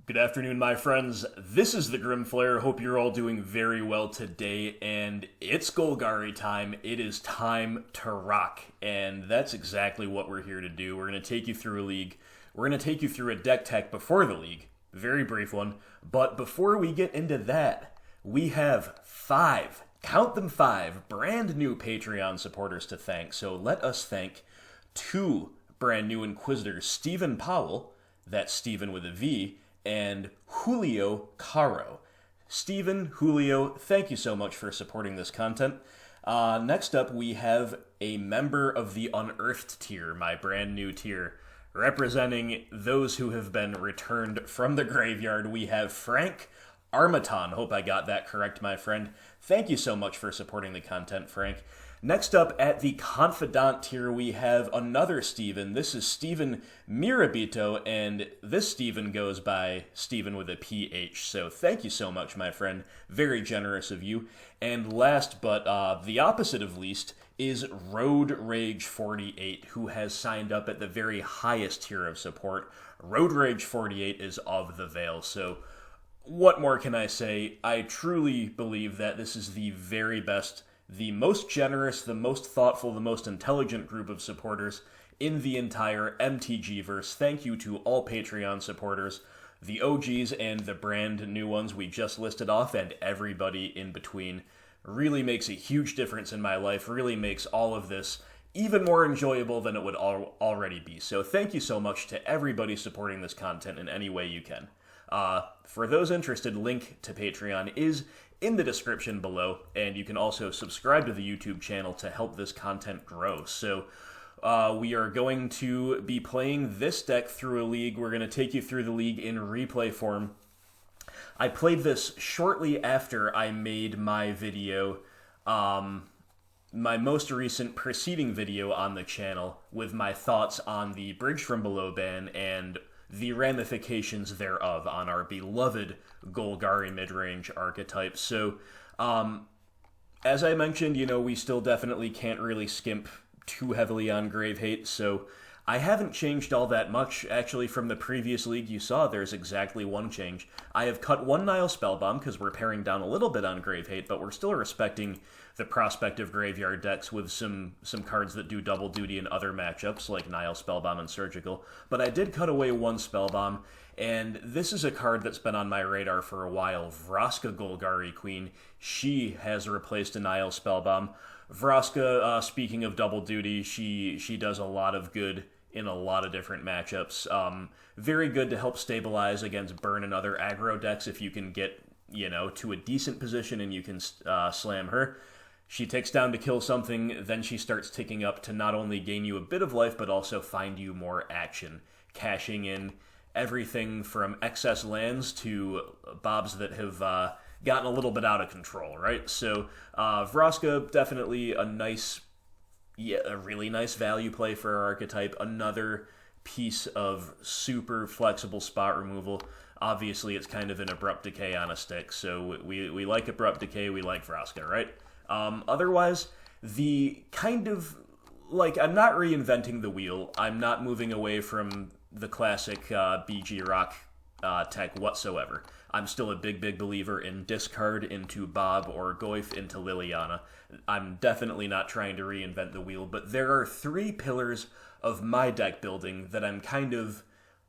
Good afternoon, my friends. This is the Grimflare. Hope you're all doing very well today, and it's Golgari time. It is time to rock, and that's exactly what we're here to do. We're going to take you through a league. We're going to take you through a deck tech before the league. Very brief one. But before we get into that, we have count them five, brand new Patreon supporters to thank. So let us thank two brand new Inquisitors, Stephen Powell, that's Stephen with a V, and Julio Caro. Stephen, Julio, thank you so much for supporting this content. Next up, we have a member of the Unearthed tier, my brand new tier. Representing those who have been returned from the graveyard, we have Frank Armaton. Hope I got that correct, my friend. Thank you so much for supporting the content, Frank. Next up at the Confidant tier, we have another Steven. This is Steven Mirabito, and this Steven goes by Steven with a PH. So thank you so much, my friend. Very generous of you. And last, but the opposite of least, is Road Rage 48, who has signed up at the very highest tier of support. Road Rage 48 is of the Veil, so what more can I say? I truly believe that this is the very best, the most generous, the most thoughtful, the most intelligent group of supporters in the entire MTGverse. Thank you to all Patreon supporters, the OGs and the brand new ones we just listed off, and everybody in between. Really makes a huge difference in my life, really makes all of this even more enjoyable than it would already be. So thank you so much to everybody supporting this content in any way you can. For those interested, link to Patreon is in the description below, and you can also subscribe to the YouTube channel to help this content grow. So we are going to be playing this deck through a league. We're going to take you through the league in replay form. I played this shortly after I made my video, my most recent preceding video on the channel, with my thoughts on the Bridge from Below ban and the ramifications thereof on our beloved Golgari Midrange archetype. So, as I mentioned, we still definitely can't really skimp too heavily on Grave Hate, so I haven't changed all that much. Actually, from the previous league you saw, there's exactly one change. I have cut one Nihil Spellbomb because we're paring down a little bit on Grave Hate, but we're still respecting the prospect of graveyard decks with some cards that do double duty in other matchups, like Nihil Spellbomb and Surgical. But I did cut away one Spellbomb, and this is a card that's been on my radar for a while. Vraska Golgari Queen. She has replaced a Nihil Spellbomb. Vraska, speaking of double duty, she does a lot of good in a lot of different matchups. Very good to help stabilize against burn and other aggro decks if you can get, to a decent position and you can slam her. She ticks down to kill something, then she starts ticking up to not only gain you a bit of life, but also find you more action, cashing in everything from excess lands to bobs that have gotten a little bit out of control, right? So Vraska, definitely a really nice value play for our archetype. Another piece of super flexible spot removal. Obviously, it's kind of an Abrupt Decay on a stick, so we like Abrupt Decay, we like Vraska, right? Otherwise, the kind of, I'm not reinventing the wheel. I'm not moving away from the classic BG Rock tech whatsoever. I'm still a big believer in discard into Bob or Goyf into Liliana. I'm definitely not trying to reinvent the wheel, but there are three pillars of my deck building that I'm kind of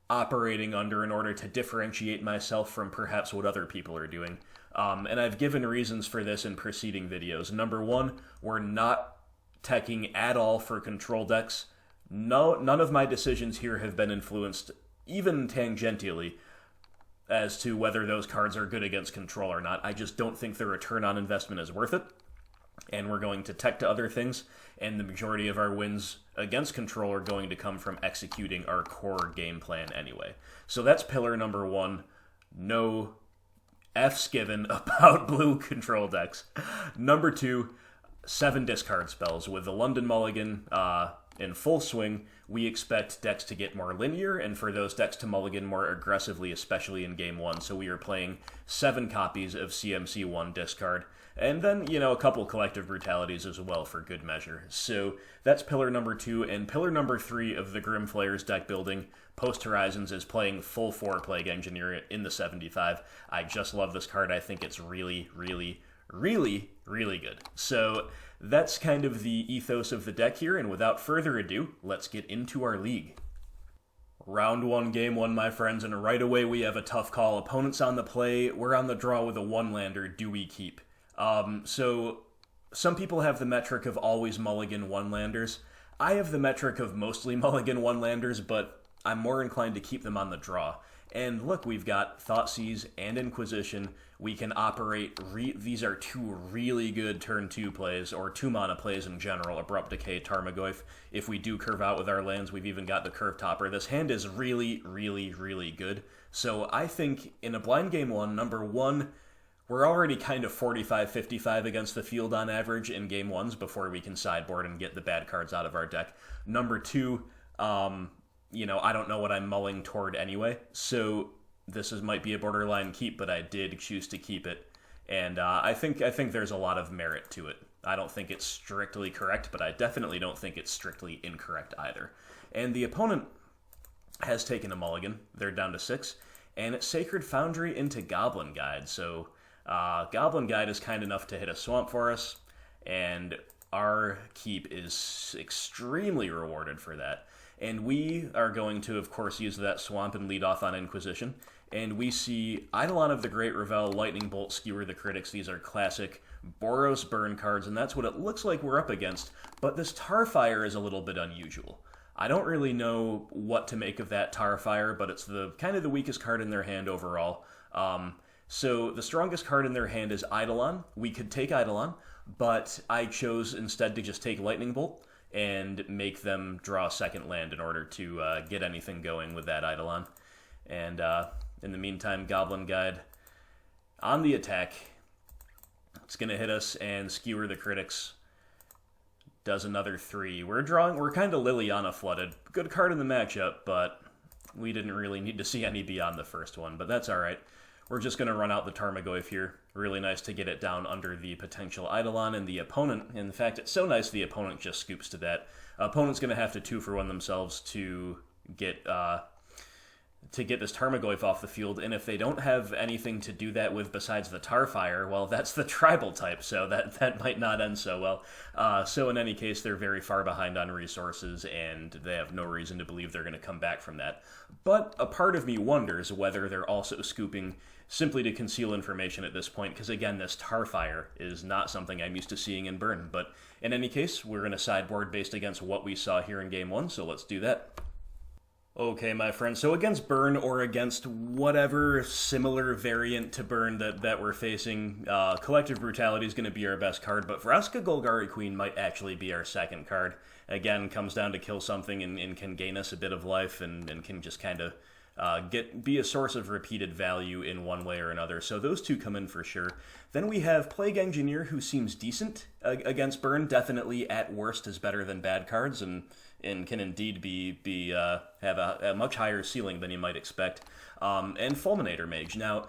operating under in order to differentiate myself from perhaps what other people are doing. And I've given reasons for this in preceding videos. Number one, we're not teching at all for control decks. None of my decisions here have been influenced, even tangentially, as to whether those cards are good against control or not. I just don't think the return on investment is worth it. And we're going to tech to other things, and the majority of our wins against control are going to come from executing our core game plan anyway. So that's pillar number one. No F's given about blue control decks. Number two, 7 discard spells. With the London Mulligan, in full swing, we expect decks to get more linear, and for those decks to mulligan more aggressively, especially in Game 1. So we are playing 7 copies of CMC1 discard, and then, a couple Collective Brutalities as well for good measure. So that's pillar number 2, and pillar number 3 of the Grim Flayers deck building post-Horizons is playing full 4 Plague Engineer in the 75. I just love this card. I think it's really, really, really, really good. So that's kind of the ethos of the deck here, and without further ado, let's get into our league. Round 1, Game 1, my friends, and right away we have a tough call. Opponents on the play, we're on the draw with a 1-lander, do we keep? So some people have the metric of always mulligan 1-landers. I have the metric of mostly mulligan 1-landers, but I'm more inclined to keep them on the draw. And look, we've got Thoughtseize and Inquisition. We can operate, these are 2 really good turn 2 plays, or 2-mana plays in general, Abrupt Decay, Tarmogoyf. If we do curve out with our lands, we've even got the Curve Topper. This hand is really, really, really good. So I think in a blind Game 1, number 1, we're already kind of 45-55 against the field on average in Game 1s before we can sideboard and get the bad cards out of our deck. Number 2, I don't know what I'm mulling toward anyway, so this might be a borderline keep, but I did choose to keep it, and I think there's a lot of merit to it. I don't think it's strictly correct, but I definitely don't think it's strictly incorrect either. And the opponent has taken a mulligan. They're down to 6, and it's Sacred Foundry into Goblin Guide, so Goblin Guide is kind enough to hit a swamp for us, and our keep is extremely rewarded for that. And we are going to, of course, use that swamp and lead off on Inquisition. And we see Eidolon of the Great Revel, Lightning Bolt, Skewer the Critics. These are classic Boros burn cards, and that's what it looks like we're up against. But this Tarfire is a little bit unusual. I don't really know what to make of that Tarfire, but it's kind of the weakest card in their hand overall. So the strongest card in their hand is Eidolon. We could take Eidolon, but I chose instead to just take Lightning Bolt and make them draw a second land in order to get anything going with that Eidolon. And in the meantime, Goblin Guide on the attack. It's going to hit us and Skewer the Critics. Does another 3. We're kind of Liliana flooded. Good card in the matchup, but we didn't really need to see any beyond the first one, but that's alright. We're just going to run out the Tarmogoyf here. Really nice to get it down under the potential Eidolon, and the opponent, in fact, it's so nice the opponent just scoops to that. Opponent's going to have to 2-for-1 themselves to get this Tarmogoyf off the field, and if they don't have anything to do that with besides the Tarfire, well, that's the tribal type, so that might not end so well. So in any case, they're very far behind on resources, and they have no reason to believe they're going to come back from that. But a part of me wonders whether they're also scooping simply to conceal information at this point, because again, this Tarfire is not something I'm used to seeing in Burn. But in any case, we're going to sideboard based against what we saw here in Game 1, so let's do that. Okay, my friends, so against Burn, or against whatever similar variant to Burn that we're facing, Collective Brutality is going to be our best card, but Vraska Golgari Queen might actually be our second card. Again, comes down to kill something and can gain us a bit of life and can just kind of be a source of repeated value in one way or another. So those 2 come in for sure. Then we have Plague Engineer, who seems decent against Burn. Definitely at worst is better than bad cards, and can indeed have a much higher ceiling than you might expect. And Fulminator Mage. Now,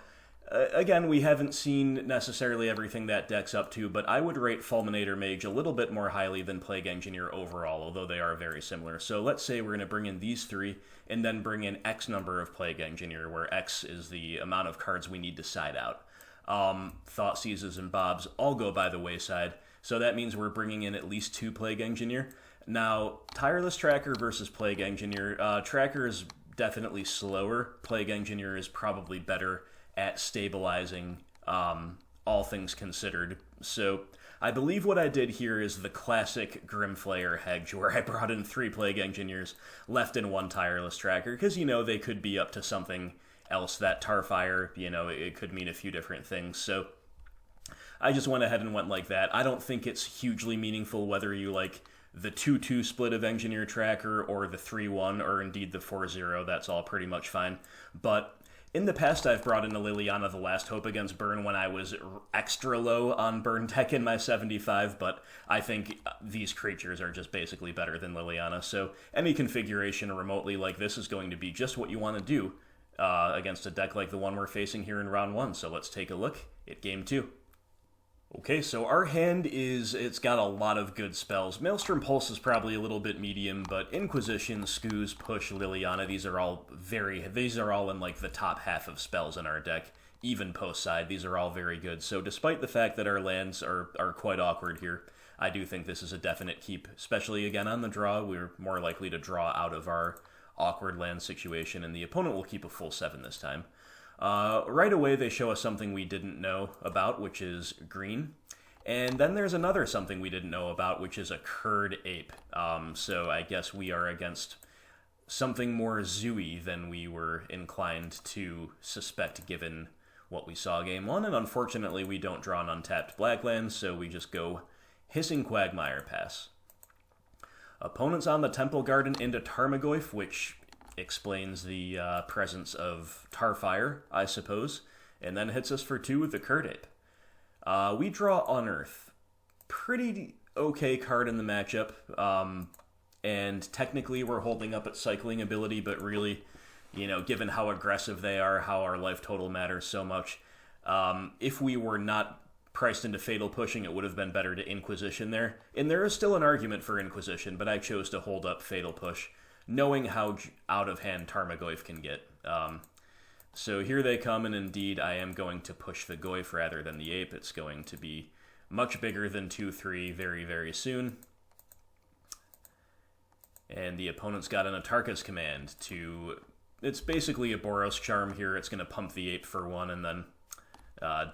again, we haven't seen necessarily everything that deck's up to, but I would rate Fulminator Mage a little bit more highly than Plague Engineer overall, although they are very similar. So let's say we're going to bring in these 3, and then bring in X number of Plague Engineer, where X is the amount of cards we need to side out. Thoughtseizes and Bobs all go by the wayside, so that means we're bringing in at least 2 Plague Engineer. Now, Tireless Tracker versus Plague Engineer. Tracker is definitely slower. Plague Engineer is probably better at stabilizing, all things considered. So I believe what I did here is the classic Grimflayer hedge, where I brought in 3 Plague Engineers, left in 1 Tireless Tracker, because, they could be up to something else. That Tarfire, it could mean a few different things. So I just went ahead and went like that. I don't think it's hugely meaningful whether you like the 2-2 split of Engineer Tracker or the 3-1 or indeed the 4-0. That's all pretty much fine. But In the past, I've brought in a Liliana the Last Hope against burn when I was extra low on burn tech in my 75, but I think these creatures are just basically better than Liliana, so any configuration remotely like this is going to be just what you want to do against a deck like the one we're facing here in round 1, so let's take a look at game 2. Okay, so our hand it's got a lot of good spells. Maelstrom Pulse is probably a little bit medium, but Inquisition, Scooze, Push, Liliana, these are all in like the top half of spells in our deck. Even post side, these are all very good. So despite the fact that our lands are quite awkward here, I do think this is a definite keep, especially again on the draw. We're more likely to draw out of our awkward land situation, and the opponent will keep a full 7 this time. Right away, they show us something we didn't know about, which is green. And then there's another something we didn't know about, which is a Curd Ape. So I guess we are against something more zooey than we were inclined to suspect given what we saw game 1. And unfortunately, we don't draw an untapped black land, so we just go Hissing Quagmire pass. Opponents on the Temple Garden into Tarmogoyf, which explains the presence of Tarfire, I suppose, and then hits us for 2 with the Curd Ape. We draw Unearth. Pretty okay card in the matchup, and technically we're holding up its cycling ability, but really, given how aggressive they are, how our life total matters so much, if we were not priced into Fatal Pushing, it would have been better to Inquisition there. And there is still an argument for Inquisition, but I chose to hold up Fatal Push, knowing how out of hand Tarmogoyf can get. So here they come, and indeed I am going to push the Goyf rather than the Ape. It's going to be much bigger than 2-3 very, very soon. And the opponent's got an Atarka's Command to... It's basically a Boros Charm here. It's going to pump the Ape for 1 and then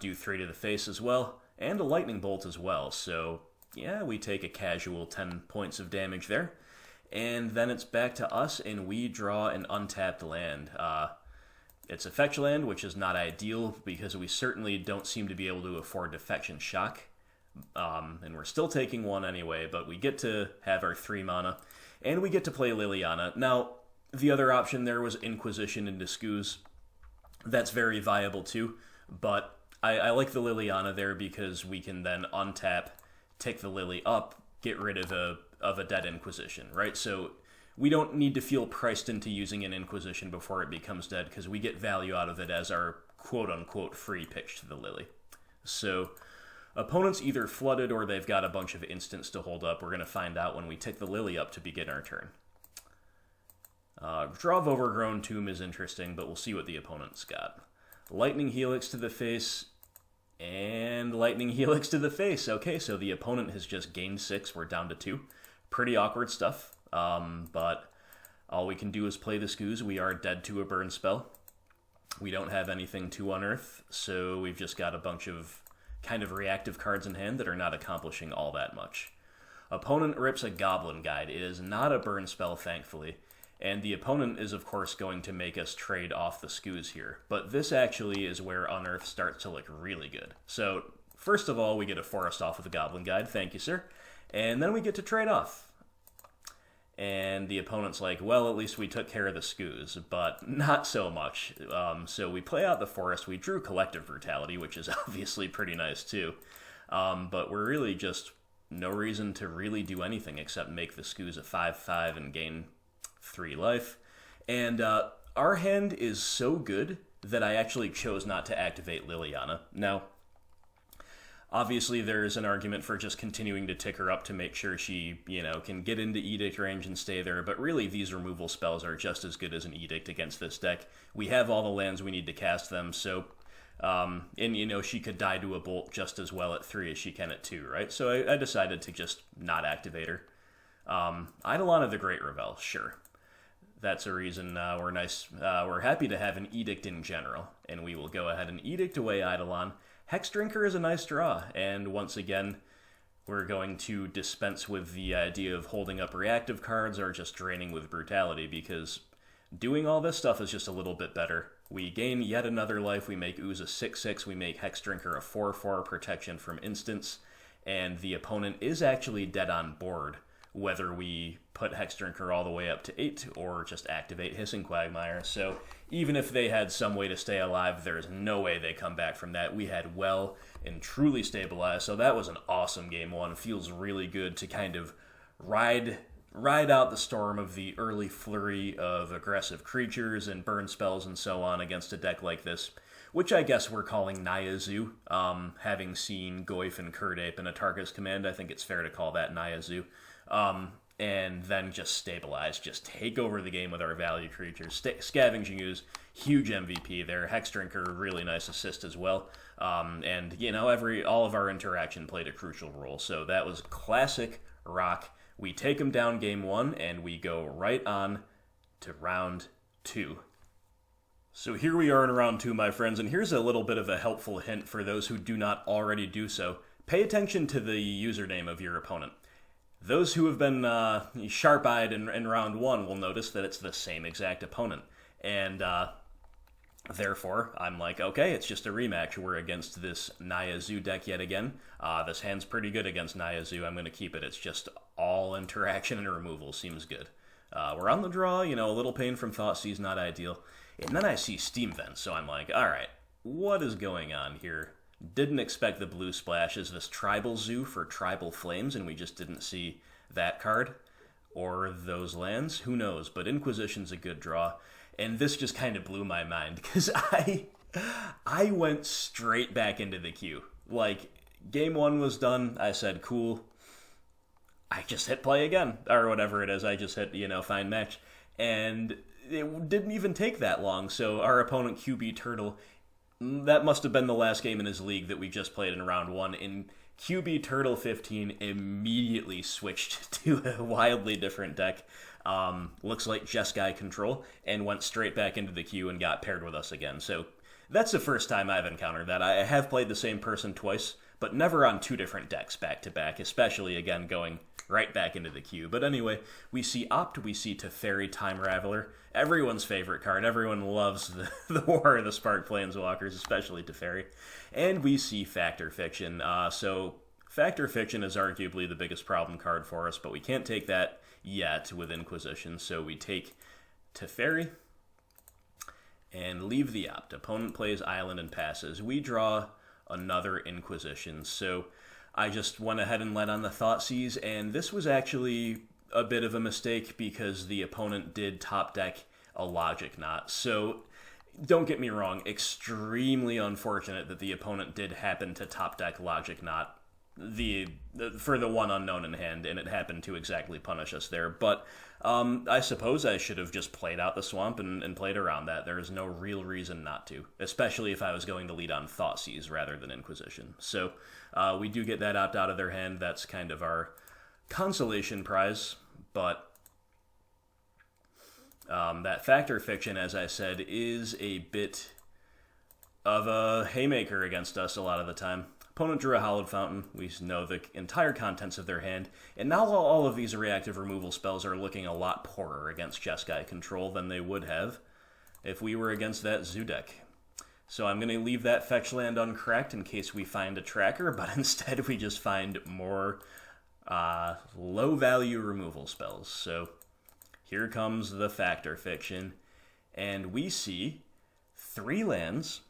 do 3 to the face as well. And a Lightning Bolt as well. So, yeah, we take a casual 10 points of damage there. And then it's back to us, and we draw an untapped land. It's a fetch land, which is not ideal, because we certainly don't seem to be able to afford Defection Shock. And we're still taking 1 anyway, but we get to have our 3 mana, and we get to play Liliana. Now, the other option there was Inquisition into Scooze. That's very viable too, but I like the Liliana there because we can then untap, take the Lily up, get rid of a dead Inquisition, right? So we don't need to feel priced into using an Inquisition before it becomes dead, because we get value out of it as our quote-unquote free pitch to the Lily. So opponents either flooded or they've got a bunch of instants to hold up. We're going to find out when we take the Lily up to begin our turn. Draw of Overgrown Tomb is interesting, but we'll see what the opponent's got. Lightning Helix to the face, and Lightning Helix to the face. Okay, so the opponent has just gained 6. We're down to 2. Pretty awkward stuff, but all we can do is play the Scooze. We are dead to a burn spell. We don't have anything to unearth, so we've just got a bunch of kind of reactive cards in hand that are not accomplishing all that much. Opponent rips a Goblin Guide. It is not a burn spell, thankfully. And the opponent is, of course, going to make us trade off the Scooze here. But this actually is where Unearth starts to look really good. So, first of all, we get a Forest off with a Goblin Guide. Thank you, sir. And then we get to trade off. And the opponent's like, well, at least we took care of the Scooze, but not so much. So we play out the Forest. We drew Collective Brutality, which is obviously pretty nice, too. But we're really just no reason to really do anything except make the Scooze a 5/5 and gain 3 life. And our hand is so good that I actually chose not to activate Liliana. Now, obviously there's an argument for just continuing to tick her up to make sure she, can get into Edict range and stay there, but really these removal spells are just as good as an Edict against this deck. We have all the lands we need to cast them, so, she could die to a Bolt just as well at 3 as she can at 2, right? So I decided to just not activate her. Eidolon of the Great Revel, sure. That's a reason we're happy to have an Edict in general, and we will go ahead and Edict away Eidolon. Hexdrinker is a nice draw, and once again, we're going to dispense with the idea of holding up reactive cards or just draining with Brutality, because doing all this stuff is just a little bit better. We gain yet another life, we make Ooze a 6/6, we make Hexdrinker a 4/4 protection from instants, and the opponent is actually dead on board whether we put Hexdrinker all the way up to 8 or just activate Hissing Quagmire. So even if they had some way to stay alive, there's no way they come back from that. We had well and truly stabilized, so that was an awesome game one. It feels really good to kind of ride out the storm of the early flurry of aggressive creatures and burn spells and so on against a deck like this, which I guess we're calling Naya Zoo. Having seen Goyf and Kurdape in a Tarkus command, I think it's fair to call that Naya Zoo. And then just stabilize, just take over the game with our value creatures. Scavenging Ooze, huge MVP there. Hexdrinker, really nice assist as well. And, you know, all of our interaction played a crucial role. So that was classic Rock. We take them down game 1, and we go right on to round 2. So here we are in round 2, my friends, and here's a little bit of a helpful hint for those who do not already do so. Pay attention to the username of your opponent. Those who have been sharp-eyed in round 1 will notice that it's the same exact opponent. And therefore, I'm like, okay, it's just a rematch. We're against this Naya Zoo deck yet again. This hand's pretty good against Naya Zoo. I'm going to keep it. It's just all interaction and removal. Seems good. We're on the draw, you know, a little pain from Thoughtseize, not ideal. And then I see Steam Vent, so I'm like, alright, what is going on here? Didn't expect the blue splash. Is this Tribal Zoo for Tribal Flames, and we just didn't see that card? Or those lands? Who knows, but Inquisition's a good draw. And this just kind of blew my mind, because I went straight back into the queue. Like, game 1 was done, I said, cool. I just hit play again, or whatever it is. I just hit, find match. And it didn't even take that long, so our opponent, QB Turtle, that must have been the last game in his league that we just played in round 1, and QB Turtle 15 immediately switched to a wildly different deck. Looks like Jeskai Control, and went straight back into the queue and got paired with us again. So that's the first time I've encountered that. I have played the same person twice, but never on 2 different decks back-to-back, especially, again, going right back into the queue. But anyway, we see Opt, we see Teferi Time Raveler, everyone's favorite card. Everyone loves the War of the Spark Planeswalkers, especially Teferi. And we see Factor Fiction. So Factor Fiction is arguably the biggest problem card for us, but we can't take that yet with Inquisition. So we take Teferi and leave the Opt. Opponent plays Island and passes. We draw another Inquisition. So I just went ahead and let on the Thoughtseize, and this was actually a bit of a mistake because the opponent did top deck a Logic Knot. So don't get me wrong, extremely unfortunate that the opponent did happen to top deck Logic Knot for the one unknown in hand, and it happened to exactly punish us there. But I suppose I should have just played out the swamp and played around that. There is no real reason not to, especially if I was going to lead on Thoughtseize rather than Inquisition. So we do get that Opt out of their hand. That's kind of our consolation prize. But that Factor Fiction, as I said, is a bit of a haymaker against us a lot of the time. Opponent drew a Hallowed Fountain. We know the entire contents of their hand. And now all of these reactive removal spells are looking a lot poorer against Jeskai Control than they would have if we were against that Zoo deck. So I'm going to leave that fetch land uncracked in case we find a tracker, but instead we just find more low-value removal spells. So here comes the Factor Fiction, and we see 3 lands,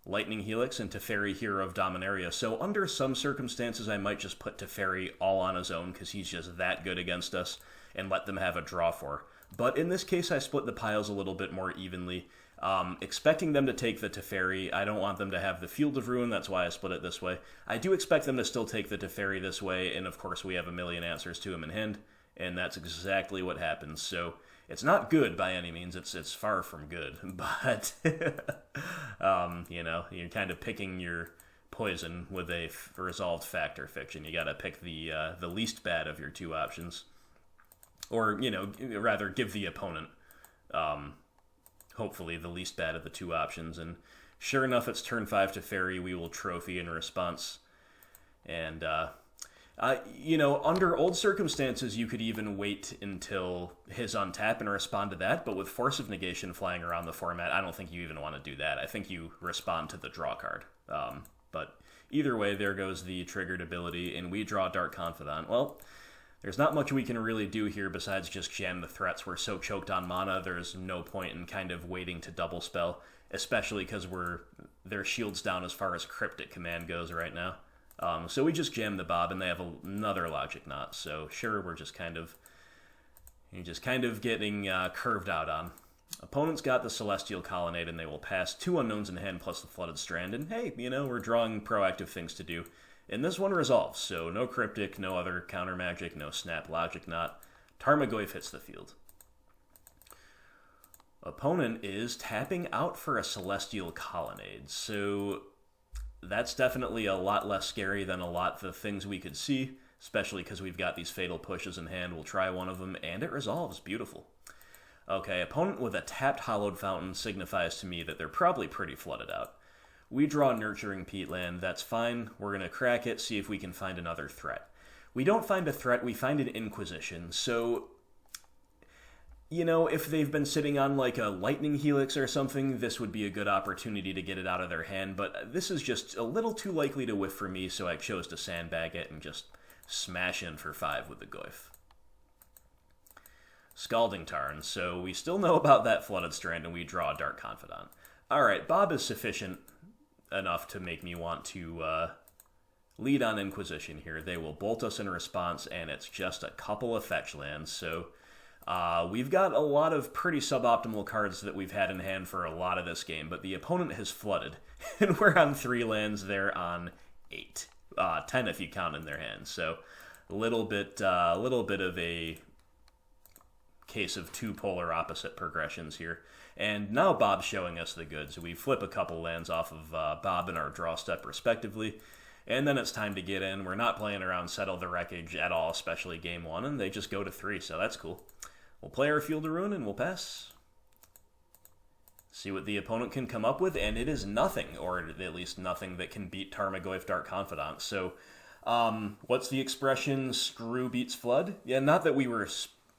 Lightning Helix and Teferi, Hero of Dominaria. So under some circumstances, I might just put Teferi all on his own because he's just that good against us and let them have a draw for. But in this case, I split the piles a little bit more evenly, expecting them to take the Teferi. I don't want them to have the Field of Ruin, that's why I split it this way. I do expect them to still take the Teferi this way, and of course we have a million answers to him in hand, and that's exactly what happens. So it's not good by any means. It's far from good, but you're kind of picking your poison with a resolved Factor Fiction. You got to pick the least bad of your 2 options, or rather give the opponent hopefully the least bad of the 2 options. And sure enough, it's turn 5 Teferi. We will trophy in response, and under old circumstances, you could even wait until his untap and respond to that, but with Force of Negation flying around the format, I don't think you even want to do that. I think you respond to the draw card. But either way, there goes the triggered ability, and we draw Dark Confidant. Well, There's not much we can really do here besides just jam the threats. We're so choked on mana, there's no point in kind of waiting to double spell, especially because their shield's down as far as Cryptic Command goes right now. So we just jam the Bob, and they have another Logic Knot, so sure, we're just kind of getting curved out on. Opponent's got the Celestial Colonnade, and they will pass 2 Unknowns in hand plus the Flooded Strand, and hey, we're drawing proactive things to do. And this one resolves, so no Cryptic, no other counter magic, no Snap Logic Knot. Tarmogoyf hits the field. Opponent is tapping out for a Celestial Colonnade, so that's definitely a lot less scary than a lot of the things we could see, especially because we've got these Fatal Pushes in hand. We'll try one of them, and it resolves. Beautiful. Okay, opponent with a tapped Hallowed Fountain signifies to me that they're probably pretty flooded out. We draw Nurturing Peatland, that's fine. We're going to crack it, see if we can find another threat. We don't find a threat, we find an Inquisition, so if they've been sitting on like a Lightning Helix or something, this would be a good opportunity to get it out of their hand, but this is just a little too likely to whiff for me, so I chose to sandbag it and just smash in for 5 with the Goyf. Scalding Tarn, so we still know about that Flooded Strand, and we draw a Dark Confidant. Alright, Bob is sufficient enough to make me want to lead on Inquisition here. They will bolt us in response, and it's just a couple of fetch lands, so we've got a lot of pretty suboptimal cards that we've had in hand for a lot of this game, but the opponent has flooded, and we're on 3 lands, they're on 8. 10 if you count in their hands, so a little bit of a case of 2 polar opposite progressions here. And now Bob's showing us the goods. We flip a couple lands off of Bob and our draw step respectively, and then it's time to get in. We're not playing around Settle the Wreckage at all, especially game 1, and they just go to 3, so that's cool. We'll play our Field of Ruin and we'll pass. See what the opponent can come up with, and it is nothing, or at least nothing that can beat Tarmogoyf Dark Confidant. So, what's the expression, screw beats flood? Yeah, not that we were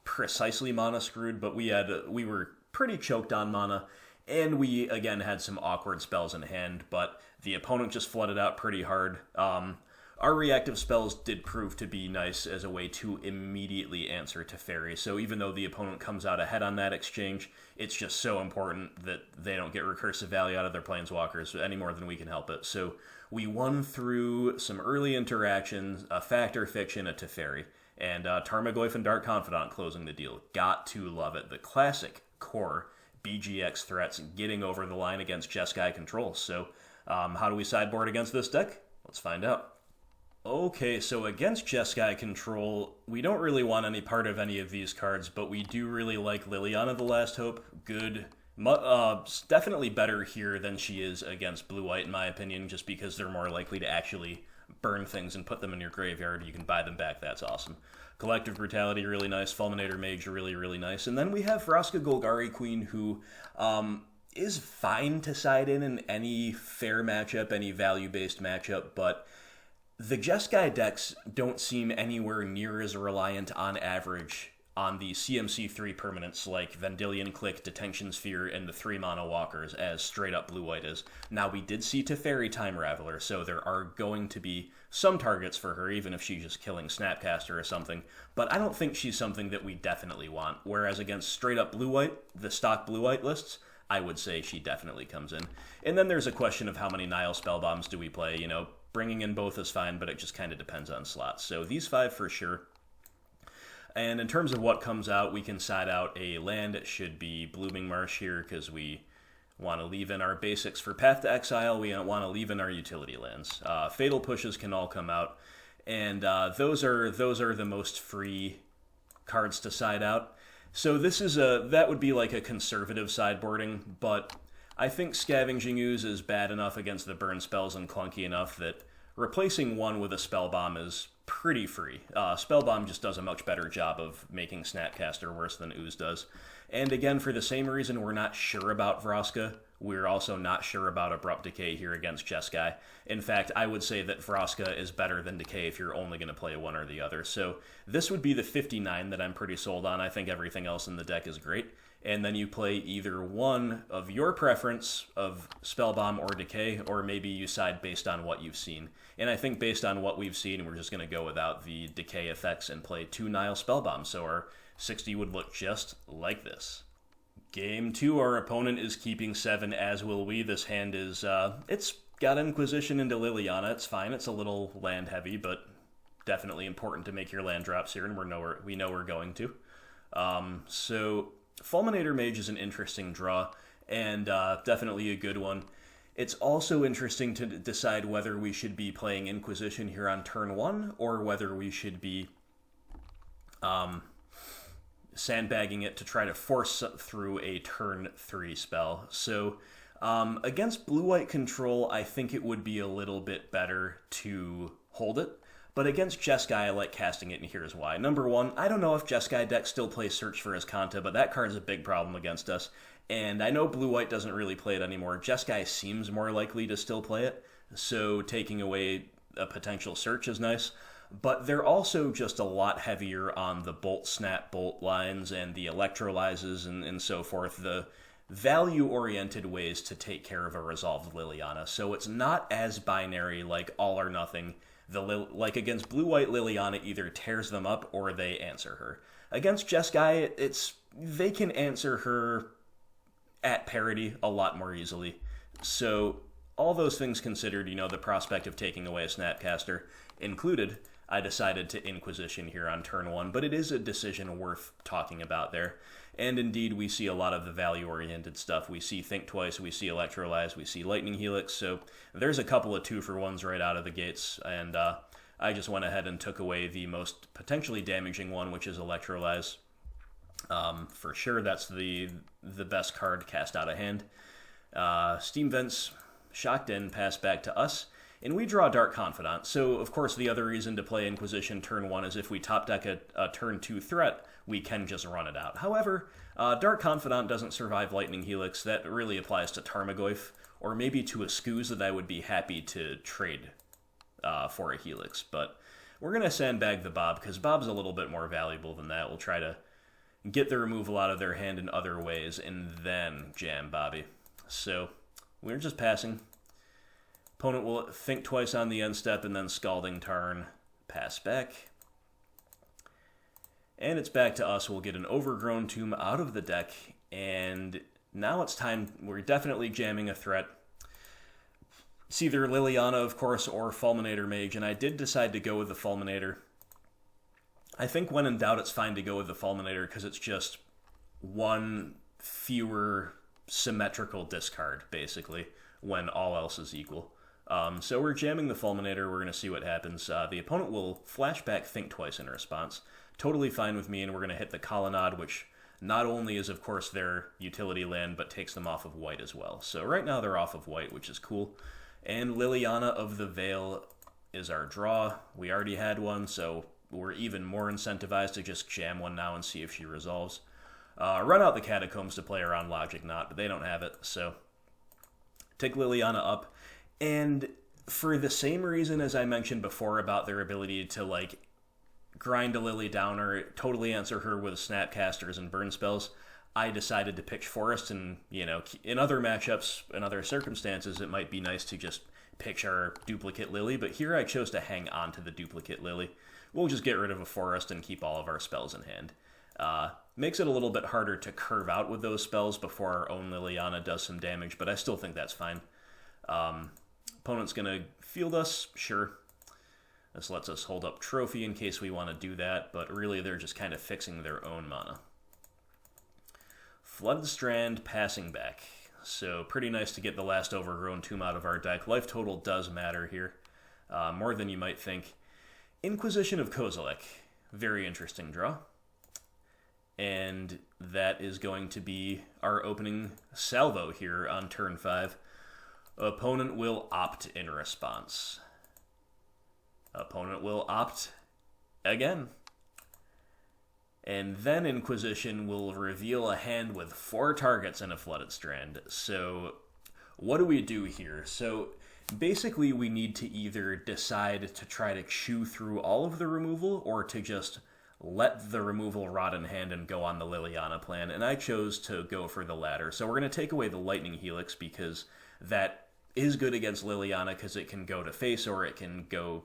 precisely mana screwed, but we were pretty choked on mana, and we, again, had some awkward spells in hand, but the opponent just flooded out pretty hard. Our reactive spells did prove to be nice as a way to immediately answer Teferi, so even though the opponent comes out ahead on that exchange, it's just so important that they don't get recursive value out of their planeswalkers any more than we can help it. So we won through some early interactions, a Factor Fiction, a Teferi, and Tarmogoyf and Dark Confidant closing the deal. Got to love it. The classic core BGX threats getting over the line against Jeskai Control. So how do we sideboard against this deck? Let's find out. Okay, so against Jeskai Control, we don't really want any part of any of these cards, but we do really like Liliana the Last Hope. Good. Definitely better here than she is against Blue-White, in my opinion, just because they're more likely to actually burn things and put them in your graveyard. You can buy them back, that's awesome. Collective Brutality, really nice. Fulminator Mage, really, really nice. And then we have Vraska Golgari Queen, who is fine to side in any fair matchup, any value-based matchup, but the Jeskai decks don't seem anywhere near as reliant on average on the CMC3 permanents like Vendilion Click, Detention Sphere, and the 3-mana walkers as straight-up Blue-White is. Now, we did see Teferi Time Raveler, so there are going to be some targets for her, even if she's just killing Snapcaster or something, but I don't think she's something that we definitely want, whereas against straight-up Blue-White, the stock Blue-White lists, I would say she definitely comes in. And then there's a question of how many Nihil Spellbombs do we play, bringing in both is fine, but it just kind of depends on slots. So these 5 for sure. And in terms of what comes out, we can side out a land. It should be Blooming Marsh here because we want to leave in our basics for Path to Exile. We want to leave in our utility lands. Fatal Pushes can all come out. And those are the most free cards to side out. So that would be like a conservative sideboarding, but I think Scavenging Ooze is bad enough against the burn spells and clunky enough that replacing one with a Spellbomb is pretty free. Spellbomb just does a much better job of making Snapcaster worse than Ooze does. And again, for the same reason we're not sure about Vraska, we're also not sure about Abrupt Decay here against Jeskai. In fact, I would say that Vraska is better than Decay if you're only going to play one or the other. So this would be the 59 that I'm pretty sold on. I think everything else in the deck is great. and then you play either one of your preference of Spellbomb or Decay, or maybe you side based on what you've seen. And I think based on what we've seen, we're just going to go without the Decay effects and play 2 Nihil Spellbombs, so our 60 would look just like this. Game 2, our opponent is keeping 7, as will we. This hand is, it's got Inquisition into Liliana. It's fine. It's a little land heavy, but definitely important to make your land drops here, and we know we're going to. So Fulminator Mage is an interesting draw, and definitely a good one. It's also interesting to decide whether we should be playing Inquisition here on turn 1, or whether we should be sandbagging it to try to force through a turn 3 spell. So against blue-white control, I think it would be a little bit better to hold it. But against Jeskai, I like casting it, and here's why. Number 1, I don't know if Jeskai deck still plays Search for Azcanta, but that card is a big problem against us. And I know blue-white doesn't really play it anymore. Jeskai seems more likely to still play it, so taking away a potential search is nice. But they're also just a lot heavier on the bolt, snap, bolt lines and the electrolyzes and so forth, the value-oriented ways to take care of a resolved Liliana. So it's not as binary like all or nothing. Like against blue-white, Liliana either tears them up or they answer her. Against Jeskai, they can answer her at parity a lot more easily. So all those things considered, the prospect of taking away a Snapcaster included, I decided to Inquisition here on turn 1, but it is a decision worth talking about there. And indeed, we see a lot of the value-oriented stuff. We see Think Twice, we see Electrolyze, we see Lightning Helix, so there's a couple of 2-for-1s right out of the gates, and I just went ahead and took away the most potentially damaging one, which is Electrolyze. For sure, that's the best card cast out of hand. Steam Vents, shocked in, pass back to us, and we draw Dark Confidant. So, of course, the other reason to play Inquisition turn 1 is if we top deck a turn 2 threat, we can just run it out. However, Dark Confidant doesn't survive Lightning Helix. That really applies to Tarmogoyf, or maybe to a Scooze that I would be happy to trade for a Helix. But we're going to sandbag the Bob, because Bob's a little bit more valuable than that. We'll try to get the removal out of their hand in other ways, and then jam Bobby. So, we're just passing. Opponent will think twice on the end step, and then Scalding Tarn, pass back. And it's back to us. We'll get an Overgrown Tomb out of the deck, and now it's time. We're definitely jamming a threat. It's either Liliana, of course, or Fulminator Mage, and I did decide to go with the Fulminator. I think when in doubt, it's fine to go with the Fulminator because it's just one fewer symmetrical discard, basically, when all else is equal. So we're jamming the Fulminator. We're going to see what happens. The opponent will flashback Think Twice in response. Totally fine with me, and we're going to hit the Colonnade, which not only is, of course, their utility land, but takes them off of white as well. So right now they're off of white, which is cool. And Liliana of the Veil is our draw. We already had one, so we're even more incentivized to just jam one now and see if she resolves. Run out the Catacombs to play around Logic Knot, but they don't have it, so take Liliana up. And for the same reason as I mentioned before about their ability to, grind a Lily down or totally answer her with Snapcasters and burn spells, I decided to pitch Forest, and, in other matchups, in other circumstances, it might be nice to just pitch our duplicate Lily, but here I chose to hang on to the duplicate Lily. We'll just get rid of a Forest and keep all of our spells in hand. Makes it a little bit harder to curve out with those spells before our own Liliana does some damage, but I still think that's fine. Opponent's going to field us, sure. This lets us hold up Trophy in case we want to do that, but really they're just kind of fixing their own mana. Flooded Strand, passing back. So pretty nice to get the last Overgrown Tomb out of our deck. Life total does matter here, more than you might think. Inquisition of Kozilek, very interesting draw. And that is going to be our opening salvo here on turn 5. Opponent will opt in response. Opponent will opt again. And then Inquisition will reveal a hand with 4 targets and a Flooded Strand. So what do we do here? So basically we need to either decide to try to chew through all of the removal or to just let the removal rot in hand and go on the Liliana plan, and I chose to go for the latter. So we're going to take away the Lightning Helix because that is good against Liliana because it can go to face or it can go,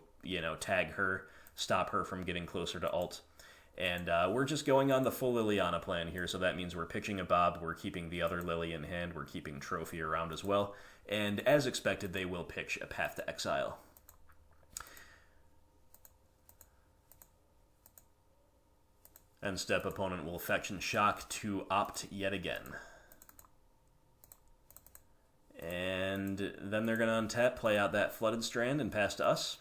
tag her, stop her from getting closer to ult. And we're just going on the full Liliana plan here, so that means we're pitching a Bob, we're keeping the other Lily in hand, we're keeping Trophy around as well, and as expected, they will pitch a Path to Exile. End step opponent will fetch and shock to opt yet again. And then they're going to untap, play out that Flooded Strand, and pass to us.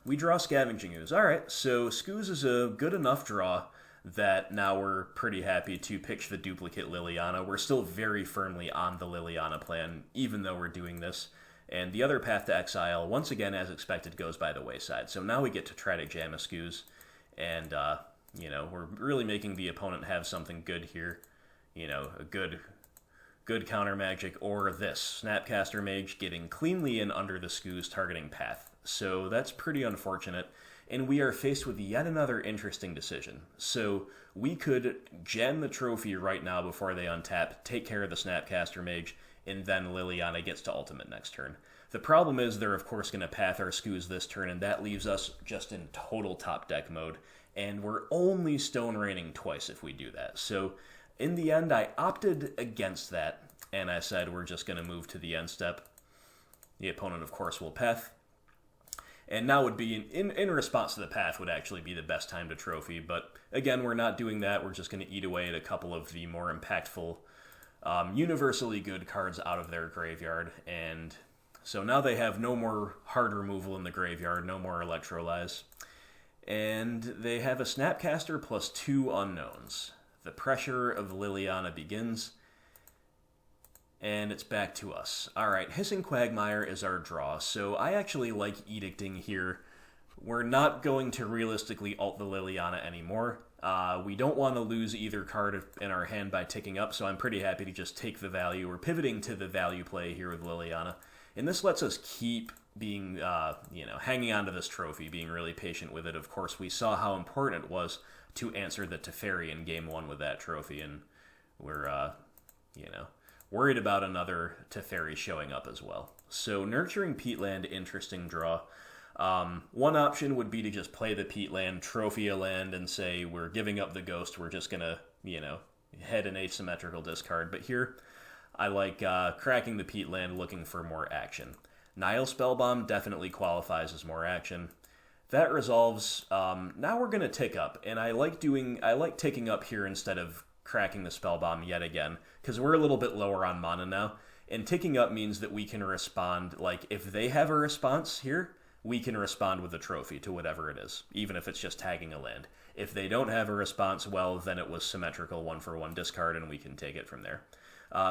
We draw Scavenging Ooze. Alright, so Scooze is a good enough draw that now we're pretty happy to pitch the duplicate Liliana. We're still very firmly on the Liliana plan, even though we're doing this. And the other Path to Exile, once again, as expected, goes by the wayside. So now we get to try to jam a Scooze, and, we're really making the opponent have something good here. A good counter magic, or this, Snapcaster Mage getting cleanly in under the Scooze targeting Path. So that's pretty unfortunate, and we are faced with yet another interesting decision. So we could jam the Trophy right now before they untap, take care of the Snapcaster Mage, and then Liliana gets to ultimate next turn. The problem is they're of course going to Path our Scooze this turn, and that leaves us just in total top deck mode, and we're only Stone Raining twice if we do that. So in the end, I opted against that, and I said we're just going to move to the end step. The opponent, of course, will Path. And now would be, in response to the Path, would actually be the best time to Trophy. But again, we're not doing that. We're just going to eat away at a couple of the more impactful, universally good cards out of their graveyard. And so now they have no more hard removal in the graveyard, no more Electrolyze. And they have a Snapcaster plus 2 unknowns. The pressure of Liliana begins. And it's back to us. Alright, Hissing Quagmire is our draw, so I actually like Edicting here. We're not going to realistically ult the Liliana anymore. We don't want to lose either card in our hand by ticking up, so I'm pretty happy to just take the value. We're pivoting to the value play here with Liliana. And this lets us keep being, hanging on to this Trophy, being really patient with it. Of course, we saw how important it was to answer the Teferi in Game 1 with that Trophy, and we're, worried about another Teferi showing up as well. So Nurturing Peatland, interesting draw. One option would be to just play the Peatland, trophy a land, and say we're giving up the Ghost, we're just going to, head an asymmetrical discard. But here, I like cracking the Peatland, looking for more action. Nihil Spellbomb definitely qualifies as more action. That resolves. Now we're going to tick up, and I like ticking up here instead of cracking the Spellbomb yet again, because we're a little bit lower on mana now, and ticking up means that we can respond, like, if they have a response here, we can respond with a Trophy to whatever it is, even if it's just tagging a land. If they don't have a response, well, then it was symmetrical 1-for-1 discard, and we can take it from there.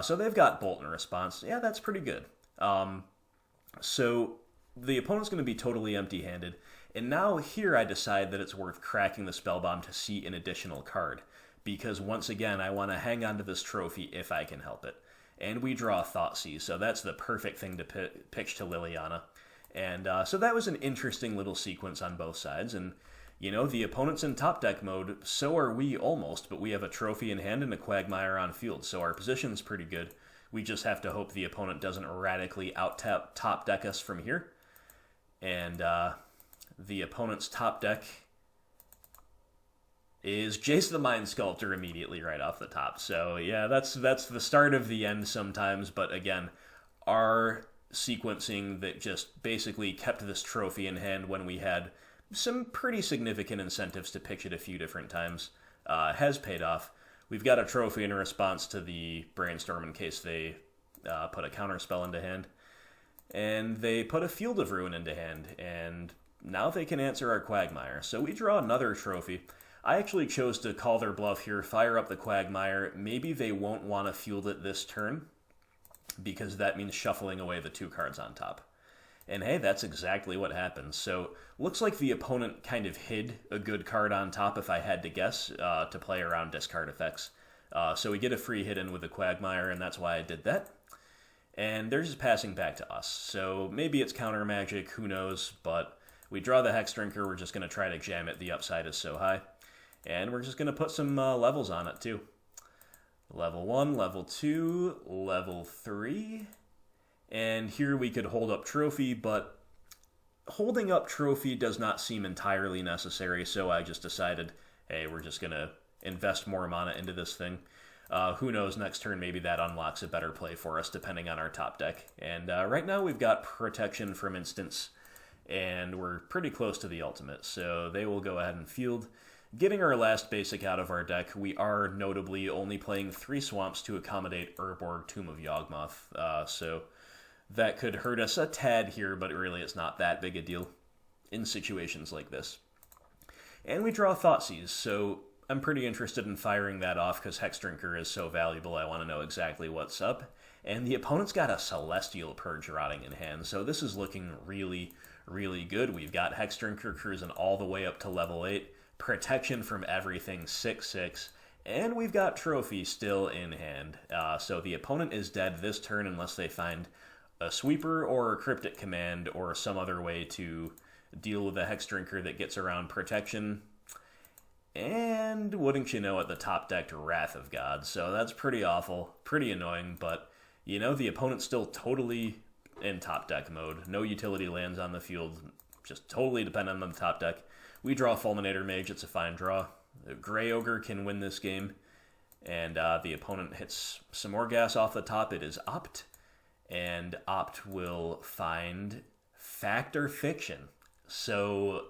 So they've got Bolt in response. Yeah, that's pretty good. So the opponent's going to be totally empty-handed, and now here I decide that it's worth cracking the Spellbomb to see an additional card, because once again, I want to hang on to this Trophy if I can help it. And we draw Thoughtseize, so that's the perfect thing to pitch to Liliana. And so that was an interesting little sequence on both sides, and, the opponent's in top deck mode, so are we almost, but we have a Trophy in hand and a Quagmire on field, so our position's pretty good. We just have to hope the opponent doesn't radically out-top deck us from here. And the opponent's top deck is Jace the Mind Sculptor immediately right off the top. So yeah, that's the start of the end sometimes, but again, our sequencing that just basically kept this Trophy in hand when we had some pretty significant incentives to pitch it a few different times has paid off. We've got a Trophy in response to the Brainstorm in case they put a counterspell into hand, and they put a Field of Ruin into hand, and now they can answer our Quagmire. So we draw another Trophy. I actually chose to call their bluff here, fire up the Quagmire. Maybe they won't want to field it this turn, because that means shuffling away the 2 cards on top. And hey, that's exactly what happened. So looks like the opponent kind of hid a good card on top, if I had to guess, to play around discard effects. So we get a free hit in with the Quagmire, and that's why I did that. And they're just passing back to us. So maybe it's counter magic, who knows, but we draw the Hexdrinker, we're just going to try to jam it, the upside is so high. And we're just going to put some levels on it, too. Level 1, Level 2, Level 3. And here we could hold up Trophy, but holding up Trophy does not seem entirely necessary, so I just decided, hey, we're just going to invest more mana into this thing. Who knows, next turn maybe that unlocks a better play for us, depending on our top deck. And right now we've got Protection from Instants, and we're pretty close to the ultimate, so they will go ahead and field. Getting our last basic out of our deck, we are notably only playing 3 swamps to accommodate Urborg, Tomb of Yawgmoth, so that could hurt us a tad here, but really it's not that big a deal in situations like this. And we draw Thoughtseize, so I'm pretty interested in firing that off because Hexdrinker is so valuable. I want to know exactly what's up. And the opponent's got a Celestial Purge rotting in hand, so this is looking really, really good. We've got Hexdrinker cruising all the way up to level 8, protection from everything 6/6, and we've got Trophy still in hand. So the opponent is dead this turn unless they find a sweeper or a cryptic command or some other way to deal with a Hexdrinker that gets around protection. And wouldn't you know it, the top decked Wrath of God. So that's pretty awful, pretty annoying, but you know, the opponent's still totally in top deck mode. No utility lands on the field, just totally dependent on the top deck. We draw Fulminator Mage, it's a fine draw. The Grey Ogre can win this game, and the opponent hits some more gas off the top. It is Opt, and Opt will find Fact or Fiction. So,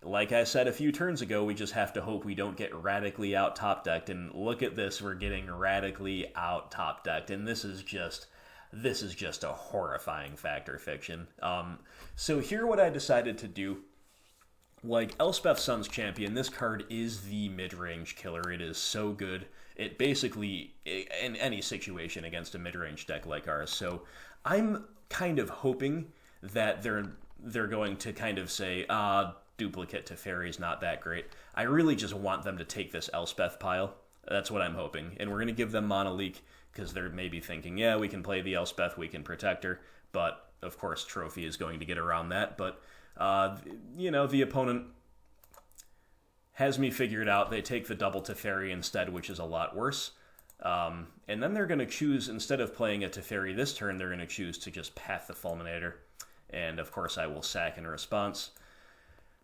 like I said a few turns ago, we just have to hope we don't get radically out top decked. And look at this, we're getting radically out top decked, and this is just a horrifying Fact or Fiction. So here, what I decided to do. Like Elspeth's Son's Champion, this card is the mid-range killer. It is so good. It basically, in any situation against a mid-range deck like ours. So I'm kind of hoping that they're going to kind of say, Duplicate Teferi is not that great. I really just want them to take this Elspeth pile. That's what I'm hoping. And we're going to give them Mana Leak, because they're maybe thinking, yeah, we can play the Elspeth, we can protect her. But, of course, Trophy is going to get around that. But you know, the opponent has me figured out. They take the double Teferi instead, which is a lot worse. And then they're going to choose, instead of playing a Teferi this turn, they're going to choose to just path the Fulminator. And, of course, I will sack in response,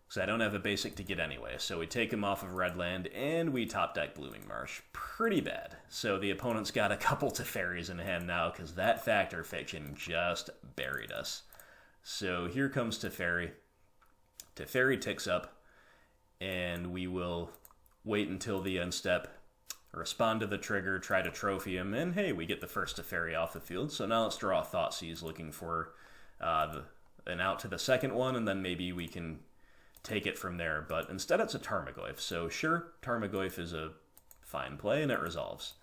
because I don't have a basic to get anyway. So we take him off of red land, and we top deck Blooming Marsh. Pretty bad. So the opponent's got a couple Teferis in hand now, because that Fact or Fiction just buried us. So here comes Teferi. Teferi ticks up, and we will wait until the end step, respond to the trigger, try to trophy him, and hey, we get the first Teferi off the field. So now let's draw Thoughtseize, looking for an out to the second one, and then maybe we can take it from there. But instead it's a Tarmogoyf. So sure, Tarmogoyf is a fine play, and it resolves.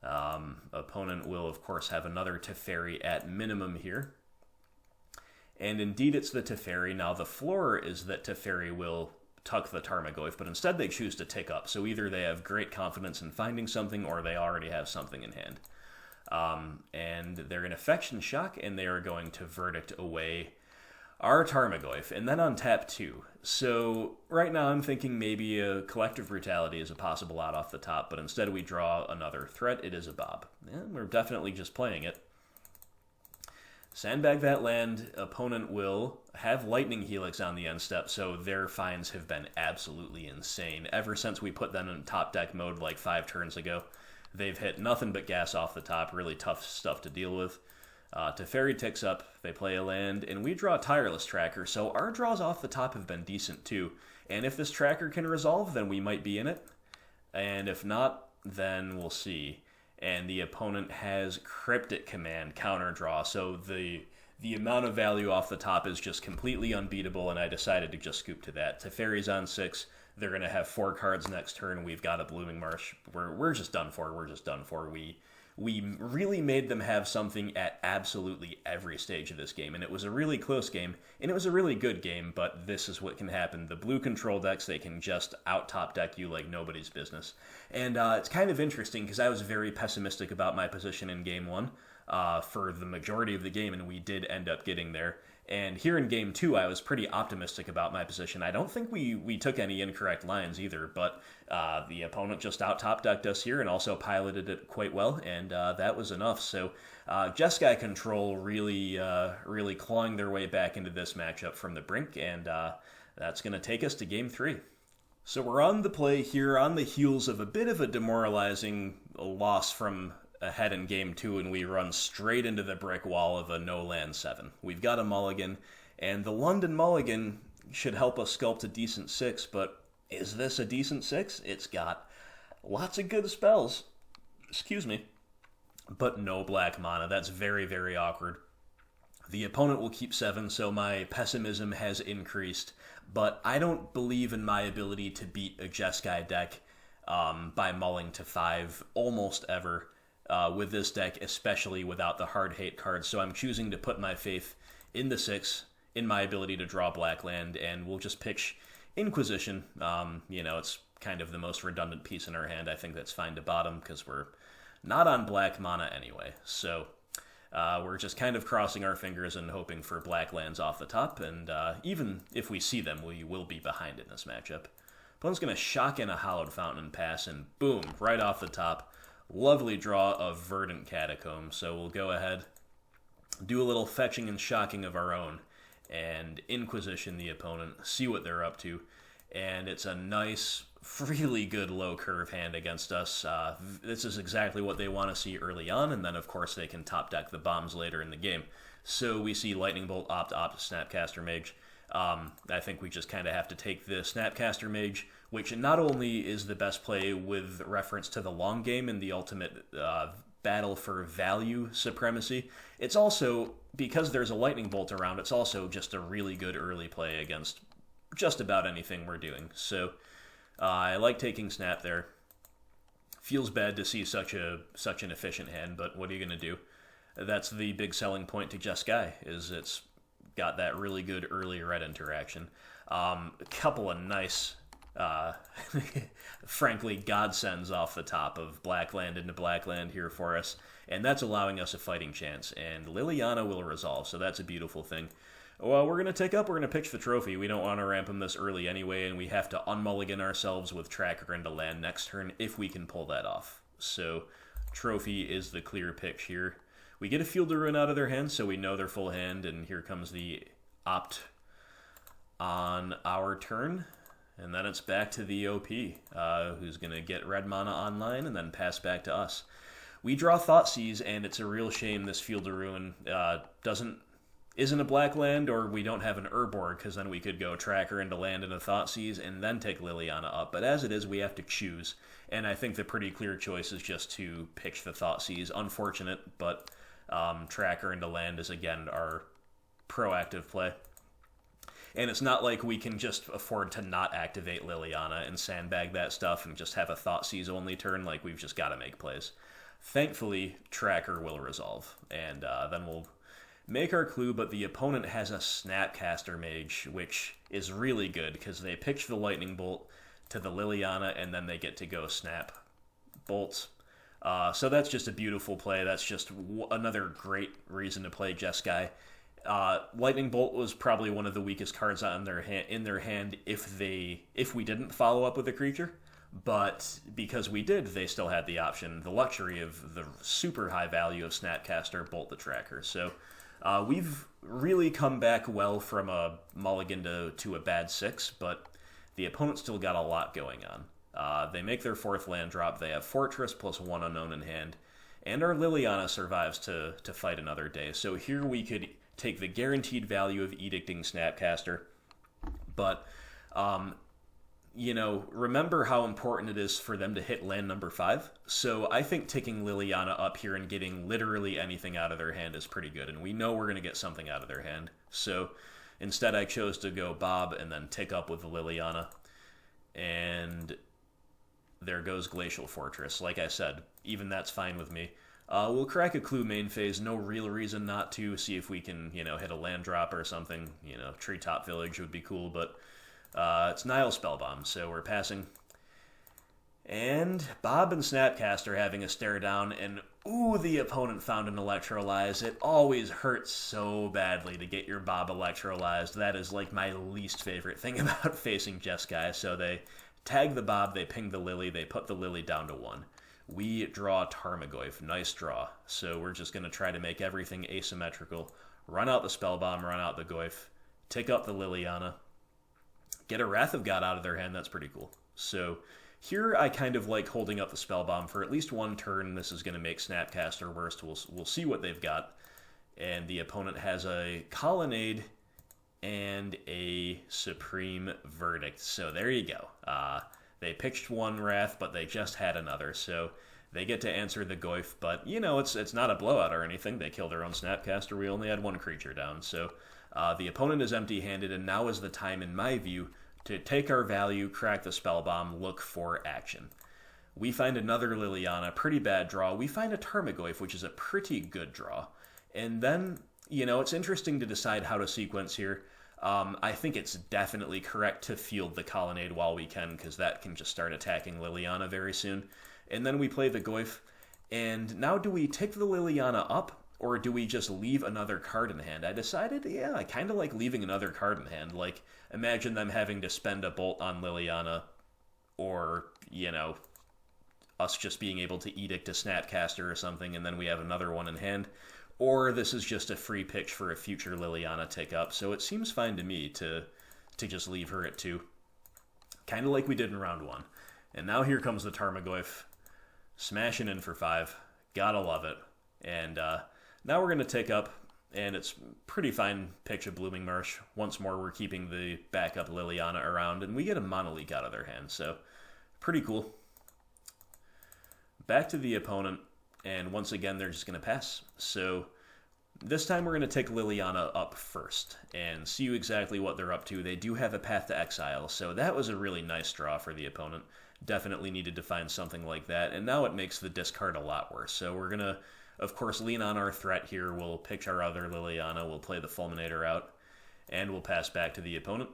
Opponent will, of course, have another Teferi at minimum here. And indeed, it's the Teferi. Now, the floor is that Teferi will tuck the Tarmogoyf, but instead they choose to tick up. So either they have great confidence in finding something, or they already have something in hand. And they're in Affection Shock, and they are going to Verdict away our Tarmogoyf, and then untap 2. So right now I'm thinking maybe a Collective Brutality is a possible out off the top, but instead we draw another threat. It is a Bob. And we're definitely just playing it. Sandbag that land. Opponent will have Lightning Helix on the end step, so their finds have been absolutely insane. Ever since we put them in top deck mode like 5 turns ago, they've hit nothing but gas off the top. Really tough stuff to deal with. Teferi ticks up, they play a land, and we draw Tireless Tracker, so our draws off the top have been decent too. And if this tracker can resolve, then we might be in it. And if not, then we'll see. And the opponent has Cryptic Command counter draw, so the amount of value off the top is just completely unbeatable, and I decided to just scoop to that. Teferi's on 6, they're going to have 4 cards next turn, we've got a Blooming Marsh. We're just done for, We really made them have something at absolutely every stage of this game, and it was a really close game, and it was a really good game, but this is what can happen. The blue control decks, they can just out-top deck you like nobody's business. And it's kind of interesting, because I was very pessimistic about my position in Game 1. for the majority of the game, and we did end up getting there. And here in Game 2, I was pretty optimistic about my position. I don't think we took any incorrect lines either, but the opponent just out-top decked us here and also piloted it quite well, and that was enough. So Jeskai Control really clawing their way back into this matchup from the brink, and that's going to take us to Game 3. So we're on the play here on the heels of a bit of a demoralizing loss from ahead in Game 2, and we run straight into the brick wall of a no-land 7. We've got a mulligan, and the London mulligan should help us sculpt a decent 6, but is this a decent 6? It's got lots of good spells, but no black mana. That's very, very awkward. The opponent will keep 7, so my pessimism has increased, but I don't believe in my ability to beat a Jeskai deck by mulling to 5 almost ever. With this deck, especially without the hard hate cards. So I'm choosing to put my faith in the 6, in my ability to draw black land, and we'll just pitch Inquisition. It's kind of the most redundant piece in our hand. I think that's fine to bottom because we're not on black mana anyway. So we're just kind of crossing our fingers and hoping for black lands off the top, and even if we see them, we will be behind in this matchup. Opponent's going to shock in a Hallowed Fountain and pass, and boom, right off the top. Lovely draw of Verdant Catacombs, so we'll go ahead, do a little fetching and shocking of our own, and Inquisition the opponent, see what they're up to, and it's a nice, really good low curve hand against us. This is exactly what they want to see early on, and then of course they can top deck the bombs later in the game. So we see Lightning Bolt, Opt, Snapcaster Mage. I think we just kind of have to take the Snapcaster Mage, which not only is the best play with reference to the long game and the ultimate battle for value supremacy, it's also, because there's a Lightning Bolt around, it's also just a really good early play against just about anything we're doing. So I like taking Snap there. Feels bad to see such an efficient hand, but what are you going to do? That's the big selling point to Jeskai, is it's got that really good early red interaction. A couple of nice, frankly, godsends off the top of black land into black land here for us, and that's allowing us a fighting chance, and Liliana will resolve, so that's a beautiful thing. Well, we're going to pitch the trophy. We don't want to ramp him this early anyway, and we have to unmulligan ourselves with Tracker into land next turn if we can pull that off. So, trophy is the clear pitch here. We get a Field of Ruin out of their hand, so we know they're full hand, and here comes the Opt on our turn. And then it's back to the OP, who's going to get red mana online and then pass back to us. We draw Thoughtseize, and it's a real shame this Field of Ruin isn't a black land, or we don't have an Urborg, because then we could go Tracker into land and a Thoughtseize and then take Liliana up. But as it is, we have to choose, and I think the pretty clear choice is just to pitch the Thoughtseize. Unfortunate, but Tracker into land is, again, our proactive play. And it's not like we can just afford to not activate Liliana and sandbag that stuff and just have a Thoughtseize only turn. Like, we've just got to make plays. Thankfully, Tracker will resolve, and then we'll make our clue, but the opponent has a Snapcaster Mage, which is really good because they pitch the Lightning Bolt to the Liliana, and then they get to go Snap Bolts. So that's just a beautiful play. That's just another great reason to play Jeskai. Lightning Bolt was probably one of the weakest cards in their hand if we didn't follow up with a creature, but because we did, they still had the option, the luxury of the super high value of Snapcaster, Bolt the Tracker. So we've really come back well from a mulligan to a bad 6, but the opponent still got a lot going on. They make their 4th land drop, they have Fortress plus 1 unknown in hand, and our Liliana survives to fight another day. So here we could take the guaranteed value of Edicting Snapcaster, but remember how important it is for them to hit land number 5. So I think taking Liliana up here and getting literally anything out of their hand is pretty good, and we know we're going to get something out of their hand. So instead I chose to go Bob and then tick up with the Liliana, and there goes Glacial Fortress. Like I said, even that's fine with me. We'll crack a clue main phase, no real reason not to, see if we can, hit a land drop or something. Treetop Village would be cool, but it's Nihil Spellbomb, so we're passing. And Bob and Snapcaster having a stare down, and Ooh, the opponent found an Electrolyze. It always hurts so badly to get your Bob Electrolyzed. That is like my least favorite thing about facing Jeskai. So they tag the Bob, they ping the Lily, they put the Lily down to 1. We draw Tarmogoyf. Nice draw. So we're just going to try to make everything asymmetrical. Run out the Spellbomb, run out the Goyf, take up the Liliana, get a Wrath of God out of their hand. That's pretty cool. So here I kind of like holding up the Spellbomb for at least one turn. This is going to make Snapcaster worse. We'll see what they've got. And the opponent has a Colonnade and a Supreme Verdict. So there you go. They pitched one Wrath, but they just had another. So they get to answer the Goyf. But, you know, it's not a blowout or anything. They kill their own Snapcaster. We only had one creature down. So the opponent is empty-handed, and now is the time, in my view, to take our value, crack the Spellbomb, look for action. We find another Liliana, pretty bad draw. We find a Tarmogoyf, which is a pretty good draw. And then, you know, it's interesting to decide how to sequence here. I think it's definitely correct to field the Colonnade while we can, because that can just start attacking Liliana very soon. And then we play the Goyf. And now do we tick the Liliana up, or do we just leave another card in the hand? I decided, yeah, I kind of like leaving another card in the hand. Like, imagine them having to spend a bolt on Liliana, or, you know, us just being able to Edict a Snapcaster or something, and then we have another one in hand. Or this is just a free pitch for a future Liliana tick-up, so it seems fine to me to just leave her at 2. Kind of like we did in round 1. And now here comes the Tarmogoyf, smashing in for 5. Gotta love it. And now we're going to tick up, and it's pretty fine pitch of Blooming Marsh. Once more, we're keeping the backup Liliana around, and we get a Mono Leak out of their hand, so pretty cool. Back to the opponent. And once again, they're just going to pass. So this time we're going to take Liliana up first and see exactly what they're up to. They do have a Path to Exile, so that was a really nice draw for the opponent. Definitely needed to find something like that, and now it makes the discard a lot worse. So we're going to, of course, lean on our threat here. We'll pitch our other Liliana, we'll play the Fulminator out, and we'll pass back to the opponent.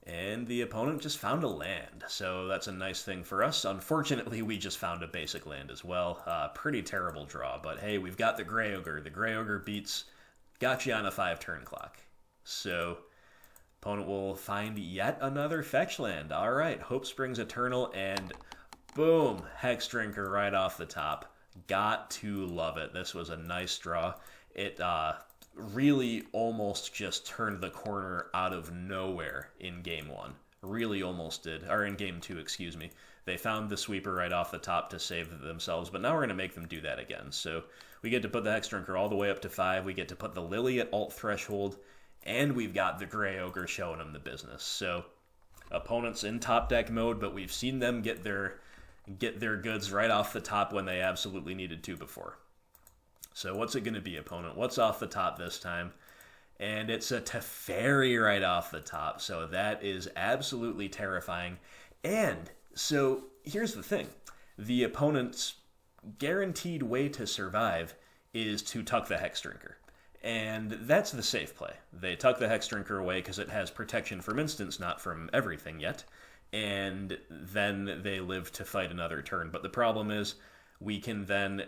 And the opponent just found a land, so that's a nice thing for us. Unfortunately, we just found a basic land as well. Pretty terrible draw, but hey, we've got the Grey Ogre. The Grey Ogre beats, got you on a 5-turn clock. So, opponent will find yet another fetch land. All right, Hope Springs Eternal, and boom, Hexdrinker right off the top. Got to love it. This was a nice draw. It really almost just turned the corner out of nowhere in Game 1. Really almost did. Or in Game 2, excuse me. They found the sweeper right off the top to save themselves, but now we're going to make them do that again. So we get to put the Hexdrinker all the way up to 5. We get to put the Lily at alt threshold, and we've got the Grey Ogre showing them the business. So opponents in top deck mode, but we've seen them get their goods right off the top when they absolutely needed to before. So what's it going to be, opponent? What's off the top this time? And it's a Teferi right off the top. So that is absolutely terrifying. And so here's the thing. The opponent's guaranteed way to survive is to tuck the Hexdrinker. And that's the safe play. They tuck the Hexdrinker away because it has protection from instants, not from everything yet. And then they live to fight another turn. But the problem is we can then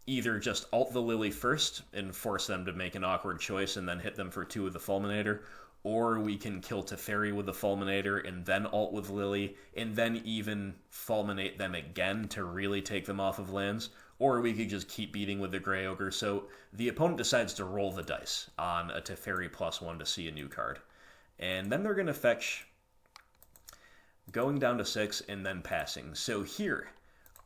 either just alt the Lily first and force them to make an awkward choice and then hit them for 2 with the Fulminator, or we can kill Teferi with the Fulminator and then alt with Lily, and then even Fulminate them again to really take them off of lands, or we could just keep beating with the Grey Ogre. So the opponent decides to roll the dice on a Teferi +1 to see a new card. And then they're going to fetch, going down to 6 and then passing. So here,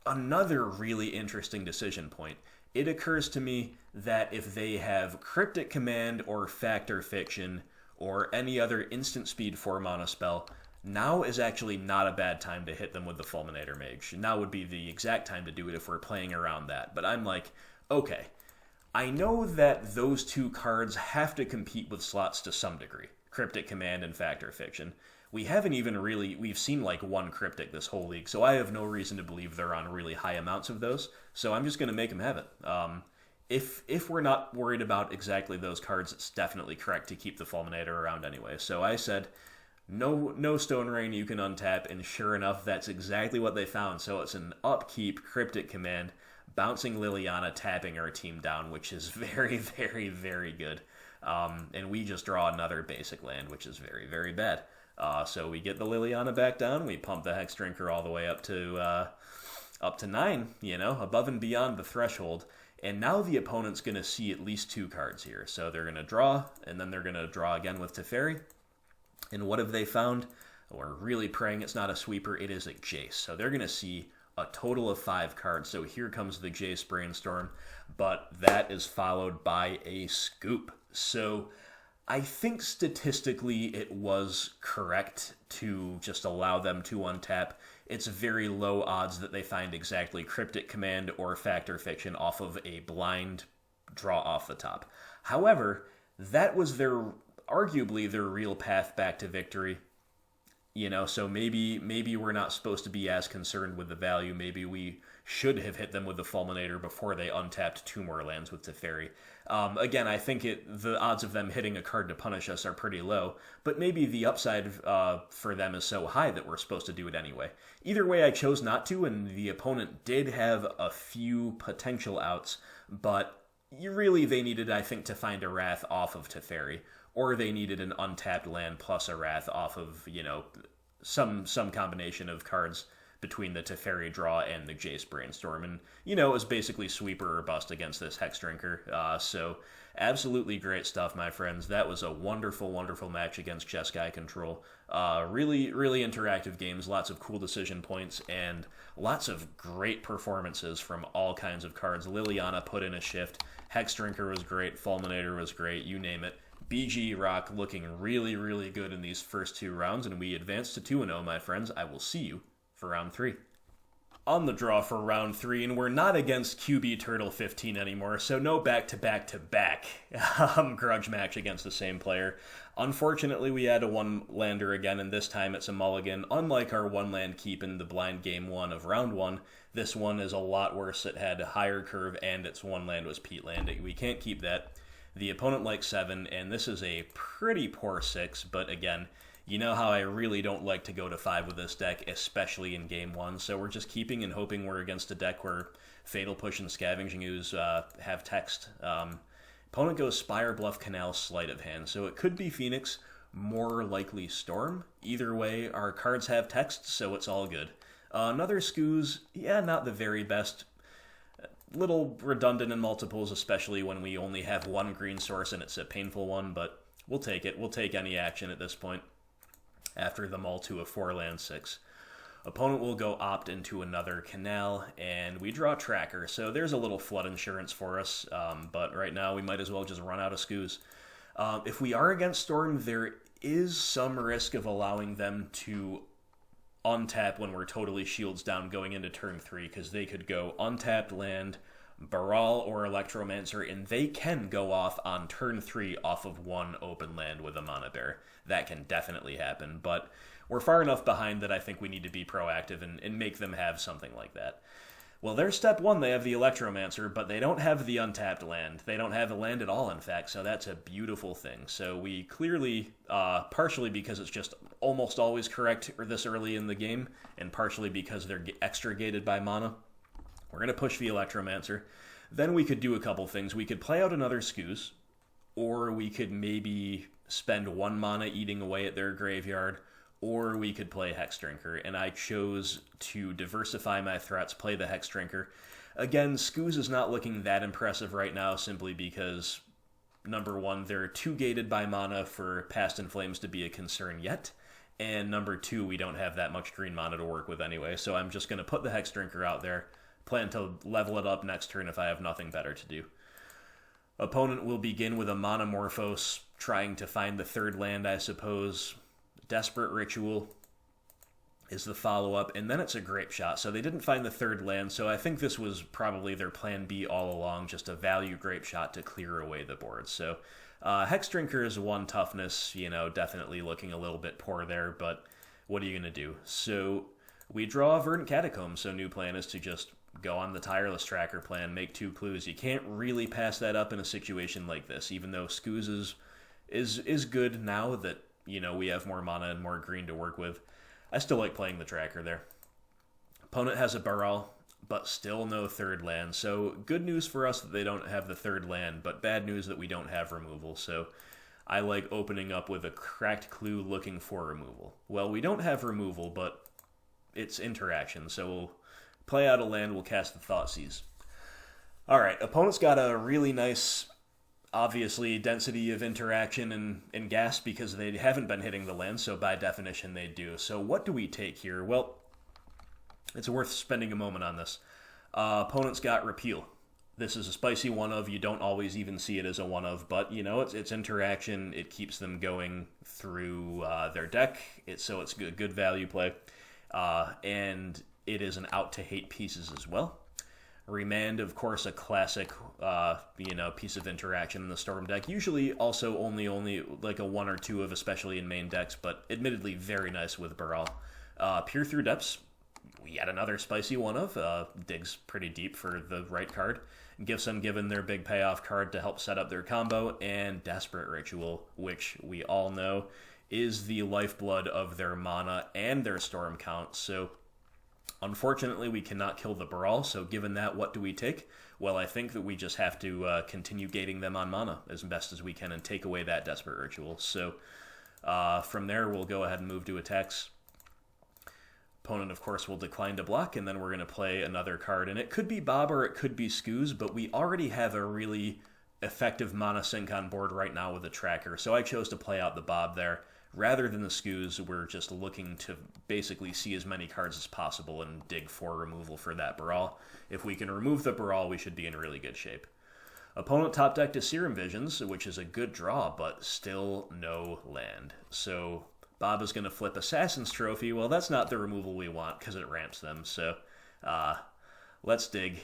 another really interesting decision point. It occurs to me that if they have Cryptic Command or Factor Fiction or any other instant speed 4-mana spell, now is actually not a bad time to hit them with the Fulminator Mage. Now would be the exact time to do it if we're playing around that. But I'm like, okay, I know that those 2 cards have to compete with slots to some degree. Cryptic Command and Factor Fiction. We haven't even really, we've seen like 1 Cryptic this whole league, so I have no reason to believe they're on really high amounts of those, so I'm just going to make them have it. If we're not worried about exactly those cards, it's definitely correct to keep the Fulminator around anyway. So I said, no Stone Rain you can untap, and sure enough, that's exactly what they found. So it's an upkeep Cryptic command, bouncing Liliana, tapping our team down, which is very, very, very good. And we just draw another basic land, which is very, very bad. So we get the Liliana back down, we pump the Hexdrinker all the way up to 9, above and beyond the threshold. And now the opponent's going to see at least 2 cards here. So they're going to draw, and then they're going to draw again with Teferi. And what have they found? We're really praying it's not a sweeper. It is a Jace. So they're going to see a total of 5 cards. So here comes the Jace Brainstorm, but that is followed by a Scoop. So I think statistically it was correct to just allow them to untap. It's very low odds that they find exactly Cryptic Command or Fact or Fiction off of a blind draw off the top. However, that was arguably their real path back to victory. So maybe we're not supposed to be as concerned with the value. Maybe we should have hit them with the Fulminator before they untapped 2 more lands with Teferi. Again, I think the odds of them hitting a card to punish us are pretty low, but maybe the upside for them is so high that we're supposed to do it anyway. Either way, I chose not to, and the opponent did have a few potential outs, but they needed, I think, to find a Wrath off of Teferi, or they needed an untapped land plus a Wrath off of, some combination of cards between the Teferi draw and the Jace Brainstorm. And, it was basically sweeper or bust against this Hexdrinker. So absolutely great stuff, my friends. That was a wonderful, wonderful match against Jeskai Control. Really, really interactive games, lots of cool decision points, and lots of great performances from all kinds of cards. Liliana put in a shift. Hexdrinker was great. Fulminator was great. You name it. BG Rock looking really, really good in these first 2 rounds, and we advance to 2-0, my friends. I will see you for round 3. On the draw for round 3, and we're not against QB Turtle 15 anymore, so no back-to-back-to-back grudge match against the same player. Unfortunately, we had a 1-lander again, and this time it's a mulligan. Unlike our 1-land keep in the blind game 1 of round 1, this one is a lot worse. It had a higher curve, and its 1 land was Peatland. We can't keep that. The opponent likes 7, and this is a pretty poor 6, but again, you know how I really don't like to go to 5 with this deck, especially in game 1, so we're just keeping and hoping we're against a deck where Fatal Push and Scavenging Ooze have text. Opponent goes Spire, Bluff, Canal, Sleight of Hand, so it could be Phoenix, more likely Storm. Either way, our cards have text, so it's all good. Another Scooze, not the very best. Little redundant in multiples, especially when we only have 1 green source and it's a painful one, but we'll take it. We'll take any action at this point after the mull to a 4-land 6. Opponent will go opt into another Canal, and we draw Tracker, so there's a little flood insurance for us, but right now we might as well just run out of Scooze. If we are against Storm, there is some risk of allowing them to untap when we're totally shields down going into turn 3, because they could go untapped land, Baral or Electromancer, and they can go off on turn 3 off of 1 open land with a Mana Bear. That can definitely happen, but we're far enough behind that I think we need to be proactive and make them have something like that. Well, there's step 1, they have the Electromancer, but they don't have the untapped land. They don't have a land at all, in fact, so that's a beautiful thing. So we clearly, partially because it's just almost always correct this early in the game, and partially because they're extra gated by mana, we're going to push the Electromancer. Then we could do a couple things. We could play out another Scooze, or we could maybe spend 1 mana eating away at their graveyard, or we could play Hexdrinker, and I chose to diversify my threats, play the Hexdrinker. Again, Scooze is not looking that impressive right now, simply because, number 1, they're too gated by mana for Past in Flames to be a concern yet, and number 2, we don't have that much green mana to work with anyway, so I'm just going to put the Hexdrinker out there, plan to level it up next turn if I have nothing better to do. Opponent will begin with a Monomorphose, trying to find the 3rd land, I suppose. Desperate Ritual is the follow-up, and then it's a Grape Shot. So they didn't find the 3rd land, so I think this was probably their plan B all along, just a value Grape Shot to clear away the board. So Hexdrinker is 1 toughness, definitely looking a little bit poor there, but what are you going to do? So we draw Verdant Catacombs, so new plan is to just go on the Tireless Tracker plan, make 2 clues. You can't really pass that up in a situation like this, even though Scooze is good now that we have more mana and more green to work with. I still like playing the tracker there. Opponent has a Baral, but still no third land. So good news for us that they don't have the third land, but bad news that we don't have removal. So I like opening up with a Cracked Clue looking for removal. Well, we don't have removal, but it's interaction. So we'll play out a land, we'll cast the Thoughtseize. Alright, opponent's got a really nice, obviously, density of interaction and gas because they haven't been hitting the land, so by definition they do. So what do we take here? Well, it's worth spending a moment on this. Opponent's got Repeal. This is a spicy one of. You don't always even see it as a one of, but it's interaction. It keeps them going through their deck. So it's good value play, and it is an out to hate pieces as well. Remand, of course, a classic piece of interaction in the Storm deck. Usually also only like a 1 or 2 of, especially in main decks, but admittedly very nice with Baral. Peer Through Depths. Yet another spicy one of. Digs pretty deep for the right card. Gifts Ungiven, their big payoff card to help set up their combo. And Desperate Ritual, which we all know is the lifeblood of their mana and their storm count. So unfortunately, we cannot kill the Baral. So given that, what do we take? Well, I think that we just have to continue gating them on mana as best as we can and take away that Desperate Ritual. So from there, we'll go ahead and move to attacks. Opponent, of course, will decline to block, and then we're going to play another card. And it could be Bob or it could be Scooz, but we already have a really effective mana sink on board right now with the tracker. So I chose to play out the Bob there. Rather than the Scooz, we're just looking to basically see as many cards as possible and dig for removal for that Baral. If we can remove the Baral, we should be in really good shape. Opponent top deck to Serum Visions, which is a good draw, but still no land. So Bob is going to flip Assassin's Trophy. Well, that's not the removal we want because it ramps them. So let's dig.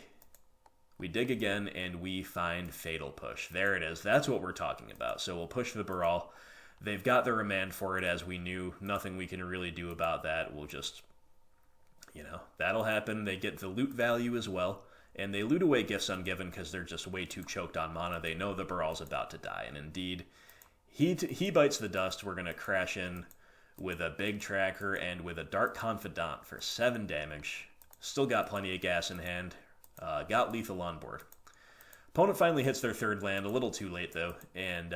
We dig again, and we find Fatal Push. There it is. That's what we're talking about. So we'll push the Baral. They've got the remand for it, as we knew. Nothing we can really do about that. We'll just, that'll happen. They get the loot value as well. And they loot away Gifts Ungiven because they're just way too choked on mana. They know the Baral's about to die. And indeed, he bites the dust. We're going to crash in with a big tracker and with a Dark Confidant for 7 damage. Still got plenty of gas in hand. Got lethal on board. Opponent finally hits their third land, a little too late though, and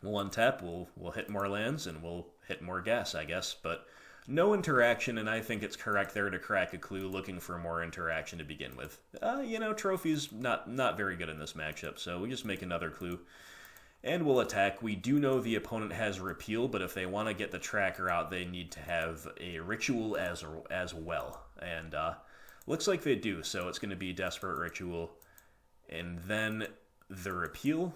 we'll untap, we'll hit more lands, and we'll hit more gas, I guess, but no interaction, and I think it's correct there to crack a clue, looking for more interaction to begin with. Trophy's not very good in this matchup, so we just make another clue. And we'll attack. We do know the opponent has Repeal, but if they want to get the tracker out, they need to have a Ritual as well. And looks like they do, so it's going to be Desperate Ritual. And then the Repeal,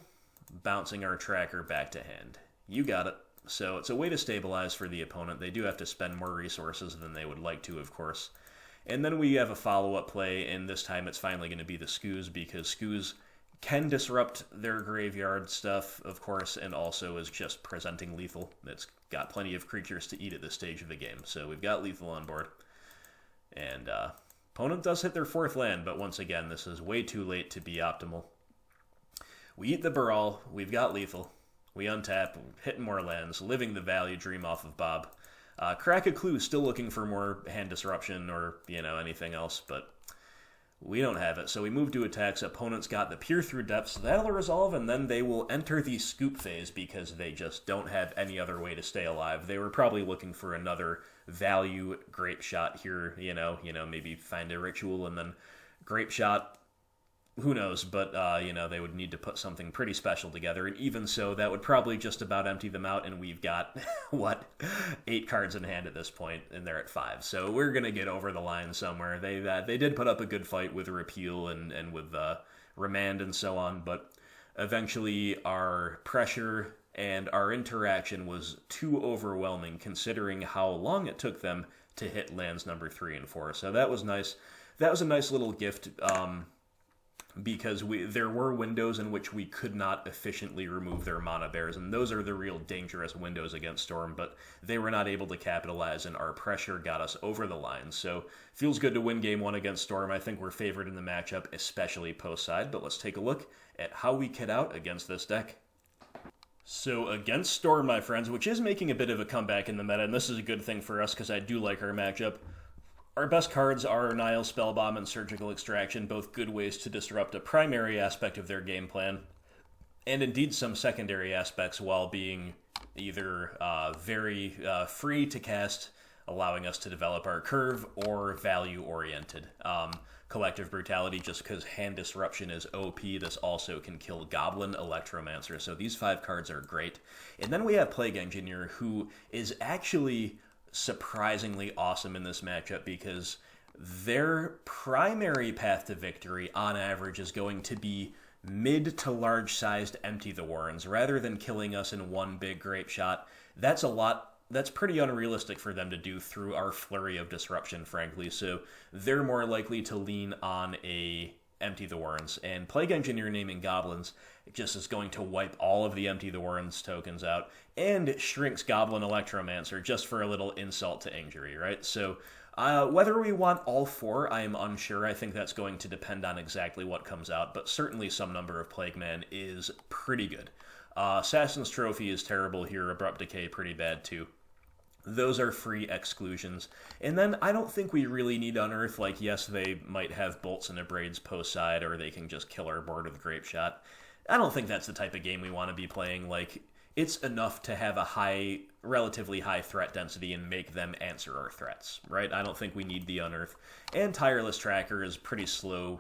bouncing our tracker back to hand. You got it. So it's a way to stabilize for the opponent. They do have to spend more resources than they would like to, of course. And then we have a follow-up play, and this time it's finally going to be the Scooz, because Scooz can disrupt their graveyard stuff, of course, and also is just presenting lethal. It's got plenty of creatures to eat at this stage of the game, so we've got lethal on board. And opponent does hit their 4th land, but once again, this is way too late to be optimal. We eat the Baral, we've got lethal. We untap, hitting more lands, living the value dream off of Bob. Crack a Clue, still looking for more hand disruption or, anything else, but we don't have it, so we move to attacks. Opponent's got the Peer Through Depths. That'll resolve, and then they will enter the scoop phase because they just don't have any other way to stay alive. They were probably looking for another value Grape Shot here, maybe find a Ritual and then Grape Shot. Who knows, but, they would need to put something pretty special together, and even so, that would probably just about empty them out, and we've got, 8 cards in hand at this point, and they're at 5, so we're going to get over the line somewhere. They did put up a good fight with Repeal and with Remand and so on, but eventually our pressure and our interaction was too overwhelming, considering how long it took them to hit lands number 3 and 4, so that was nice. That was a nice little gift, because there were windows in which we could not efficiently remove their mana bears, and those are the real dangerous windows against Storm, but they were not able to capitalize, and our pressure got us over the line. So feels good to win game 1 against Storm. I think we're favored in the matchup, especially post-side, but let's take a look at how we kit out against this deck. So against Storm, my friends, which is making a bit of a comeback in the meta, and this is a good thing for us because I do like our matchup. Our best cards are Nihil Spellbomb and Surgical Extraction, both good ways to disrupt a primary aspect of their game plan, and indeed some secondary aspects while being either very free to cast, allowing us to develop our curve, or value-oriented. Collective Brutality, just because Hand Disruption is OP, this also can kill Goblin, Electromancer, so these 5 cards are great. And then we have Plague Engineer, who is actually surprisingly awesome in this matchup because their primary path to victory, on average, is going to be mid to large-sized Empty the Warrens. Rather than killing us in one big grape shot, that's pretty unrealistic for them to do through our flurry of disruption, frankly. So they're more likely to lean on a Empty the Warrens. And Plague Engineer naming Goblins just is going to wipe all of the Empty the Warrens tokens out and shrinks Goblin Electromancer just for a little insult to injury, right? So whether we want all 4, I am unsure. I think that's going to depend on exactly what comes out, but certainly some number of Plague Man is pretty good. Assassin's Trophy is terrible here. Abrupt Decay pretty bad too. Those are free exclusions. And then I don't think we really need Unearth. Like, yes, they might have Bolts and Abrades post-side, or they can just kill our board with Grape Shot. I don't think that's the type of game we want to be playing. Like, it's enough to have a relatively high threat density and make them answer our threats, right? I don't think we need the Unearth. And Tireless Tracker is pretty slow.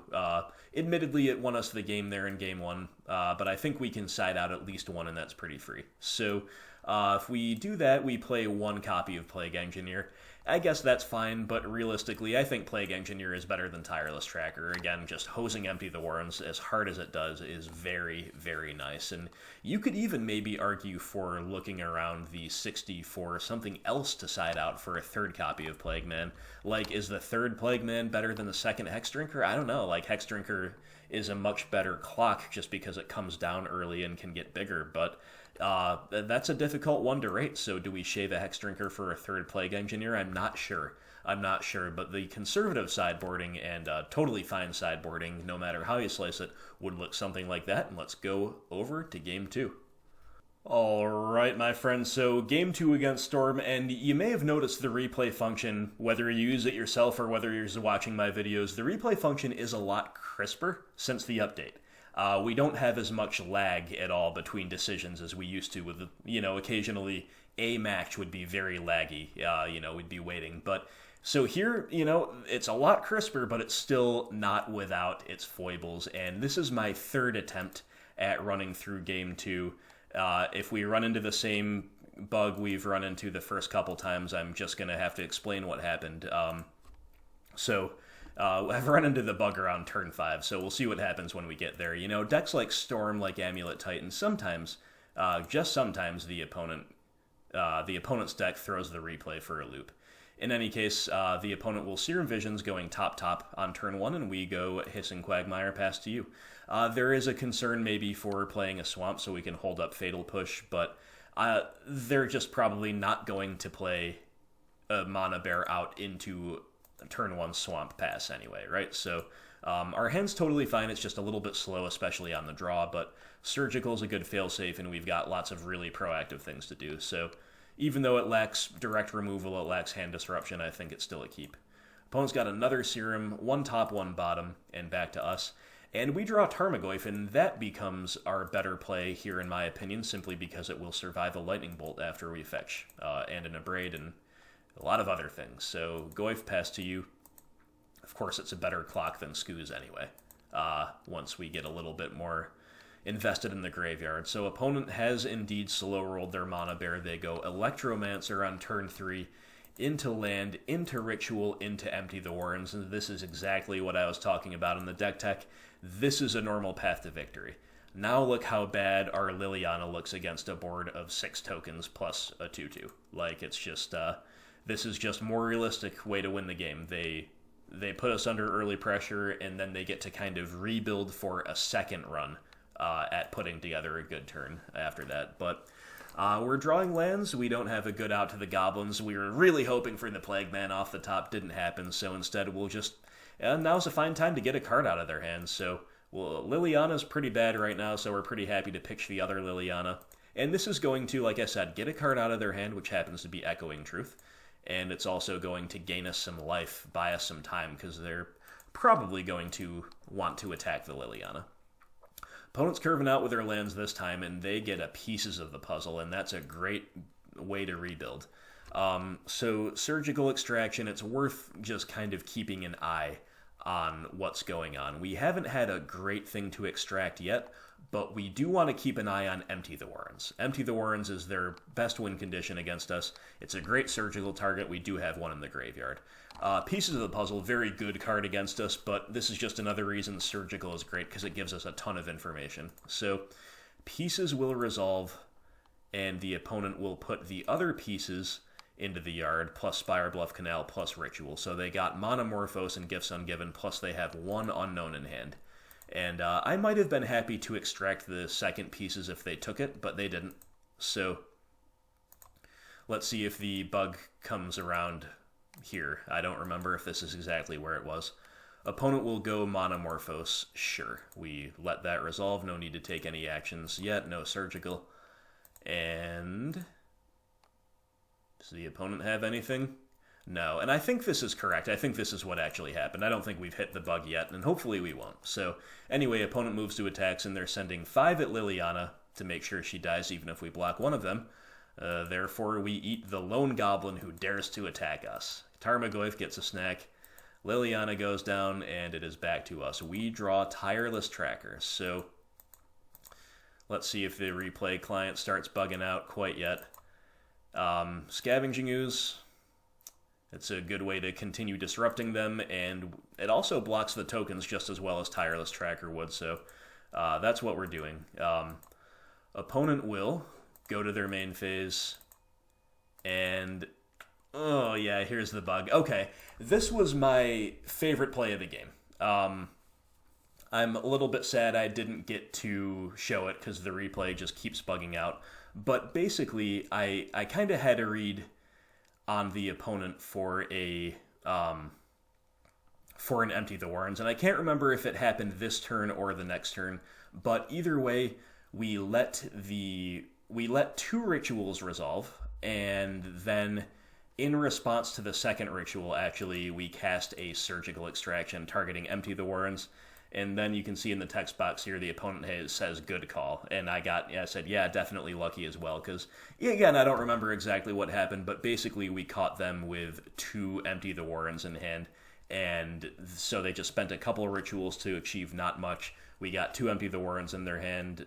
Admittedly, it won us the game there in Game 1, but I think we can side out at least 1, and that's pretty free. So if we do that, we play 1 copy of Plague Engineer. I guess that's fine, but realistically, I think Plague Engineer is better than Tireless Tracker. Again, just hosing Empty the Warrens as hard as it does is very, very nice. And you could even maybe argue for looking around the 60 for something else to side out for a 3rd copy of Plague Man. Like, is the 3rd Plague Man better than the 2nd Hexdrinker? I don't know. Like, Hexdrinker is a much better clock just because it comes down early and can get bigger, but that's a difficult one to rate. So do we shave a Hexdrinker for a 3rd Plague Engineer? I'm not sure, but the conservative sideboarding and totally fine sideboarding, no matter how you slice it, would look something like that. And let's go over to Game 2. Alright, my friends, so Game 2 against Storm, and you may have noticed the replay function, whether you use it yourself or whether you're just watching my videos, the replay function is a lot crisper since the update. We don't have as much lag at all between decisions as we used to with, occasionally a match would be very laggy, we'd be waiting. But so here, it's a lot crisper, but it's still not without its foibles. And this is my 3rd attempt at running through Game 2. If we run into the same bug we've run into the first couple times, I'm just going to have to explain what happened. I've run into the bug around turn 5, so we'll see what happens when we get there. Decks like Storm, like Amulet Titan, sometimes, just sometimes, the opponent's deck throws the replay for a loop. In any case, the opponent will Serum Visions going top on turn 1, and we go Hissing Quagmire pass to you. There is a concern maybe for playing a Swamp so we can hold up Fatal Push, but they're just probably not going to play a Mana Bear out into turn 1 Swamp pass anyway, right? So our hand's totally fine. It's just a little bit slow, especially on the draw, but Surgical's a good failsafe, and we've got lots of really proactive things to do. So even though it lacks direct removal, it lacks hand disruption, I think it's still a keep. Opponent's got another Serum, 1 top, 1 bottom, and back to us. And we draw Tarmogoyf, and that becomes our better play here, in my opinion, simply because it will survive a Lightning Bolt after we fetch, and an Abrade, and a lot of other things. So Goyf pass to you. Of course, it's a better clock than Skooz anyway, once we get a little bit more invested in the graveyard. So opponent has indeed slow rolled their Mana Bear. They go Electromancer on turn 3, into land, into Ritual, into Empty the Warrens, and this is exactly what I was talking about in the deck tech. This is a normal path to victory. Now look how bad our Liliana looks against a board of 6 tokens plus a 2/2. Like, it's just, this is just more realistic way to win the game. They put us under early pressure, and then they get to kind of rebuild for a second run at putting together a good turn after that. But we're drawing lands. We don't have a good out to the Goblins. We were really hoping for the Plague Man off the top. Didn't happen, so instead we'll just... now's a fine time to get a card out of their hands. So Liliana's pretty bad right now, so we're pretty happy to pitch the other Liliana. And this is going to, like I said, get a card out of their hand, which happens to be Echoing Truth. And it's also going to gain us some life, buy us some time, because they're probably going to want to attack the Liliana. Opponent's curving out with their lands this time, and they get a pieces of the puzzle, and that's a great way to rebuild. So Surgical Extraction, it's worth just kind of keeping an eye on what's going on. We haven't had a great thing to extract yet, but we do want to keep an eye on Empty the Warrens. Empty the Warrens is their best win condition against us. It's a great surgical target. We do have one in the graveyard. Pieces of the Puzzle, very good card against us, but this is just another reason Surgical is great, because it gives us a ton of information. So pieces will resolve, and the opponent will put the other pieces into the yard, plus Spire Bluff Canal, plus Ritual. So they got Monomorphose and Gifts Ungiven, plus they have one unknown in hand. And I might have been happy to extract the second pieces if they took it, but they didn't. So let's see if the bug comes around here. I don't remember if this is exactly where it was. Opponent will go Monomorphose. Sure. We let that resolve. No need to take any actions yet. No surgical. And does the opponent have anything? No, and I think this is correct. I think this is what actually happened. I don't think we've hit the bug yet, and hopefully we won't. So anyway, opponent moves to attacks, and they're sending 5 at Liliana to make sure she dies even if we block one of them. Therefore, we eat the lone goblin who dares to attack us. Tarmogoyf gets a snack. Liliana goes down, and it is back to us. We draw Tireless Tracker. So let's see if the replay client starts bugging out quite yet. Scavenging Ooze. It's a good way to continue disrupting them, and it also blocks the tokens just as well as Tireless Tracker would, so that's what we're doing. Opponent will go to their main phase, and oh yeah, here's the bug. Okay, this was my favorite play of the game. I'm a little bit sad I didn't get to show it because the replay just keeps bugging out, but basically I kind of had a read on the opponent for an Empty the Warrens, and I can't remember if it happened this turn or the next turn, but either way, we let 2 rituals resolve, and then in response to the second ritual, actually, we cast a Surgical Extraction targeting Empty the Warrens. And then you can see in the text box here, the opponent says good call. And I said, yeah, definitely lucky as well. Because, again, I don't remember exactly what happened, but basically we caught them with 2 Empty the Warrens in hand. And so they just spent a couple of rituals to achieve not much. We got 2 Empty the Warrens in their hand,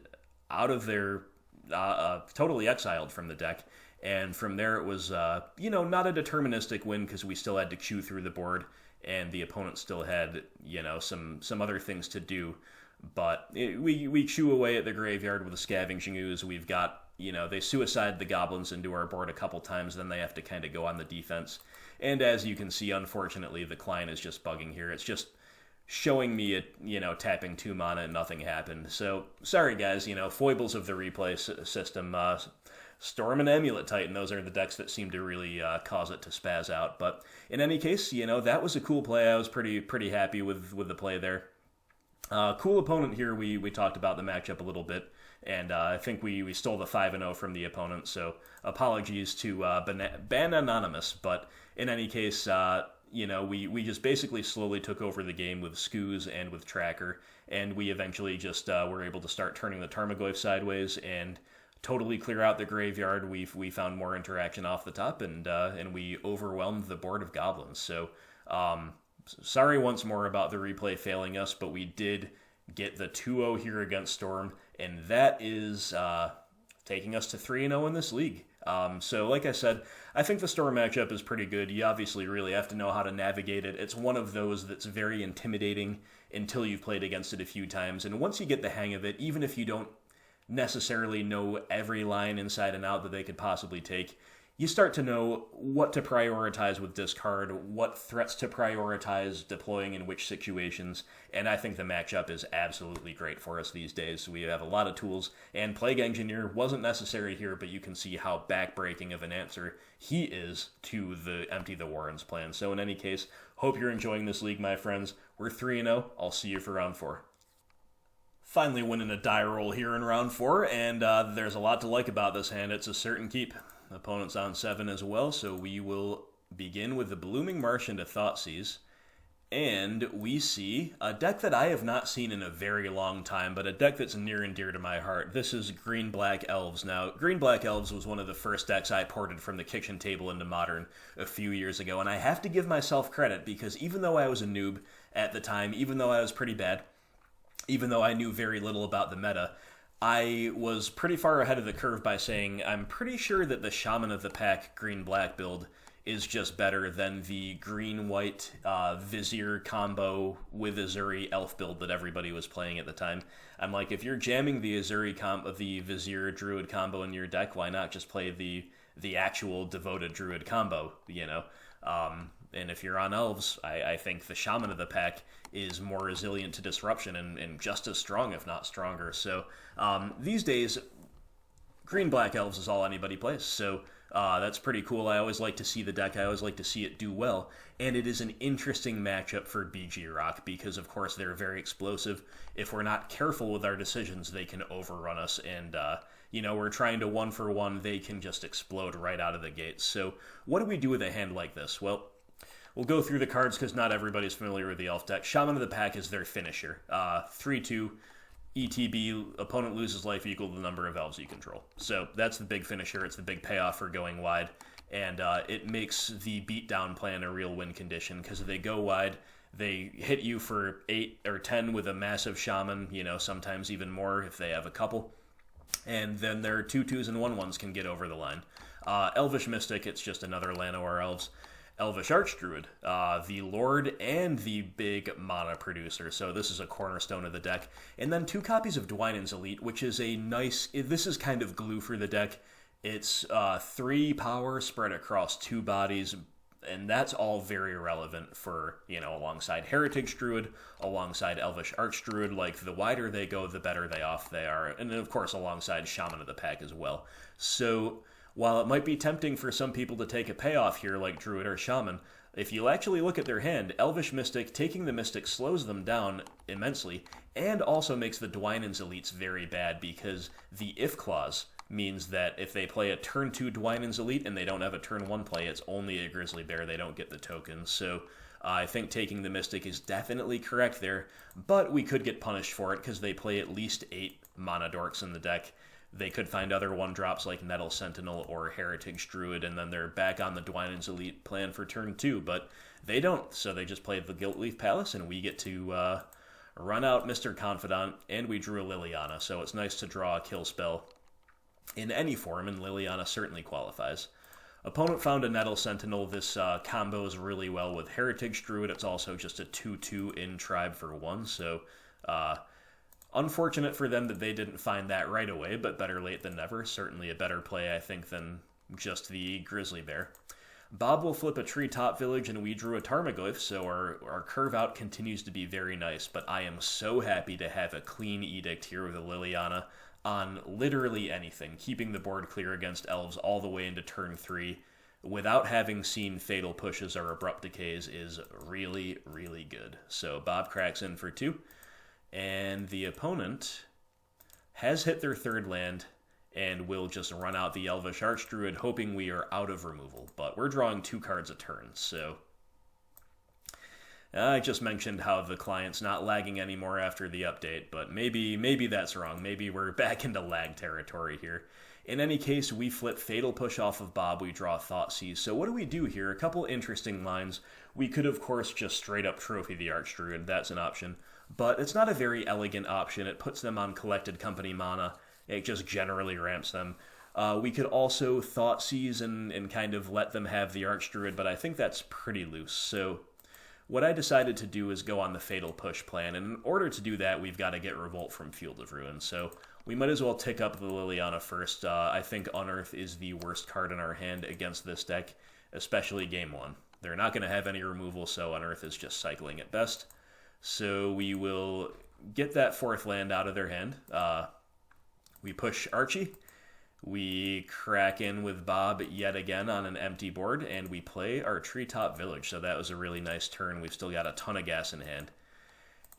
out of their, totally exiled from the deck. And from there it was, not a deterministic win because we still had to chew through the board. And the opponent still had, some other things to do. But we chew away at the graveyard with a Scavenging Ooze. We've got, they suicide the goblins into our board a couple times, then they have to kind of go on the defense. And as you can see, unfortunately, the client is just bugging here. It's just showing me it, tapping 2 mana and nothing happened. So, sorry guys, foibles of the replay system. Storm and Amulet Titan, those are the decks that seem to really cause it to spaz out. But in any case, that was a cool play. I was pretty happy with the play there. Cool opponent here. We talked about the matchup a little bit, and I think we stole the 5-0 from the opponent, so apologies to Ban Anonymous. But in any case, we just basically slowly took over the game with Skoos and with Tracker, and we eventually just were able to start turning the Tarmogoyf sideways and totally clear out the graveyard. We found more interaction off the top, and we overwhelmed the board of goblins. So, sorry once more about the replay failing us, but we did get the 2-0 here against Storm, and that is taking us to 3-0 in this league. So, like I said, I think the Storm matchup is pretty good. You obviously really have to know how to navigate it. It's one of those that's very intimidating until you've played against it a few times, and once you get the hang of it, even if you don't necessarily know every line inside and out that they could possibly take, you start to know what to prioritize with discard, what threats to prioritize deploying in which situations, and I think the matchup is absolutely great for us these days. We have a lot of tools, and Plague Engineer wasn't necessary here, but you can see how backbreaking of an answer he is to the Empty the Warrens plan. So in any case, hope you're enjoying this league, my friends. We're 3-0. I'll see you for round 4. Finally winning a die roll here in round 4, and there's a lot to like about this hand. It's a certain keep. Opponent's on 7 as well, so we will begin with the Blooming Marsh into Thoughtseize. And we see a deck that I have not seen in a very long time, but a deck that's near and dear to my heart. This is Green-Black Elves. Now, Green-Black Elves was one of the first decks I ported from the kitchen table into Modern a few years ago, and I have to give myself credit because even though I was a noob at the time, even though I was pretty bad, even though I knew very little about the meta, I was pretty far ahead of the curve by saying I'm pretty sure that the Shaman of the Pack Green-Black build is just better than the green-white Vizier combo with Azuri Elf build that everybody was playing at the time. I'm like, if you're jamming the the Vizier Druid combo in your deck, why not just play the actual devoted Druid combo, you know? And if you're on Elves, I think the Shaman of the Pack is more resilient to disruption and just as strong, if not stronger. So these days, Green-Black Elves is all anybody plays, so that's pretty cool. I always like to see the deck. I always like to see it do well. And it is an interesting matchup for BG Rock because, of course, they're very explosive. If we're not careful with our decisions, they can overrun us. And, we're trying to 1-for-1. They can just explode right out of the gate. So what do we do with a hand like this? Well, we'll go through the cards because not everybody's familiar with the Elf deck. Shaman of the Pack is their finisher. 3-2. ETB, opponent loses life equal to the number of elves you control. So that's the big finisher. It's the big payoff for going wide. And it makes the beatdown plan a real win condition because if they go wide, they hit you for 8 or 10 with a massive shaman, sometimes even more if they have a couple. And then their 2/2s and 1/1s can get over the line. Elvish Mystic, it's just another Llanowar Elves. Elvish Archdruid, the Lord and the big mana producer. So this is a cornerstone of the deck. And then 2 copies of Dwynen's Elite, which is this is kind of glue for the deck. It's 3 power spread across 2 bodies, and that's all very relevant for, alongside Heritage Druid, alongside Elvish Archdruid. Like, the wider they go, the better off they are. And then, of course, alongside Shaman of the Pack as well. So while it might be tempting for some people to take a payoff here like Druid or Shaman, if you actually look at their hand, Elvish Mystic, taking the Mystic slows them down immensely, and also makes the Dwynen's Elites very bad because the if clause means that if they play a turn 2 Dwynen's Elite and they don't have a turn 1 play, it's only a Grizzly Bear, they don't get the tokens. So I think taking the Mystic is definitely correct there, but we could get punished for it because they play at least 8 mana dorks in the deck. They could find other 1-drops like Nettle Sentinel or Heritage Druid, and then they're back on the Dwynen's Elite plan for turn 2, but they don't, so they just play the Gilt-Leaf Palace, and we get to run out Mr. Confidant, and we drew a Liliana, so it's nice to draw a kill spell in any form, and Liliana certainly qualifies. Opponent found a Nettle Sentinel. This combos really well with Heritage Druid. It's also just a 2/2 in Tribe for 1, so unfortunate for them that they didn't find that right away, but better late than never. Certainly a better play, I think, than just the Grizzly Bear. Bob will flip a Treetop Village, and we drew a Tarmogoyf, so our curve out continues to be very nice, but I am so happy to have a clean edict here with a Liliana on literally anything, keeping the board clear against Elves all the way into turn 3 without having seen Fatal Pushes or Abrupt Decays is really, really good. So Bob cracks in for 2. And the opponent has hit their 3rd land and will just run out the Elvish Archdruid, hoping we are out of removal. But we're drawing 2 cards a turn, so I just mentioned how the client's not lagging anymore after the update, but maybe that's wrong. Maybe we're back into lag territory here. In any case, we flip Fatal Push off of Bob, we draw Thoughtseize. So what do we do here? A couple interesting lines. We could, of course, just straight up Trophy the Archdruid. That's an option. But it's not a very elegant option. It puts them on Collected Company mana. It just generally ramps them. We could also Thoughtseize and kind of let them have the Archdruid, but I think that's pretty loose. So what I decided to do is go on the Fatal Push plan, and in order to do that, we've got to get Revolt from Field of Ruin. So we might as well tick up the Liliana first. I think Unearth is the worst card in our hand against this deck, especially Game 1. They're not going to have any removal, so Unearth is just cycling at best. So we will get that 4th land out of their hand. We push Archie. We crack in with Bob yet again on an empty board, and we play our Treetop Village. So that was a really nice turn. We've still got a ton of gas in hand.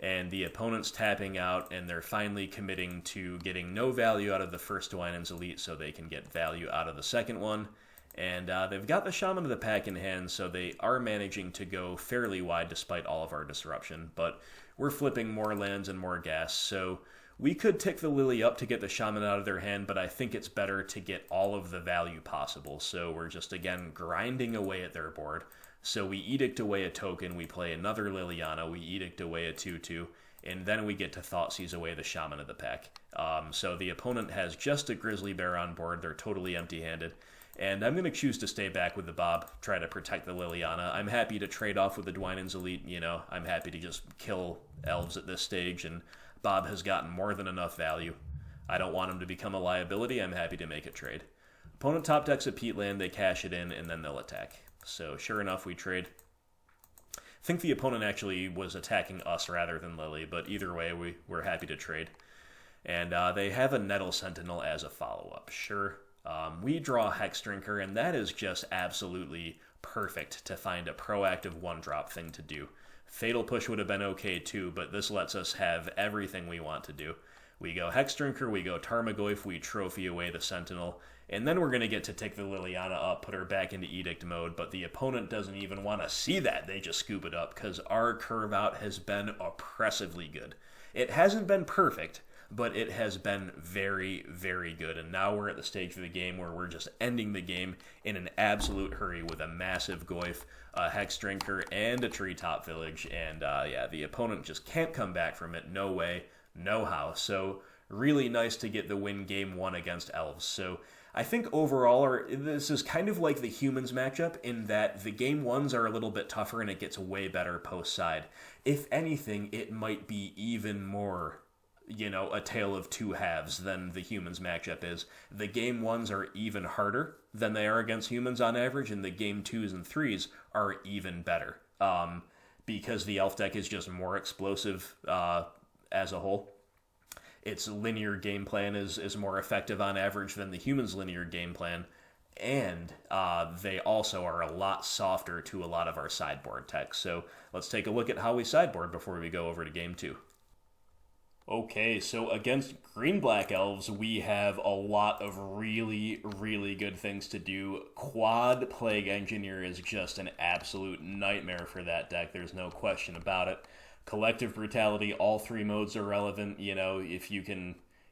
and the opponent's tapping out, and they're finally committing to getting no value out of the first Dwynen's Elite so they can get value out of the second one. And they've got the Shaman of the Pack in hand, so they are managing to go fairly wide despite all of our disruption. But we're flipping more lands and more gas, so we could tick the Lily up to get the Shaman out of their hand, but I think it's better to get all of the value possible. So we're just, again, grinding away at their board. So we Edict away a token, we play another Liliana, we Edict away a 2/2, and then we get to Thoughtseize away the Shaman of the Pack. So the opponent has just a Grizzly Bear on board, they're totally empty-handed. And I'm going to choose to stay back with the Bob, try to protect the Liliana. I'm happy to trade off with the Dwynen's Elite, I'm happy to just kill Elves at this stage, and Bob has gotten more than enough value. I don't want him to become a liability, I'm happy to make a trade. Opponent top decks a Peatland, they cash it in, and then they'll attack. So sure enough, we trade. I think the opponent actually was attacking us rather than Lily, but either way, we're happy to trade. And they have a Nettle Sentinel as a follow-up. Sure. We draw Hexdrinker, and that is just absolutely perfect to find a proactive one-drop thing to do. Fatal Push would have been okay too, but this lets us have everything we want to do. We go Hexdrinker, we go Tarmogoyf, we trophy away the Sentinel, and then we're going to get to take the Liliana up, put her back into Edict mode, but the opponent doesn't even want to see that. They just scoop it up, because our curve out has been oppressively good. It hasn't been perfect, but it has been very, very good, and now we're at the stage of the game where we're just ending the game in an absolute hurry with a massive Goyf, a Hexdrinker, and a Treetop Village, and yeah, the opponent just can't come back from it. No way, no how. So really nice to get the win game 1 against Elves. So I think overall, this is kind of like the Humans matchup in that the game 1s are a little bit tougher and it gets way better post-side. If anything, it might be even more, a tale of two halves than the Humans matchup is. The game 1s are even harder than they are against Humans on average, and the game 2s and 3s are even better. Because the Elf deck is just more explosive as a whole. Its linear game plan is more effective on average than the Humans' linear game plan, and they also are a lot softer to a lot of our sideboard tech. So let's take a look at how we sideboard before we go over to game 2. Okay, so against Green-Black Elves, we have a lot of really, really good things to do. Quad Plague Engineer is just an absolute nightmare for that deck. There's no question about it. Collective Brutality, all 3 modes are relevant.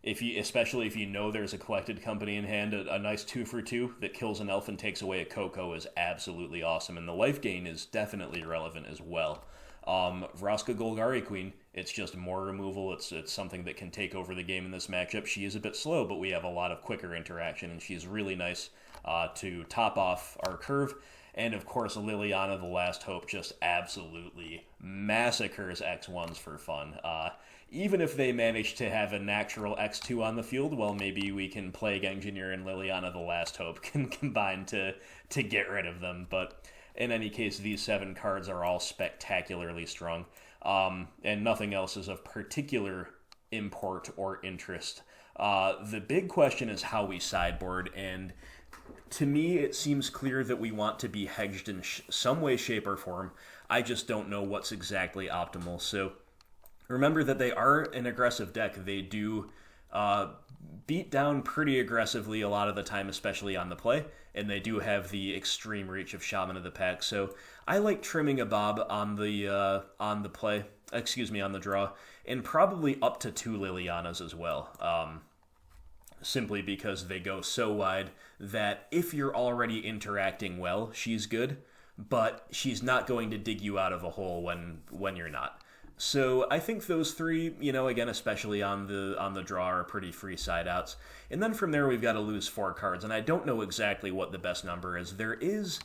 Especially if you know there's a Collected Company in hand, a nice 2-for-2 that kills an elf and takes away a Coco is absolutely awesome, and the life gain is definitely relevant as well. Vraska Golgari Queen, it's just more removal. It's something that can take over the game in this matchup. She is a bit slow, but we have a lot of quicker interaction, and she's really nice to top off our curve. And of course, Liliana, the Last Hope, just absolutely massacres X1s for fun. Even if they manage to have a natural X2 on the field, well, maybe we can Plague Engineer and Liliana, the Last Hope can combine to get rid of them. But in any case, these 7 cards are all spectacularly strong, and nothing else is of particular import or interest. The big question is how we sideboard, and to me, it seems clear that we want to be hedged in some way, shape, or form. I just don't know what's exactly optimal. So remember that they are an aggressive deck. They do beat down pretty aggressively a lot of the time, especially on the play, and they do have the extreme reach of Shaman of the Pack. So I like trimming a Bob on the draw, and probably up to 2 Lilianas as well. Simply because they go so wide that if you're already interacting well, she's good, but she's not going to dig you out of a hole when you're not. So I think those 3, again, especially on the draw, are pretty free side outs. And then from there, we've got to lose 4 cards, and I don't know exactly what the best number is. There is,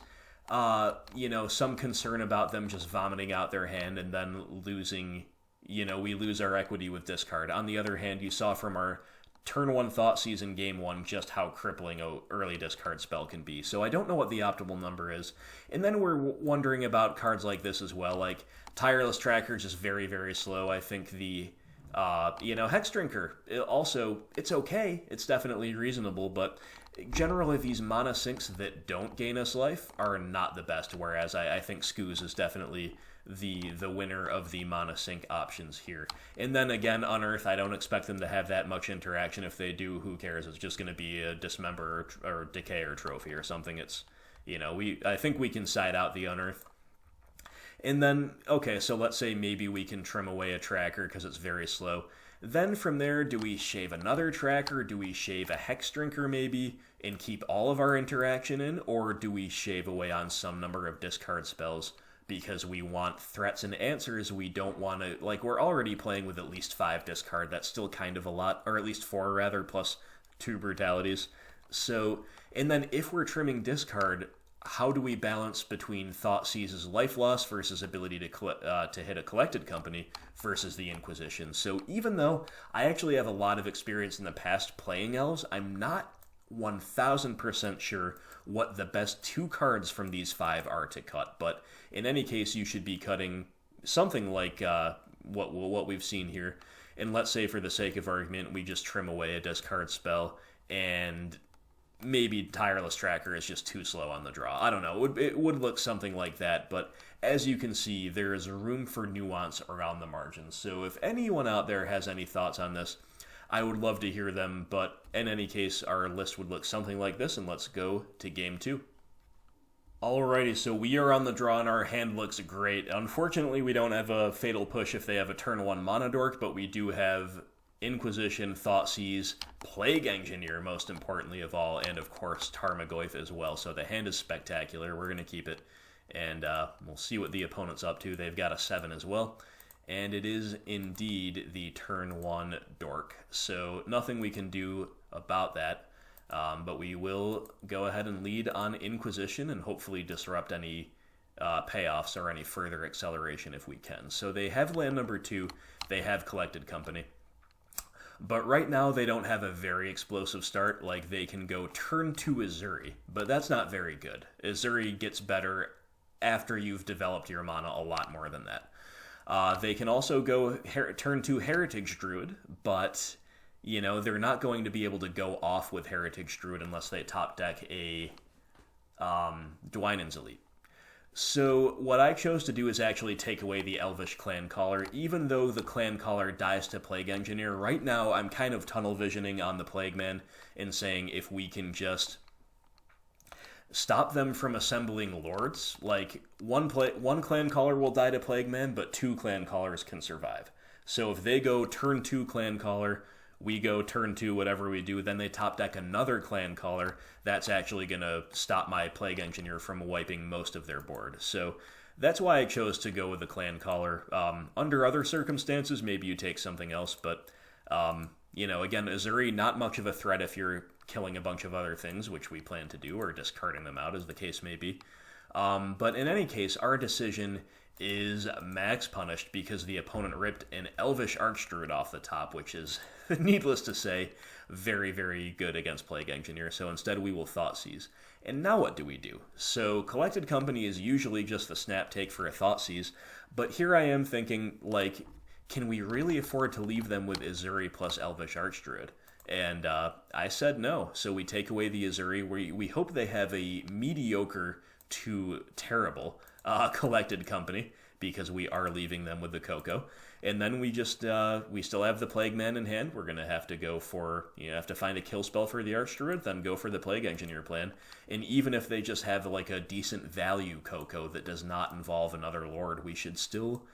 some concern about them just vomiting out their hand and then losing, we lose our equity with discard. On the other hand, you saw from our Turn 1 Thoughtseize in Game 1 just how crippling an early discard spell can be. So I don't know what the optimal number is. And then we're wondering about cards like this as well, like Tireless Tracker, just very, very slow. I think the, Hexdrinker, also, it's okay. It's definitely reasonable, but generally these mana sinks that don't gain us life are not the best, whereas I think Scooz is definitely the winner of the mana sink options here. And then again, Unearth, I don't expect them to have that much interaction. If they do, who cares? It's just going to be a Dismember or Decay or Trophy or something. It's, I think we can side out the Unearth. And then, okay, so let's say maybe we can trim away a Tracker because it's very slow. Then from there, do we shave another Tracker? Do we shave a Hexdrinker maybe and keep all of our interaction in? Or do we shave away on some number of discard spells because we want threats and answers? We don't want to, we're already playing with at least 5 discard. That's still kind of a lot, or at least 4 rather, plus 2 brutalities. So, and then if we're trimming discard, how do we balance between Thoughtseize's life loss versus ability to hit a Collected Company versus the Inquisition? So even though I actually have a lot of experience in the past playing Elves, I'm not 1000% sure what the best 2 cards from these 5 are to cut. But in any case, you should be cutting something like what we've seen here. And let's say for the sake of argument, we just trim away a discard spell and maybe Tireless Tracker is just too slow on the draw. I don't know. It would look something like that, but as you can see, there is room for nuance around the margins. So if anyone out there has any thoughts on this, I would love to hear them, but in any case, our list would look something like this, and let's go to game 2. Alrighty, so we are on the draw and our hand looks great. Unfortunately, we don't have a Fatal Push if they have a turn 1 Mana Dork, but we do have Inquisition, Thoughtseize, Plague Engineer, most importantly of all, and of course Tarmogoyf as well. So the hand is spectacular. We're going to keep it, and we'll see what the opponent's up to. They've got a 7 as well, and it is indeed the turn 1 Dork. So nothing we can do about that, but we will go ahead and lead on Inquisition and hopefully disrupt any payoffs or any further acceleration if we can. So they have land number 2. They have Collected Company. But right now, they don't have a very explosive start. Like, they can go turn 2 Ezuri, but that's not very good. Ezuri gets better after you've developed your mana a lot more than that. They can also go turn 2 Heritage Druid, but, they're not going to be able to go off with Heritage Druid unless they top deck a Dwynen's Elite. So what I chose to do is actually take away the Elvish Clan Caller. Even though the Clan Caller dies to Plague Engineer, right now I'm kind of tunnel visioning on the Plague Man and saying if we can just stop them from assembling Lords. Like, one Clan Caller will die to Plague Man, but 2 Clan Callers can survive. So if they go turn 2 Clan Caller, we go turn 2, whatever we do, then they top deck another Clan Caller. That's actually going to stop my Plague Engineer from wiping most of their board. So that's why I chose to go with the Clan Caller. Under other circumstances, maybe you take something else, but, again, Ezuri, not much of a threat if you're killing a bunch of other things, which we plan to do, or discarding them out, as the case may be. But in any case, our decision is max punished because the opponent ripped an Elvish Archdruid off the top, which is, needless to say, very, very good against Plague Engineer. So instead we will Thoughtseize. And now what do we do? So Collected Company is usually just the snap take for a Thoughtseize, but here I am thinking, can we really afford to leave them with Ezuri plus Elvish Archdruid? And I said no. So we take away the Ezuri. We hope they have a mediocre to terrible Collected Company, because we are leaving them with the Coco. And then we just, we still have the Plague Man in hand. We're going to have to go for, have to find a kill spell for the Archdruid, then go for the Plague Engineer plan. And even if they just have a decent value Coco that does not involve another Lord, we should still,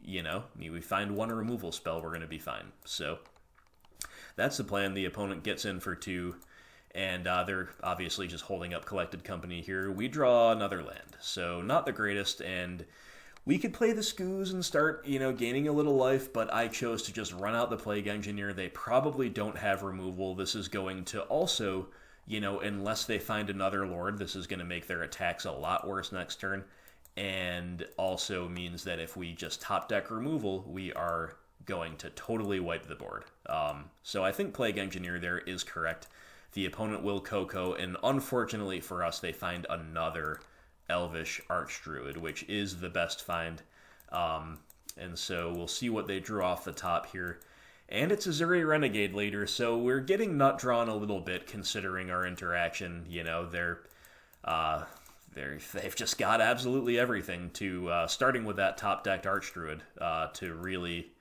we find one removal spell, we're going to be fine. So that's the plan. The opponent gets in for 2. And they're obviously just holding up Collected Company here. We draw another land, so not the greatest, and we could play the Skoos and start, gaining a little life, but I chose to just run out the Plague Engineer. They probably don't have removal. This is going to also, unless they find another Lord, this is going to make their attacks a lot worse next turn, and also means that if we just top deck removal, we are going to totally wipe the board. So I think Plague Engineer there is correct. The opponent will Coco, and unfortunately for us, they find another Elvish Archdruid, which is the best find. And so we'll see what they drew off the top here. And it's Ezuri Renegade later, so we're getting nut drawn a little bit considering our interaction. they've just got absolutely everything to, starting with that top-decked Archdruid, to really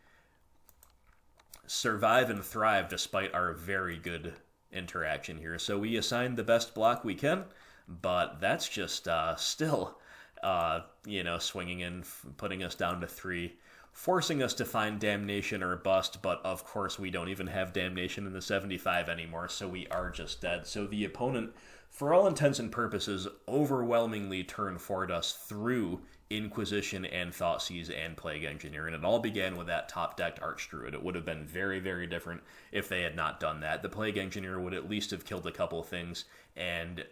survive and thrive despite our very good interaction here. So we assigned the best block we can, but that's just still, swinging in, putting us down to 3, forcing us to find Damnation or Bust, but of course we don't even have Damnation in the 75 anymore, so we are just dead. So the opponent, for all intents and purposes, overwhelmingly turn forward us through Inquisition and Thoughtseize and Plague Engineer, and it all began with that top-decked Archdruid. It would have been very, very different if they had not done that. The Plague Engineer would at least have killed a couple of things and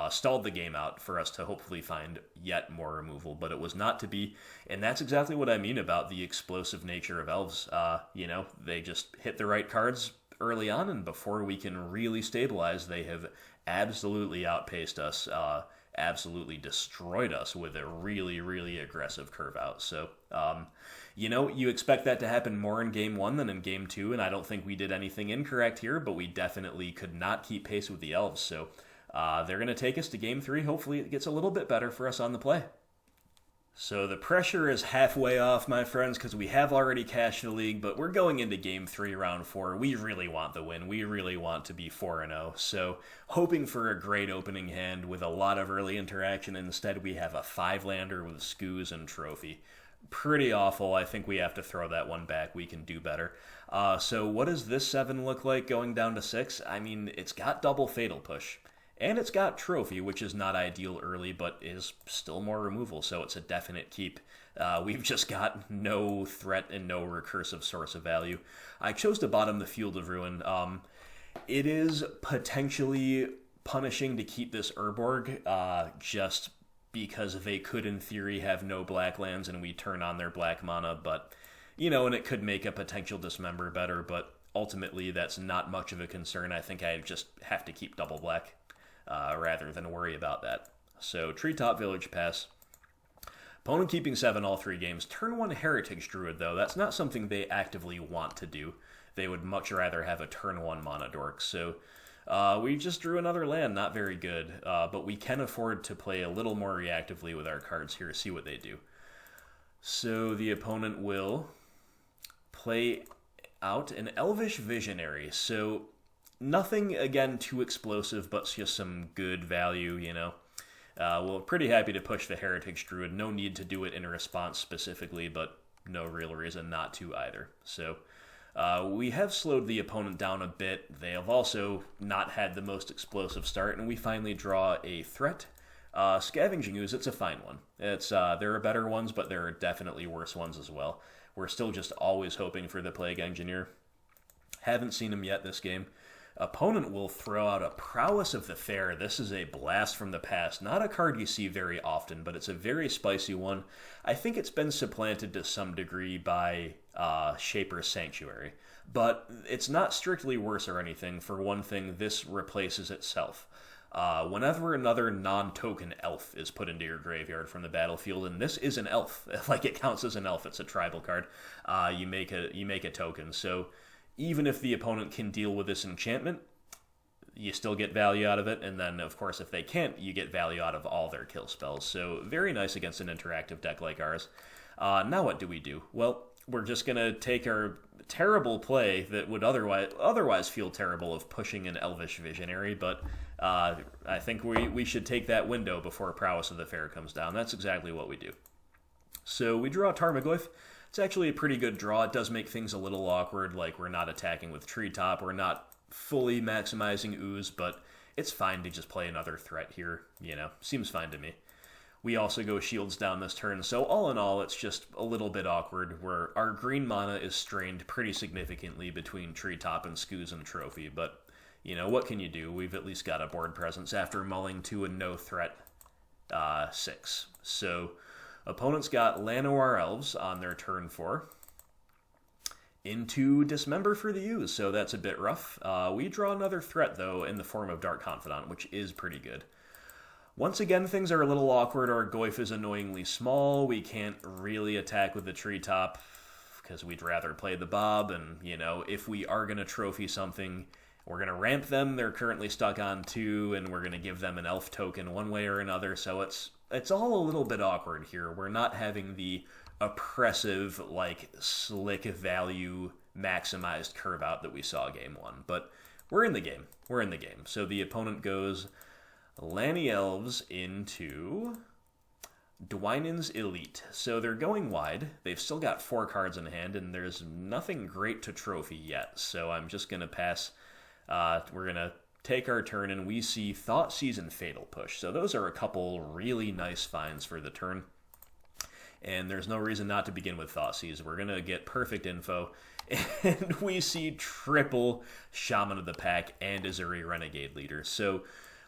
stalled the game out for us to hopefully find yet more removal, but it was not to be, and that's exactly what I mean about the explosive nature of Elves. They just hit the right cards early on, and before we can really stabilize, they have absolutely outpaced us, absolutely destroyed us with a really, really aggressive curve out. So, you expect that to happen more in Game 1 than in Game 2, and I don't think we did anything incorrect here, but we definitely could not keep pace with the Elves. So they're going to take us to Game 3. Hopefully it gets a little bit better for us on the play. So the pressure is halfway off, my friends, because we have already cashed the league, but we're going into Game 3, Round 4. We really want the win. We really want to be 4-0. So hoping for a great opening hand with a lot of early interaction. Instead, we have a 5-lander with Scooze and Trophy. Pretty awful. I think we have to throw that one back. We can do better. So what does this 7 look like going down to 6? I mean, it's got double Fatal Push. And it's got Trophy, which is not ideal early, but is still more removal, so it's a definite keep. We've just got no threat and no recursive source of value. I chose to bottom the Field of Ruin. It is potentially punishing to keep this Urborg, just because they could, in theory, have no black lands and we turn on their black mana, but, and it could make a potential Dismember better, but ultimately that's not much of a concern. I think I just have to keep double black. Rather than worry about that. So, Treetop Village pass. Opponent keeping 7 all 3 games. Turn 1 Heritage Druid, though. That's not something they actively want to do. They would much rather have a turn 1 Mana Dork. So, we just drew another land. Not very good. But we can afford to play a little more reactively with our cards here. See what they do. So, the opponent will play out an Elvish Visionary. So, nothing, again, too explosive, but just some good value, We're pretty happy to push the Heritage Druid. No need to do it in response specifically, but no real reason not to either. So we have slowed the opponent down a bit. They have also not had the most explosive start, and we finally draw a threat. Scavenging Ooze, it's a fine one. There are better ones, but there are definitely worse ones as well. We're still just always hoping for the Plague Engineer. Haven't seen him yet this game. Opponent will throw out a Prowess of the Fair. This is a blast from the past. Not a card you see very often, but it's a very spicy one. I think it's been supplanted to some degree by Shaper's Sanctuary. But it's not strictly worse or anything. For one thing, this replaces itself. Whenever another non-token elf is put into your graveyard from the battlefield, and this is an elf, like it counts as an elf, it's a tribal card, you make a token. So even if the opponent can deal with this enchantment, you still get value out of it, and then, of course, if they can't, you get value out of all their kill spells. So very nice against an interactive deck like ours. Now what do we do? Well, we're just going to take our terrible play that would otherwise feel terrible of pushing an Elvish Visionary, but I think we should take that window before Prowess of the Fair comes down. That's exactly what we do. So we draw Tarmogoyf. It's actually a pretty good draw. It does make things a little awkward, like we're not attacking with Treetop, we're not fully maximizing Ooze, but it's fine to just play another threat here, seems fine to me. We also go Shields down this turn, so all in all, it's just a little bit awkward, where our green mana is strained pretty significantly between Treetop and Scooze and Trophy, but, what can you do? We've at least got a board presence after mulling to a no-threat 6. So opponent's got Llanowar Elves on their turn 4 into Dismember for the Ooze, so that's a bit rough. We draw another threat, though, in the form of Dark Confidant, which is pretty good. Once again, things are a little awkward. Our Goyf is annoyingly small. We can't really attack with the Treetop because we'd rather play the Bob, and, if we are going to trophy something, we're going to ramp them. They're currently stuck on 2, and we're going to give them an elf token one way or another. So it's all a little bit awkward here. We're not having the oppressive, like, slick value maximized curve out that we saw game 1. But we're in the game. We're in the game. So the opponent goes Lanny Elves into Dwynen's Elite. So they're going wide. They've still got 4 cards in hand, and there's nothing great to trophy yet. So I'm just going to pass. We're going to take our turn, and we see Thoughtseize and Fatal Push. So those are a couple really nice finds for the turn. And there's no reason not to begin with Thoughtseize. We're going to get perfect info. And we see triple Shaman of the Pack and Azuri Renegade Leader. So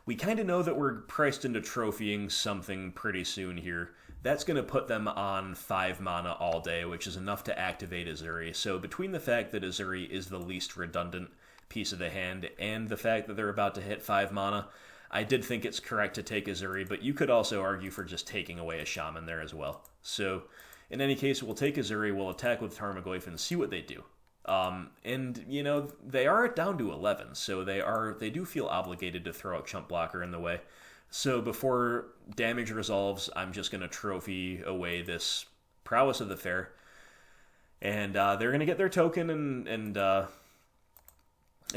we kind of know that we're priced into trophying something pretty soon here. That's going to put them on 5 mana all day, which is enough to activate Azuri. So between the fact that Azuri is the least redundant piece of the hand and the fact that they're about to hit 5 mana, I did think it's correct to take Azuri, but you could also argue for just taking away a Shaman there as well. So in any case, we'll take Azuri, we'll attack with Tarmogoyf and see what they do. And, you know, they are down to 11, so they do feel obligated to throw a Chump Blocker in the way. So before damage resolves, I'm just going to trophy away this Prowess of the Fair. And they're going to get their token and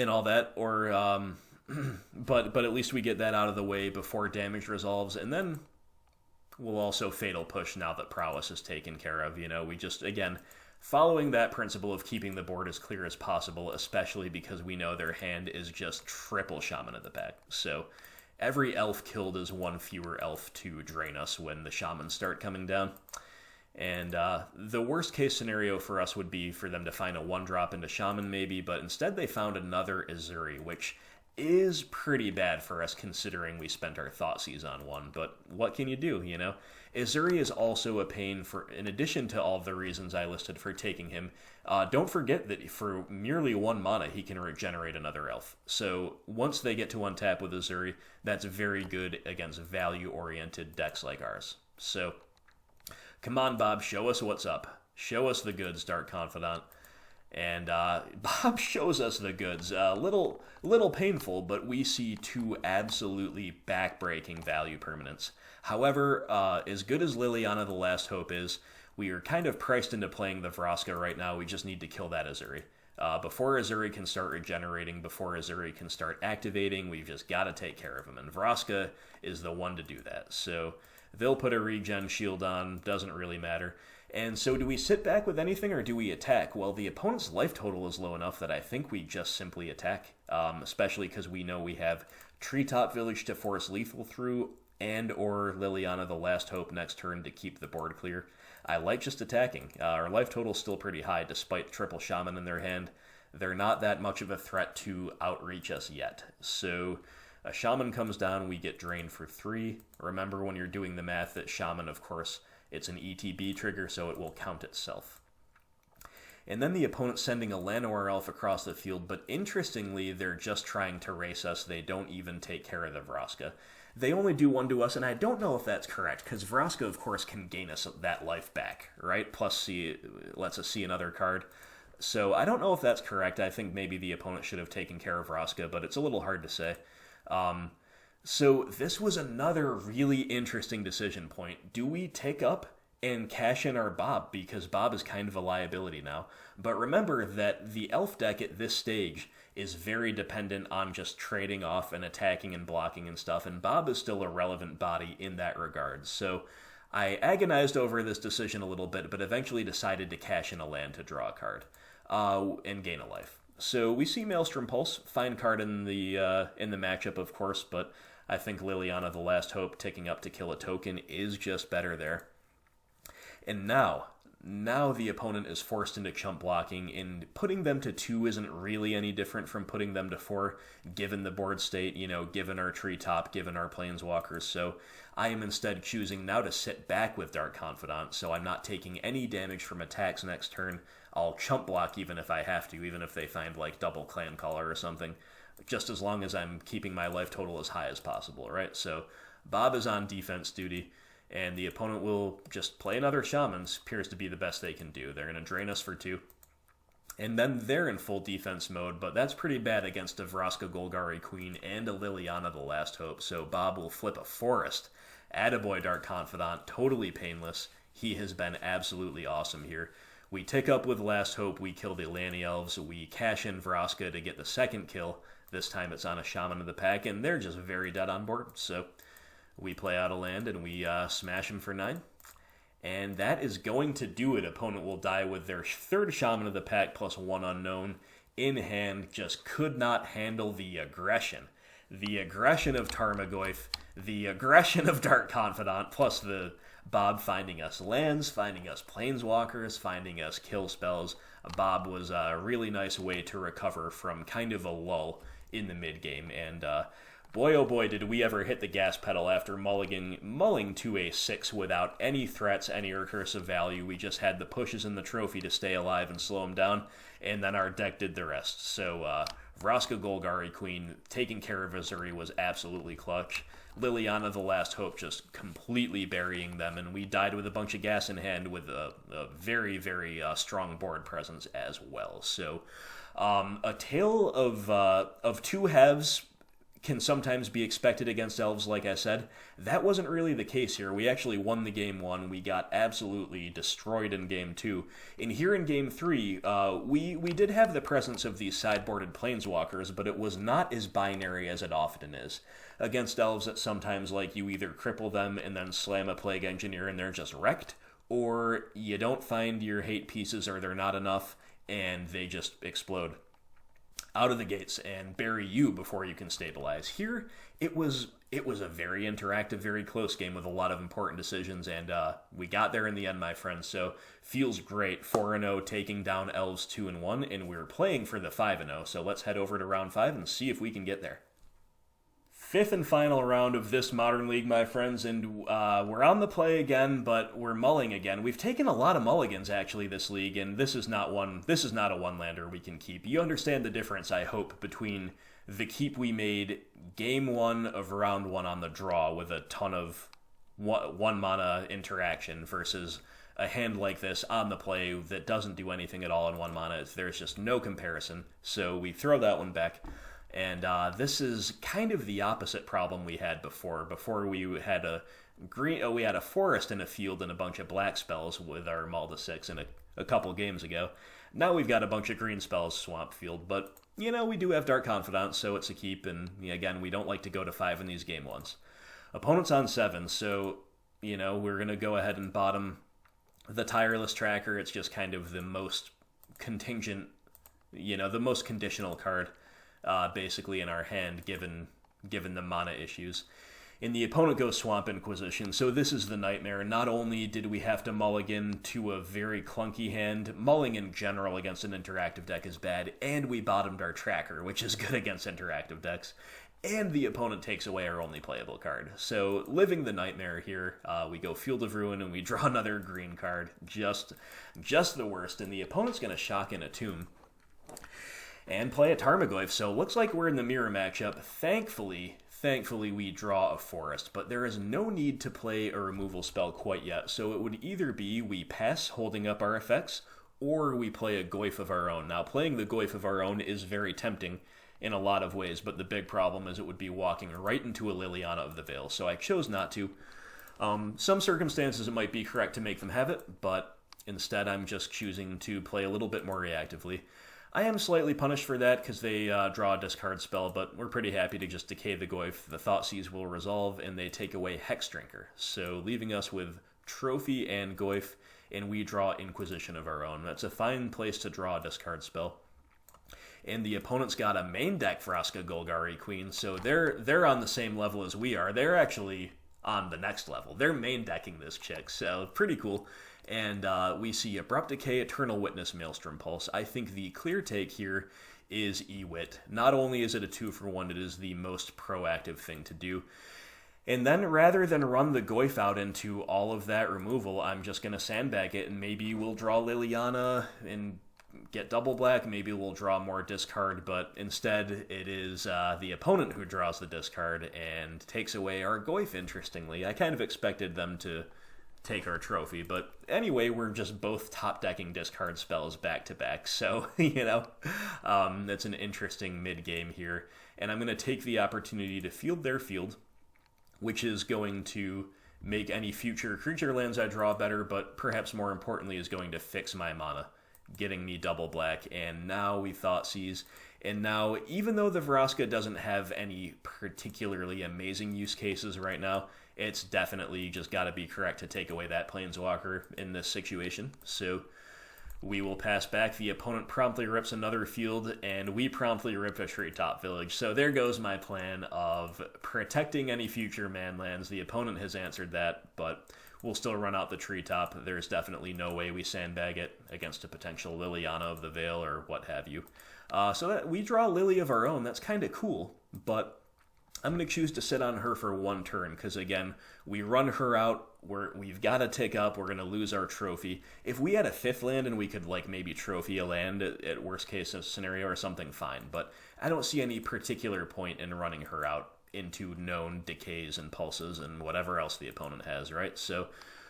all that, or but at least we get that out of the way before damage resolves, and then we'll also Fatal Push now that Prowess is taken care of. You know, we just, again, following that principle of keeping the board as clear as possible, especially because we know their hand is just triple Shaman of the Pack. So every elf killed is 1 fewer elf to drain us when the Shamans start coming down. And the worst case scenario for us would be for them to find a 1-drop into Shaman maybe, but instead they found another Azuri, which is pretty bad for us considering we spent our Thoughtseize on 1, but what can you do, you know? Azuri is also a pain for, in addition to all the reasons I listed for taking him, don't forget that for merely 1 mana he can regenerate another elf. So once they get to untap with Azuri, that's very good against value-oriented decks like ours. So come on, Bob, show us what's up. Show us the goods, Dark Confidant. And Bob shows us the goods. Little painful, but we see 2 absolutely back-breaking value permanents. However, as good as Liliana the Last Hope is, we are kind of priced into playing the Vraska right now. We just need to kill that Azuri. Before Azuri can start regenerating, before Azuri can start activating, we've just got to take care of him. And Vraska is the one to do that. So they'll put a regen shield on, doesn't really matter. And so do we sit back with anything or do we attack? Well, the opponent's life total is low enough that I think we just simply attack, especially because we know we have Treetop Village to force lethal through and or Liliana the Last Hope next turn to keep the board clear. I like just attacking. Our life total is still pretty high despite triple Shaman in their hand. They're not that much of a threat to outreach us yet. So a Shaman comes down, we get drained for 3. Remember when you're doing the math that Shaman, of course, it's an ETB trigger, so it will count itself. And then the opponent's sending a Llanowar Elf across the field, but interestingly, they're just trying to race us. They don't even take care of the Vraska. They only do 1 to us, and I don't know if that's correct, because Vraska, of course, can gain us that life back, right? Plus, lets us see another card. So I don't know if that's correct. I think maybe the opponent should have taken care of Vraska, but it's a little hard to say. So this was another really interesting decision point. Do we take up and cash in our Bob? Because Bob is kind of a liability now. But remember that the elf deck at this stage is very dependent on just trading off and attacking and blocking and stuff, and Bob is still a relevant body in that regard. So I agonized over this decision a little bit, but eventually decided to cash in a land to draw a card and gain a life. So we see Maelstrom Pulse, fine card in the matchup, of course, but I think Liliana the Last Hope ticking up to kill a token is just better there. And now the opponent is forced into chump blocking, and putting them to 2 isn't really any different from putting them to 4, given the board state, you know, given our Treetop, given our Planeswalkers. So I am instead choosing now to sit back with Dark Confidant, so I'm not taking any damage from attacks next turn. I'll chump block even if I have to, even if they find like double Clan Caller or something, just as long as I'm keeping my life total as high as possible, right? So Bob is on defense duty, and the opponent will just play another Shaman. Appears to be the best they can do. They're going to drain us for 2. And then they're in full defense mode, but that's pretty bad against a Vraska Golgari Queen and a Liliana the Last Hope. So Bob will flip a Forest. Attaboy Dark Confidant, totally painless. He has been absolutely awesome here. We tick up with Last Hope, we kill the Lani Elves, we cash in Vraska to get the second kill. This time it's on a Shaman of the Pack, and they're just very dead on board. So we play out a land and we smash him for 9. And that is going to do it. Opponent will die with their third Shaman of the Pack plus 1 unknown in hand. Just could not handle the aggression. The aggression of Tarmogoyf, the aggression of Dark Confidant, plus the Bob finding us lands, finding us planeswalkers, finding us kill spells. Bob was a really nice way to recover from kind of a lull in the mid-game. And boy, oh boy, did we ever hit the gas pedal after mulling to a 6 without any threats, any recursive value. We just had the pushes in the trophy to stay alive and slow him down, and then our deck did the rest. So Vraska Golgari Queen taking care of Missouri was absolutely clutch. Liliana the Last Hope just completely burying them, and we died with a bunch of gas in hand with a very, very strong board presence as well. So a tale of two halves can sometimes be expected against Elves, like I said. That wasn't really the case here. We actually won the game 1. We got absolutely destroyed in game 2. And here in game 3, we did have the presence of these sideboarded planeswalkers, but it was not as binary as it often is. Against Elves, it's sometimes like you either cripple them and then slam a Plague Engineer and they're just wrecked, or you don't find your hate pieces or they're not enough and they just explode out of the gates and bury you before you can stabilize. Here, it was a very interactive, very close game with a lot of important decisions, and we got there in the end, my friends, so feels great. 4-0, taking down Elves 2-1, and we're playing for the 5-0, so let's head over to round 5 and see if we can get there. Fifth and final round of this Modern League, my friends, and we're on the play again, but we're mulling again. We've taken a lot of mulligans, actually, this league, and this is not a one-lander we can keep. You understand the difference, I hope, between the keep we made game 1 of round 1 on the draw with a ton of one mana interaction versus a hand like this on the play that doesn't do anything at all in 1 mana. There's just no comparison, so we throw that one back. And this is kind of the opposite problem we had before. Before we had we had a forest in a field and a bunch of black spells with our Malda 6 in a couple games ago. Now we've got a bunch of green spells, swamp field, but we do have Dark Confidant, so it's a keep, and again, we don't like to go to 5 in these game 1s. Opponent's on 7, so we're going to go ahead and bottom the Tireless Tracker. It's just kind of the most contingent, the most conditional card. Basically in our hand, given the mana issues. And the opponent goes Swamp Inquisition, so this is the nightmare. Not only did we have to mulligan to a very clunky hand, mulling in general against an interactive deck is bad, and we bottomed our tracker, which is good against interactive decks, and the opponent takes away our only playable card. So living the nightmare here, we go Field of Ruin and we draw another green card. Just the worst, and the opponent's going to shock in a Tomb and play a Tarmogoyf, so looks like we're in the mirror matchup. Thankfully, we draw a forest, but there is no need to play a removal spell quite yet, so it would either be we pass holding up our effects, or we play a Goyf of our own. Now, playing the Goyf of our own is very tempting in a lot of ways, but the big problem is it would be walking right into a Liliana of the Veil, so I chose not to. Some circumstances it might be correct to make them have it, but instead I'm just choosing to play a little bit more reactively. I am slightly punished for that because they draw a discard spell, but we're pretty happy to just decay the Goyf. The Thoughtseize will resolve, and they take away Hexdrinker, so leaving us with Trophy and Goyf, and we draw Inquisition of our own. That's a fine place to draw a discard spell. And the opponent's got a main deck Vraska Golgari Queen, so they're on the same level as we are. They're actually on the next level. They're main decking this chick, so pretty cool. And we see Abrupt Decay, Eternal Witness, Maelstrom Pulse. I think the clear take here is Ewit. Not only is it a 2-for-1, it is the most proactive thing to do. And then rather than run the Goyf out into all of that removal, I'm just going to sandbag it, and maybe we'll draw Liliana and get double black. Maybe we'll draw more discard, but instead it is the opponent who draws the discard and takes away our Goyf, interestingly. I kind of expected them to take our trophy. But anyway, we're just both top-decking discard spells back-to-back, so, that's an interesting mid-game here. And I'm going to take the opportunity to field their field, which is going to make any future creature lands I draw better, but perhaps more importantly is going to fix my mana, getting me double black. And now we Thoughtseize. And now, even though the Vraska doesn't have any particularly amazing use cases right now, it's definitely just got to be correct to take away that Planeswalker in this situation. So we will pass back. The opponent promptly rips another field, and we promptly rip a Treetop Village. So there goes my plan of protecting any future manlands. The opponent has answered that, but we'll still run out the Treetop. There's definitely no way we sandbag it against a potential Liliana of the Veil or what have you. So that we draw Lily of our own. That's kind of cool, but I'm going to choose to sit on her for one turn because, again, we run her out. We've got to tick up. We're going to lose our trophy. If we had a 5th land and we could, maybe trophy a land at worst case scenario or something, fine. But I don't see any particular point in running her out into known decays and pulses and whatever else the opponent has, right? So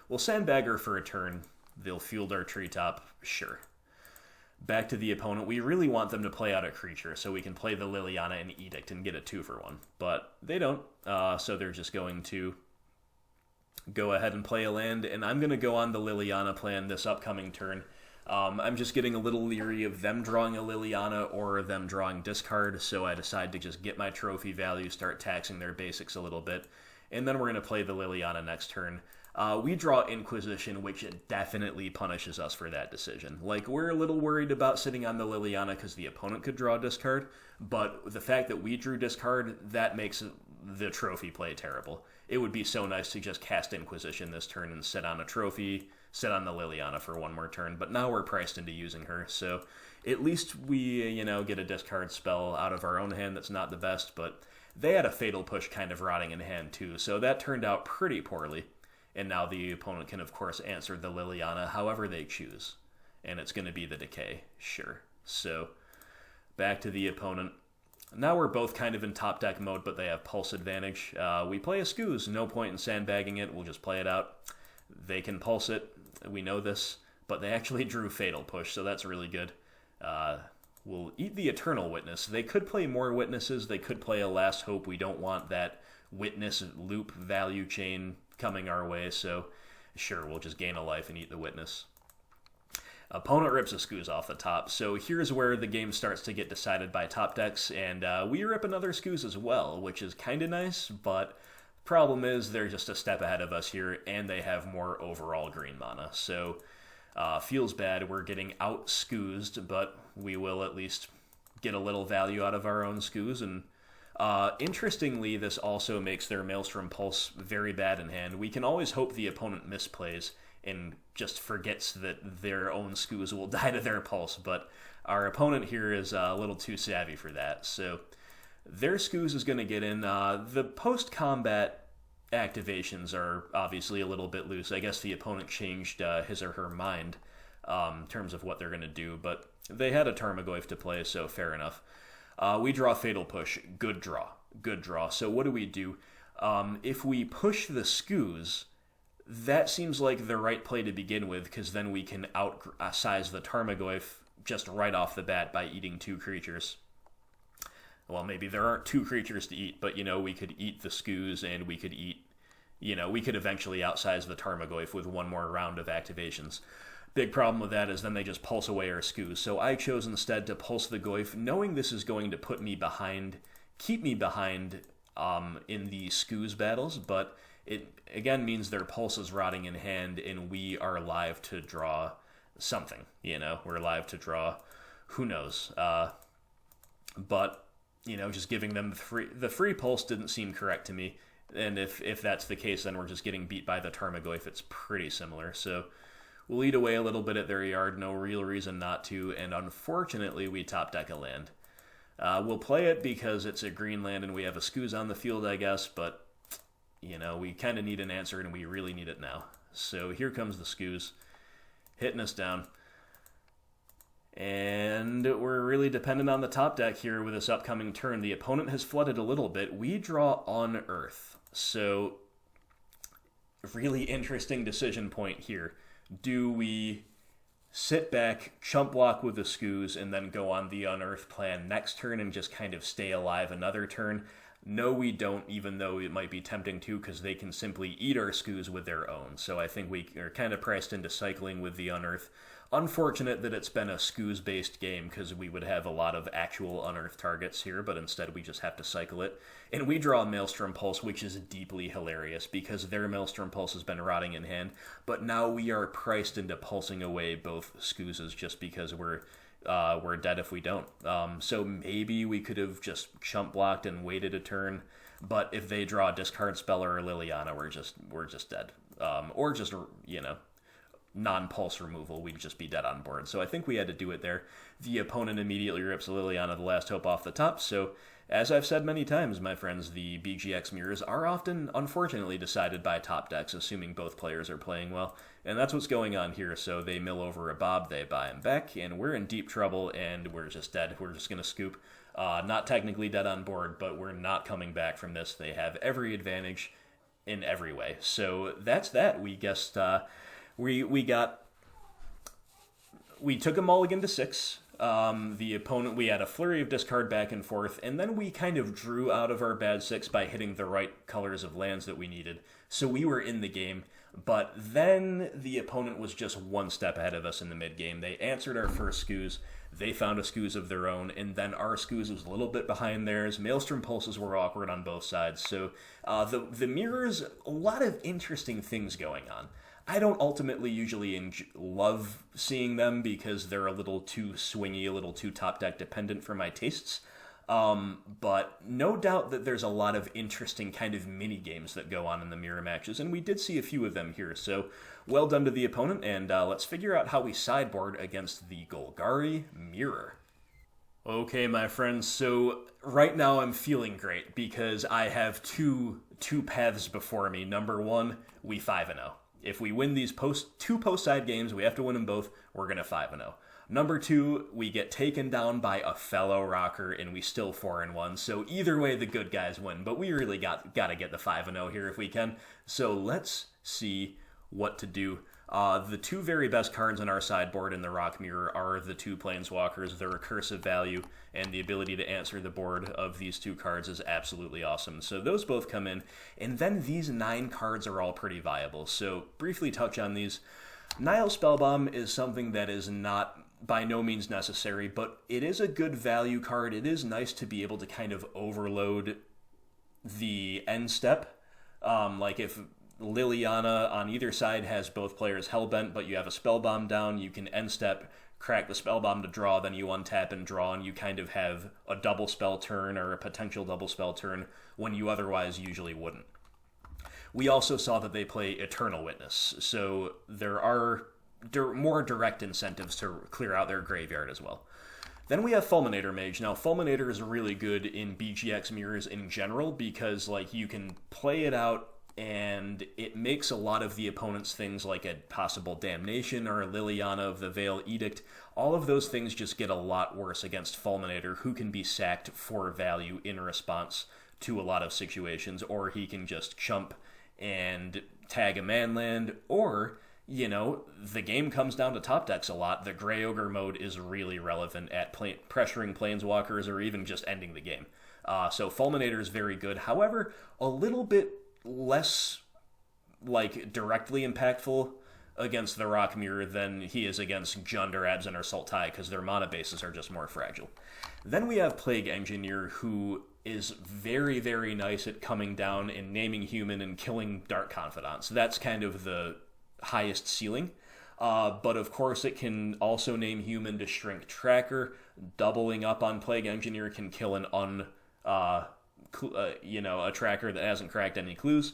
we'll sandbag her for a turn. They'll field our Treetop, sure. Back to the opponent. We really want them to play out a creature so we can play the Liliana and Edict and get a 2-for-1. But they don't, so they're just going to go ahead and play a land, and I'm going to go on the Liliana plan this upcoming turn. I'm just getting a little leery of them drawing a Liliana or them drawing discard, so I decide to just get my trophy value, start taxing their basics a little bit, and then we're going to play the Liliana next turn. We draw Inquisition, which definitely punishes us for that decision. We're a little worried about sitting on the Liliana because the opponent could draw discard, but the fact that we drew discard, that makes the trophy play terrible. It would be so nice to just cast Inquisition this turn and sit on a trophy, sit on the Liliana for one more turn, but now we're priced into using her, so at least we, get a discard spell out of our own hand that's not the best, but they had a Fatal Push kind of rotting in hand too, so that turned out pretty poorly. And now the opponent can, of course, answer the Liliana however they choose. And it's going to be the Decay, sure. So, back to the opponent. Now we're both kind of in top deck mode, but they have Pulse advantage. We play a Scooze, no point in sandbagging it, we'll just play it out. They can Pulse it, we know this, but they actually drew Fatal Push, so that's really good. We'll eat the Eternal Witness. They could play more Witnesses, they could play a Last Hope. We don't want that Witness loop value chain coming our way, so sure, we'll just gain a life and eat the Witness. Opponent rips a Scooze off the top, so here's where the game starts to get decided by top decks, and we rip another Scooze as well, which is kind of nice, but problem is they're just a step ahead of us here, and they have more overall green mana, so feels bad. We're getting out Scoozed, but we will at least get a little value out of our own Scooze, and interestingly, this also makes their Maelstrom Pulse very bad in hand. We can always hope the opponent misplays and just forgets that their own Scooze will die to their Pulse, but our opponent here is a little too savvy for that. So their Scooze is going to get in. The post-combat activations are obviously a little bit loose. I guess the opponent changed his or her mind in terms of what they're going to do, but they had a Tarmogoyf to play, so fair enough. We draw Fatal Push. Good draw. Good draw. So what do? If we push the Scooze, that seems like the right play to begin with, because then we can outsize the Tarmogoyf just right off the bat by eating 2 creatures. Well, maybe there aren't 2 creatures to eat, but, we could eat the Scooze, and we could eat, we could eventually outsize the Tarmogoyf with one more round of activations. Big problem with that is then they just pulse away our Scooze. So I chose instead to pulse the Goyf, knowing this is going to put me behind, keep me behind in the Scooze battles, but it again means their Pulse is rotting in hand and we are live to draw something, We're live to draw, who knows. But, just giving them the free Pulse didn't seem correct to me, and if that's the case, then we're just getting beat by the Tarmogoyf. It's pretty similar, so we'll eat away a little bit at their yard, no real reason not to, and unfortunately we top deck a land. We'll play it because it's a green land and we have a Scooze on the field, I guess, but, we kind of need an answer and we really need it now. So here comes the Scooze, hitting us down. And we're really dependent on the top deck here with this upcoming turn. The opponent has flooded a little bit. We draw Unearth. So really interesting decision point here. Do we sit back, chump block with the Skoos, and then go on the Unearth plan next turn and just kind of stay alive another turn? No, we don't, even though it might be tempting to, because they can simply eat our Skoos with their own. So I think we are kind of priced into cycling with the Unearth. Unfortunate that it's been a Skoos-based game, because we would have a lot of actual Unearth targets here, but instead we just have to cycle it. And we draw Maelstrom Pulse, which is deeply hilarious, because their Maelstrom Pulse has been rotting in hand, but now we are priced into pulsing away both Skooses just because we're dead if we don't. So maybe we could have just chump blocked and waited a turn, but if they draw a discard spell or a Liliana, we're just dead. Or just, non-pulse removal, we'd just be dead on board. So I think we had to do it there. The opponent immediately rips Liliana, the last hope, off the top. So as I've said many times, my friends, the BGX mirrors are often, unfortunately, decided by top decks, assuming both players are playing well. And that's what's going on here. So they mill over a Bob, they buy him back, and we're in deep trouble, and we're just dead. We're just going to scoop. Not technically dead on board, but we're not coming back from this. They have every advantage in every way. So that's that. We guessed... We took a mulligan to 6. The opponent, we had a flurry of discard back and forth, and then we kind of drew out of our bad 6 by hitting the right colors of lands that we needed. So we were in the game, but then the opponent was just one step ahead of us in the mid-game. They answered our first Skoos, they found a Skoos of their own, and then our Skoos was a little bit behind theirs. Maelstrom Pulses were awkward on both sides, so the mirrors, a lot of interesting things going on. I don't ultimately usually love seeing them because they're a little too swingy, a little too top deck dependent for my tastes. But no doubt that there's a lot of interesting kind of mini games that go on in the mirror matches, and we did see a few of them here. So well done to the opponent, and let's figure out how we sideboard against the Golgari Mirror. Okay, my friends, so right now I'm feeling great because I have two paths before me. Number one, we 5-0. If we win these two post-side games, we have to win them both, we're going to 5-0. Number two, we get taken down by a fellow rocker, and we still 4-1. So either way, the good guys win. But we really got to get the 5-0 here if we can. So let's see what to do. The two very best cards on our sideboard in the Rock Mirror are the two Planeswalkers. The recursive value and the ability to answer the board of these two cards is absolutely awesome. So those both come in. And then these 9 cards are all pretty viable. So briefly touch on these. Nihil Spellbomb is something that is not by no means necessary, but it is a good value card. It is nice to be able to kind of overload the end step. Like if Liliana on either side has both players hellbent, but you have a Spellbomb down, you can end step, crack the Spellbomb to draw, then you untap and draw, and you kind of have a double spell turn or a potential double spell turn when you otherwise usually wouldn't. We also saw that they play Eternal Witness, so there are more direct incentives to clear out their graveyard as well. Then we have Fulminator Mage. Now, Fulminator is really good in BGX mirrors in general because you can play it out and it makes a lot of the opponent's things like a possible Damnation or a Liliana of the Veil Edict. All of those things just get a lot worse against Fulminator, who can be sacked for value in response to a lot of situations, or he can just chump and tag a manland, or, the game comes down to top decks a lot. The Grey Ogre mode is really relevant at pressuring Planeswalkers or even just ending the game. So Fulminator is very good. However, a little bit less directly impactful against the Rock Mirror than he is against Jund or Abzan or Sultai, because their mana bases are just more fragile. Then we have Plague Engineer, who is very, very nice at coming down and naming human and killing Dark Confidant. So that's kind of the highest ceiling. But of course it can also name human to shrink Tracker. Doubling up on Plague Engineer can kill a tracker that hasn't cracked any clues.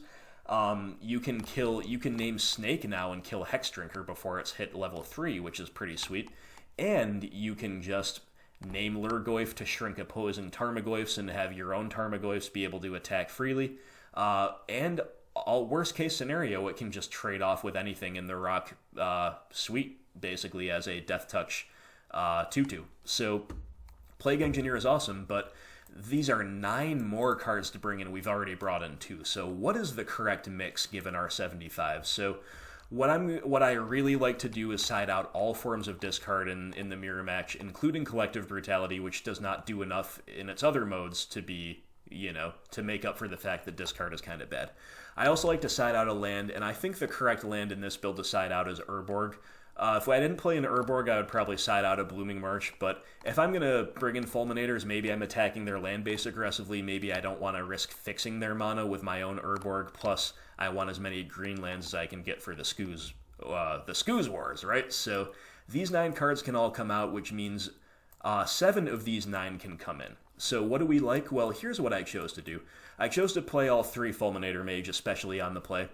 You can name Snake now and kill Hexdrinker before it's hit level 3, which is pretty sweet. And you can just name Lurgoyf to shrink opposing Tarmogoyfs and have your own Tarmogoyfs be able to attack freely. And worst case scenario, it can just trade off with anything in the Rock suite, basically, as a Death Touch 2/2. So Plague Engineer is awesome, but these are 9 more cards to bring in. We've already brought in 2. So what is the correct mix given our 75? So what I really like to do is side out all forms of discard in the mirror match, including Collective Brutality, which does not do enough in its other modes to be, to make up for the fact that discard is kind of bad. I also like to side out a land, and I think the correct land in this build to side out is Urborg. If I didn't play an Urborg, I would probably side out a Blooming Marsh, but if I'm going to bring in Fulminators, maybe I'm attacking their land base aggressively, maybe I don't want to risk fixing their mana with my own Urborg, plus I want as many green lands as I can get for the Scooz Wars, right? So these 9 cards can all come out, which means 7 of these 9 can come in. So what do we like? Well, here's what I chose to do. I chose to play all 3 Fulminator Mage, especially on the play.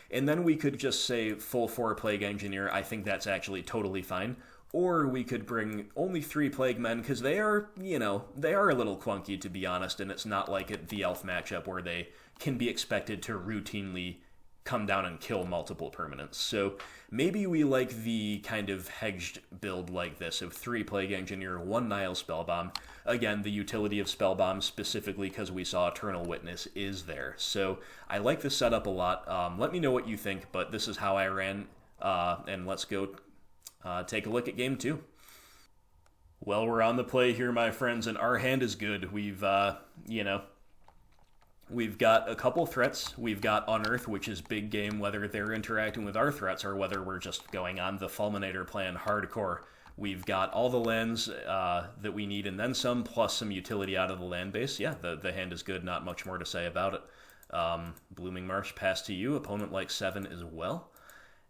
And then we could just say full 4 Plague Engineer. I think that's actually totally fine. Or we could bring only 3 Plague Men, because they are, they are a little clunky, to be honest, and it's not like the Elf matchup where they can be expected to routinely come down and kill multiple permanents. So maybe we like the kind of hedged build like this of 3 Plague Engineer, 1 Nihil Spellbomb. Again, the utility of Spellbomb, specifically because we saw Eternal Witness, is there. So I like this setup a lot. Let me know what you think, but this is how I ran, and let's go take a look at Game 2. Well, we're on the play here, my friends, and our hand is good. We've got a couple threats. We've got Unearth, which is big game, whether they're interacting with our threats or whether we're just going on the Fulminator plan hardcore. We've got all the lands that we need and then some, plus some utility out of the land base. Yeah, the hand is good, not much more to say about it. Blooming Marsh, pass to you. Opponent likes 7 as well.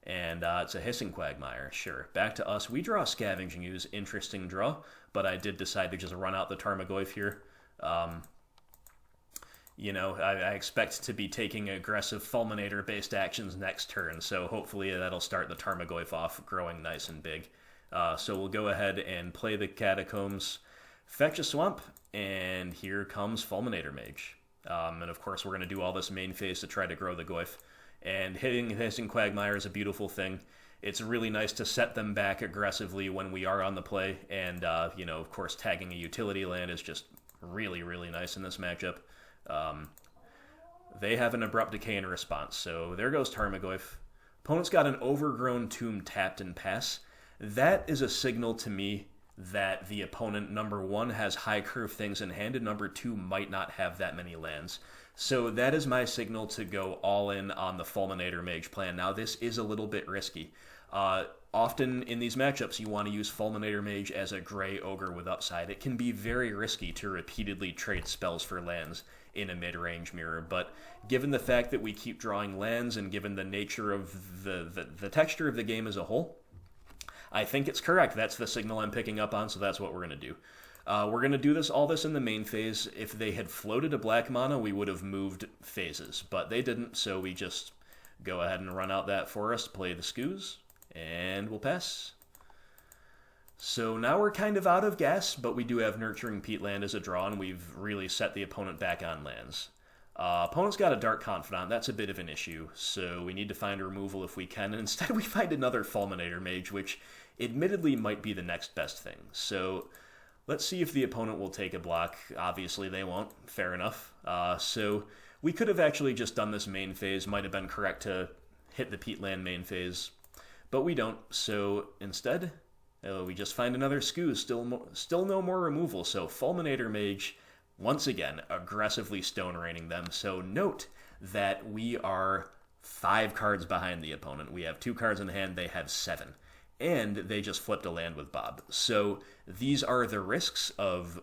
And it's a Hissing Quagmire, sure. Back to us. We draw a Scavenging Ooze, interesting draw, but I did decide to just run out the Tarmogoyf here. I expect to be taking aggressive Fulminator-based actions next turn, so hopefully that'll start the Tarmogoyf off growing nice and big. So we'll go ahead and play the Catacombs, fetch a Swamp, and here comes Fulminator Mage. And of course we're going to do all this main phase to try to grow the Goyf. And hitting Hissing Quagmire is a beautiful thing. It's really nice to set them back aggressively when we are on the play, and, of course tagging a utility land is just really, really nice in this matchup. They have an Abrupt Decay in response, so there goes Tarmogoyf. Opponent's got an Overgrown Tomb tapped and pass. That is a signal to me that the opponent, number 1, has high curve things in hand, and number 2, might not have that many lands. So that is my signal to go all in on the Fulminator Mage plan. Now, this is a little bit risky. Often in these matchups, you want to use Fulminator Mage as a gray ogre with upside. It can be very risky to repeatedly trade spells for lands in a mid-range mirror, but given the fact that we keep drawing lands and given the nature of the texture of the game as a whole, I think it's correct. That's the signal I'm picking up on, so that's what we're going to do. We're going to do all this in the main phase. If they had floated a black mana, we would have moved phases, but they didn't, so we just go ahead and run out that forest, play the Scooz, and we'll pass. So now we're kind of out of gas, but we do have Nurturing Peatland as a draw, and we've really set the opponent back on lands. Opponent's got a Dark Confidant. That's a bit of an issue, so we need to find removal if we can, and instead we find another Fulminator Mage, which admittedly might be the next best thing. So let's see if the opponent will take a block. Obviously they won't. Fair enough. So we could have actually just done this main phase. Might have been correct to hit the Peatland main phase, but we don't. So instead, we just find another Scooz. Still no more removal, so Fulminator Mage, once again, aggressively stone raining them. So note that we are 5 cards behind the opponent. We have 2 cards in hand, they have 7. And they just flipped a land with Bob. So these are the risks of,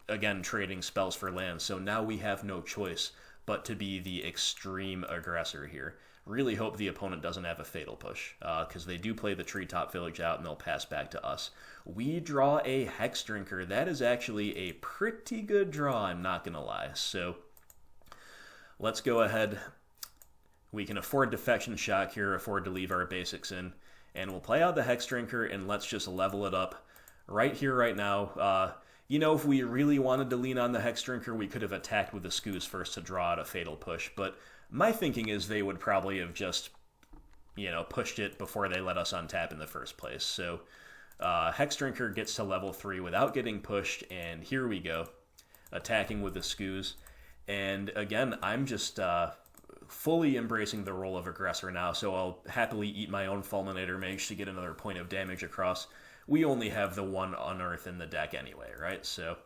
again, trading spells for lands. So now we have no choice but to be the extreme aggressor here. Really hope the opponent doesn't have a Fatal Push, because they do play the Treetop Village out and they'll pass back to us. We draw a Hexdrinker. That is actually a pretty good draw, I'm not going to lie. So let's go ahead. We can afford Defection Shock here, afford to leave our basics in, and we'll play out the Hexdrinker, and let's just level it up right here, right now. If we really wanted to lean on the Hexdrinker, we could have attacked with the Scooz first to draw out a Fatal Push, but my thinking is they would probably have just, pushed it before they let us untap in the first place. So Hexdrinker gets to level 3 without getting pushed, and here we go. attacking with the Skoos. And again, I'm just fully embracing the role of aggressor now, so I'll happily eat my own Fulminator Mage to get another point of damage across. We only have the one Unearth in the deck anyway, right? So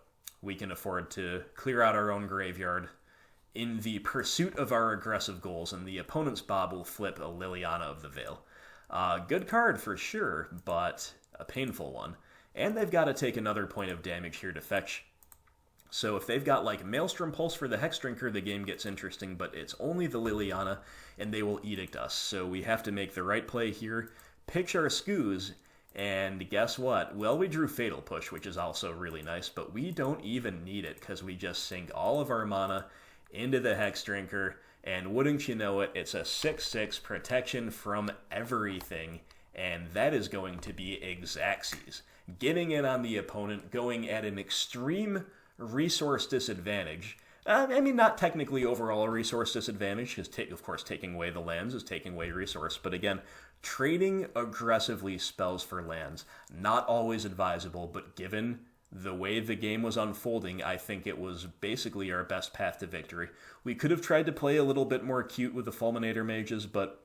we can afford to clear out our own graveyard in the pursuit of our aggressive goals, and the opponent's Bob will flip a Liliana of the Veil. Good card for sure, but a painful one. And they've got to take another point of damage here to fetch. So if they've got like Maelstrom Pulse for the Hexdrinker, the game gets interesting, but it's only the Liliana, and they will edict us. So we have to make the right play here, pitch our Skoos, and guess what? Well, we drew Fatal Push, which is also really nice, but we don't even need it because we just sink all of our mana into the Hexdrinker, and wouldn't you know it, it's a 6/6 protection from everything, and that is going to be Xaxes. Getting in on the opponent, going at an extreme resource disadvantage. I mean, not technically overall a resource disadvantage, because of course taking away the lands is taking away resource, but again, trading aggressively spells for lands, not always advisable, but given the way the game was unfolding, I think it was basically our best path to victory. We could have tried to play a little bit more cute with the Fulminator Mages, but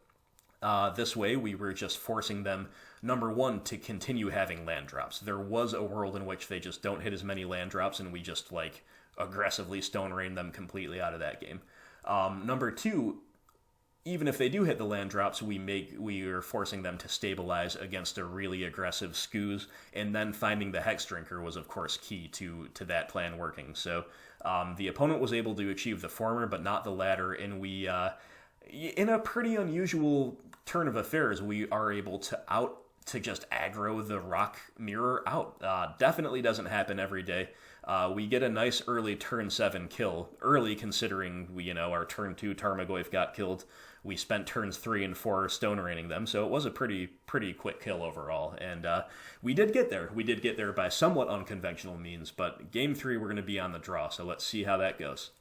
this way we were just forcing them, number one, to continue having land drops. There was a world in which they just don't hit as many land drops, and we just, like, aggressively stone rain them completely out of that game. Number two, even if they do hit the land drops, we are forcing them to stabilize against a really aggressive Skoos, and then finding the Hexdrinker was, of course, key to that plan working. So the opponent was able to achieve the former, but not the latter, and we, in a pretty unusual turn of affairs, we are able to just aggro the Rock Mirror out. Definitely doesn't happen every day. We get a nice early turn 7 kill. Early considering our turn 2 Tarmogoyf got killed. We spent turns 3 and 4 stone raining them, so it was a pretty quick kill overall. And we did get there. We did get there by somewhat unconventional means, but game 3 we're going to be on the draw, so let's see how that goes.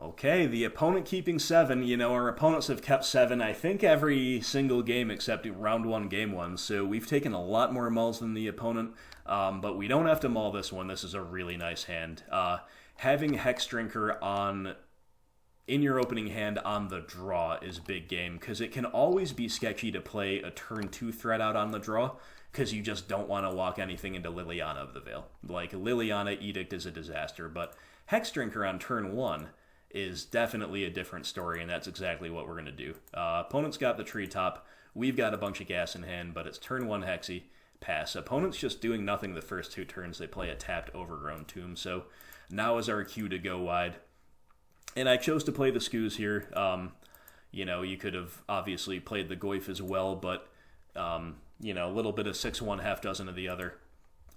Okay, the opponent keeping 7. Our opponents have kept 7, I think, every single game except round 1, game 1. So we've taken a lot more mauls than the opponent, but we don't have to maul this one. This is a really nice hand. Having Hexdrinker in your opening hand on the draw is big game, because it can always be sketchy to play a turn 2 threat out on the draw, because you just don't want to walk anything into Liliana of the Veil. Like, Liliana Edict is a disaster, but Hexdrinker on turn 1 is definitely a different story, and that's exactly what we're going to do. Opponent's got the Treetop, we've got a bunch of gas in hand, but it's turn 1 Hexy, pass. Opponent's just doing nothing the first 2 turns. They play a tapped Overgrown Tomb, so now is our cue to go wide. And I chose to play the Skoos here. You could have obviously played the Goyf as well, but, a little bit of 6-1, half dozen of the other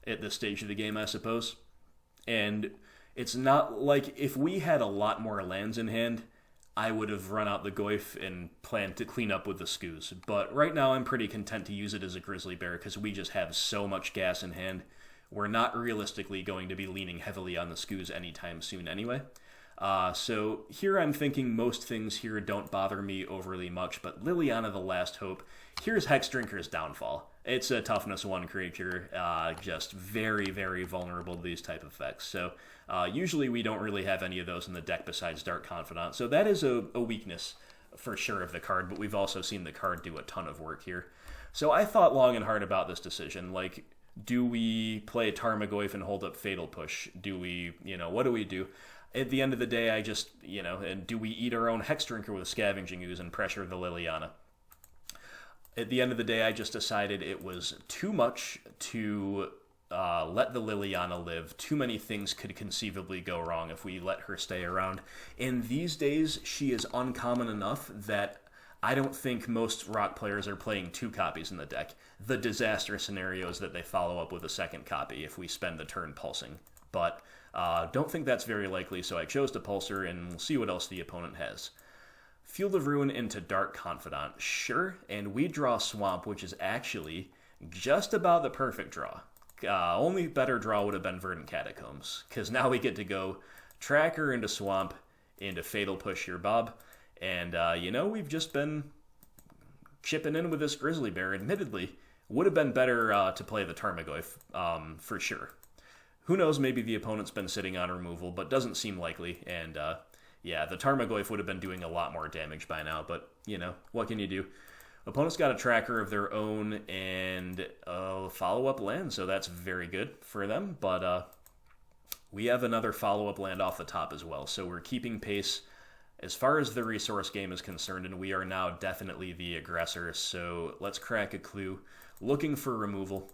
at this stage of the game, I suppose. And it's not like if we had a lot more lands in hand, I would have run out the Goyf and planned to clean up with the Skoos. But right now I'm pretty content to use it as a Grizzly Bear because we just have so much gas in hand. We're not realistically going to be leaning heavily on the Skoos anytime soon anyway. So here I'm thinking most things here don't bother me overly much, but Liliana the Last Hope, here's Hexdrinker's downfall. It's a toughness 1 creature, just very, very vulnerable to these type of effects. So usually we don't really have any of those in the deck besides Dark Confidant. So that is a weakness for sure of the card, but we've also seen the card do a ton of work here. So I thought long and hard about this decision. Like, do we play Tarmogoyf and hold up Fatal Push? Do we, what do we do? At the end of the day, I just, and do we eat our own Hexdrinker with Scavenging Ooze and pressure the Liliana? At the end of the day, I just decided it was too much to let the Liliana live. Too many things could conceivably go wrong if we let her stay around. And these days, she is uncommon enough that I don't think most Rock players are playing 2 copies in the deck. The disaster scenario is that they follow up with a second copy if we spend the turn pulsing. But don't think that's very likely, so I chose to pulse her, and we'll see what else the opponent has. Field of Ruin into Dark Confidant, sure, and we draw Swamp, which is actually just about the perfect draw. Only better draw would have been Verdant Catacombs, because now we get to go Tracker into Swamp, into Fatal Push here, Bob, and we've just been chipping in with this Grizzly Bear. Admittedly, would have been better to play the Tarmogoyf, for sure. Who knows, maybe the opponent's been sitting on removal, but doesn't seem likely. And yeah, the Tarmogoyf would have been doing a lot more damage by now, but, you know, what can you do? Opponent's got a tracker of their own and a follow-up land, so that's very good for them. But we have another follow-up land off the top as well, so we're keeping pace as far as the resource game is concerned, and we are now definitely the aggressor. So let's crack a clue, looking for removal,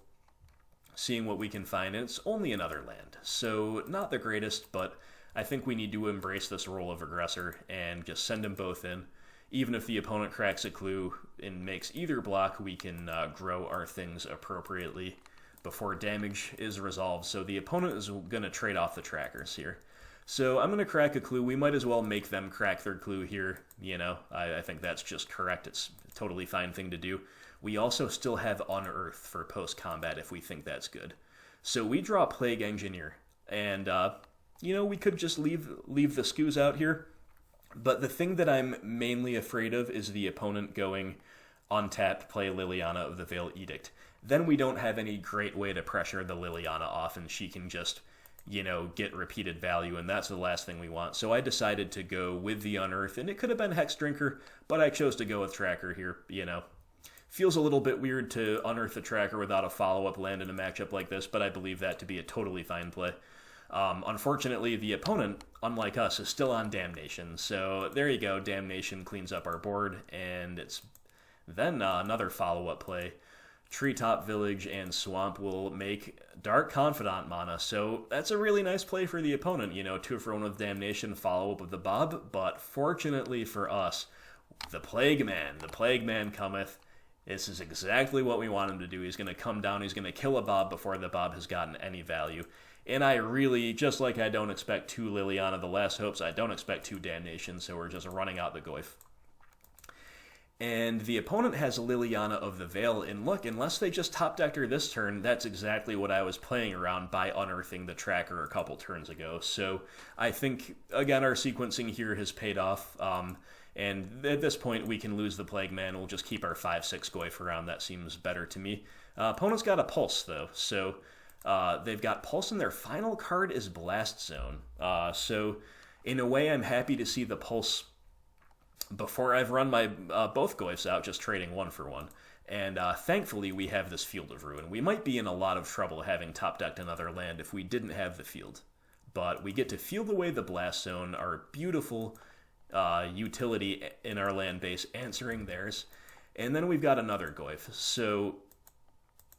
seeing what we can find, and it's only another land. So not the greatest, but I think we need to embrace this role of aggressor and just send them both in. Even if the opponent cracks a clue and makes either block, we can grow our things appropriately before damage is resolved. So the opponent is going to trade off the trackers here. So I'm going to crack a clue. We might as well make them crack their clue here. You know, I think that's just correct. It's a totally fine thing to do. We also still have Unearth for post-combat if we think that's good. So we draw Plague Engineer. And, you know, we could just leave the Skoos out here. But the thing that I'm mainly afraid of is the opponent going untapped, play Liliana of the Veil Edict. Then we don't have any great way to pressure the Liliana off, and she can just, you know, get repeated value, and that's the last thing we want. So I decided to go with the Unearth, and it could have been Hexdrinker, but I chose to go with Tracker here, you know. Feels a little bit weird to Unearth the Tracker without a follow-up land in a matchup like this, but I believe that to be a totally fine play. Unfortunately, the opponent, unlike us, is still on Damnation. So there you go. Damnation cleans up our board, and it's then another follow-up play. Treetop Village and Swamp will make Dark Confidant mana. So that's a really nice play for the opponent. You know, 2 for 1 with Damnation, follow-up with the Bob. But fortunately for us, the Plague Man cometh. This is exactly what we want him to do. He's going to come down. He's going to kill a Bob before the Bob has gotten any value. And I really, just like I don't expect 2 Liliana the Last Hopes, I don't expect 2 Damnation, so we're just running out the Goyf. And the opponent has Liliana of the Veil, and look, unless they just top-decked her this turn, that's exactly what I was playing around by unearthing the tracker a couple turns ago. So I think, again, our sequencing here has paid off. And at this point, we can lose the Plague Man. We'll just keep our 5-6 Goyf around. That seems better to me. Opponent's got a Pulse, though. So they've got Pulse, and their final card is Blast Zone. So in a way, I'm happy to see the Pulse before I've run my both Goyfs out, just trading 1 for 1. And thankfully, we have this Field of Ruin. We might be in a lot of trouble having top-decked another land if we didn't have the field. But we get to field away the Blast Zone, our beautiful utility in our land base, answering theirs. And then we've got another Goyf. So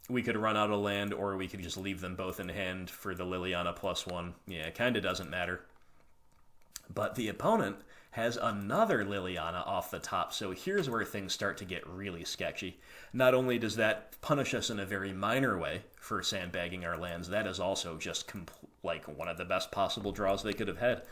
we could run out of land, or we could just leave them both in hand for the Liliana +1. Yeah, it kind of doesn't matter. But the opponent has another Liliana off the top, so here's where things start to get really sketchy. Not only does that punish us in a very minor way for sandbagging our lands, that is also just like one of the best possible draws they could have had.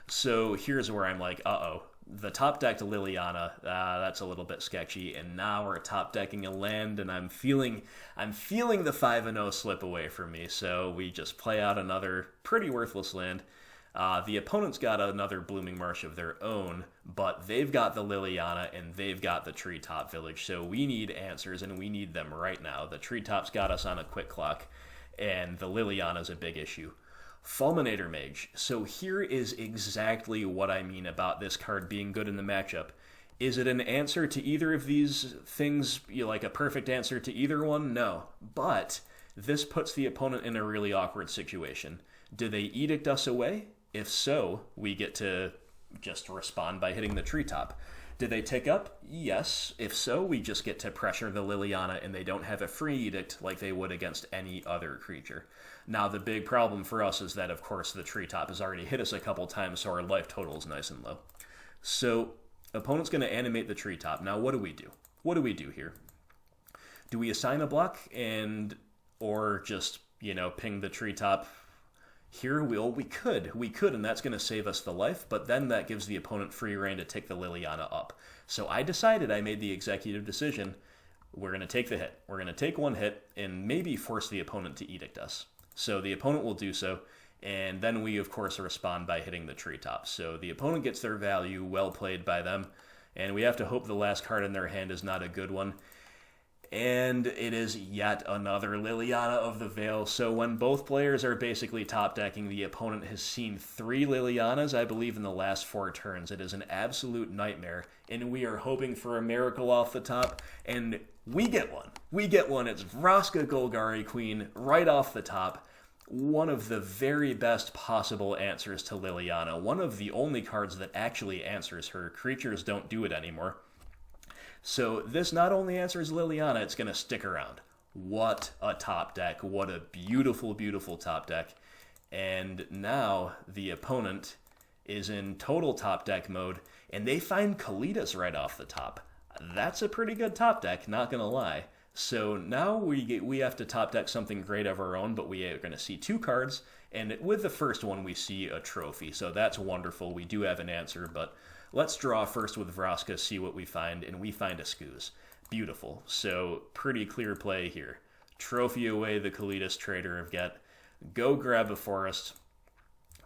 So here's where I'm like, uh-oh, the top-decked Liliana, that's a little bit sketchy, and now we're top-decking a land, and I'm feeling the 5-0 slip away from me, so we just play out another pretty worthless land. The opponent's got another Blooming Marsh of their own, but they've got the Liliana and they've got the Treetop Village, so we need answers, and we need them right now. The Treetop's got us on a quick clock, and the Liliana's a big issue. Fulminator Mage. So here is exactly what I mean about this card being good in the matchup. Is it an answer to either of these things, like a perfect answer to either one? No. But this puts the opponent in a really awkward situation. Do they edict us away? If so, we get to just respond by hitting the Treetop. Do they take up? Yes. If so, we just get to pressure the Liliana, and they don't have a free edict like they would against any other creature. Now, the big problem for us is that, of course, the Treetop has already hit us a couple times, so our life total is nice and low. So, opponent's going to animate the Treetop. Now, what do we do? What do we do here? Do we assign a block or just, ping the Treetop? Here, we could, and that's going to save us the life, but then that gives the opponent free reign to take the Liliana up. So I made the executive decision, we're going to take the hit. We're going to take 1 hit and maybe force the opponent to edict us. So the opponent will do so, and then we, of course, respond by hitting the Treetop. So the opponent gets their value, well played by them, and we have to hope the last card in their hand is not a good one. And it is yet another Liliana of the Veil. So when both players are basically top decking, the opponent has seen 3 Lilianas, I believe, in the last 4 turns. It is an absolute nightmare, and we are hoping for a miracle off the top, and we get one. We get one. It's Vraska Golgari Queen right off the top. One of the very best possible answers to Liliana. One of the only cards that actually answers her. Creatures don't do it anymore. So this not only answers Liliana, it's going to stick around. What a top deck. What a beautiful, beautiful top deck. And now the opponent is in total top deck mode, and they find Kalitas right off the top. That's a pretty good top deck, not going to lie. So now we have to top deck something great of our own, but we are going to see 2 cards, and with the first one we see a trophy. So that's wonderful. We do have an answer, but let's draw first with Vraska, see what we find, and we find a Scooze. Beautiful. So pretty clear play here. Trophy away the Kalitas Trader of Get. Go grab a forest,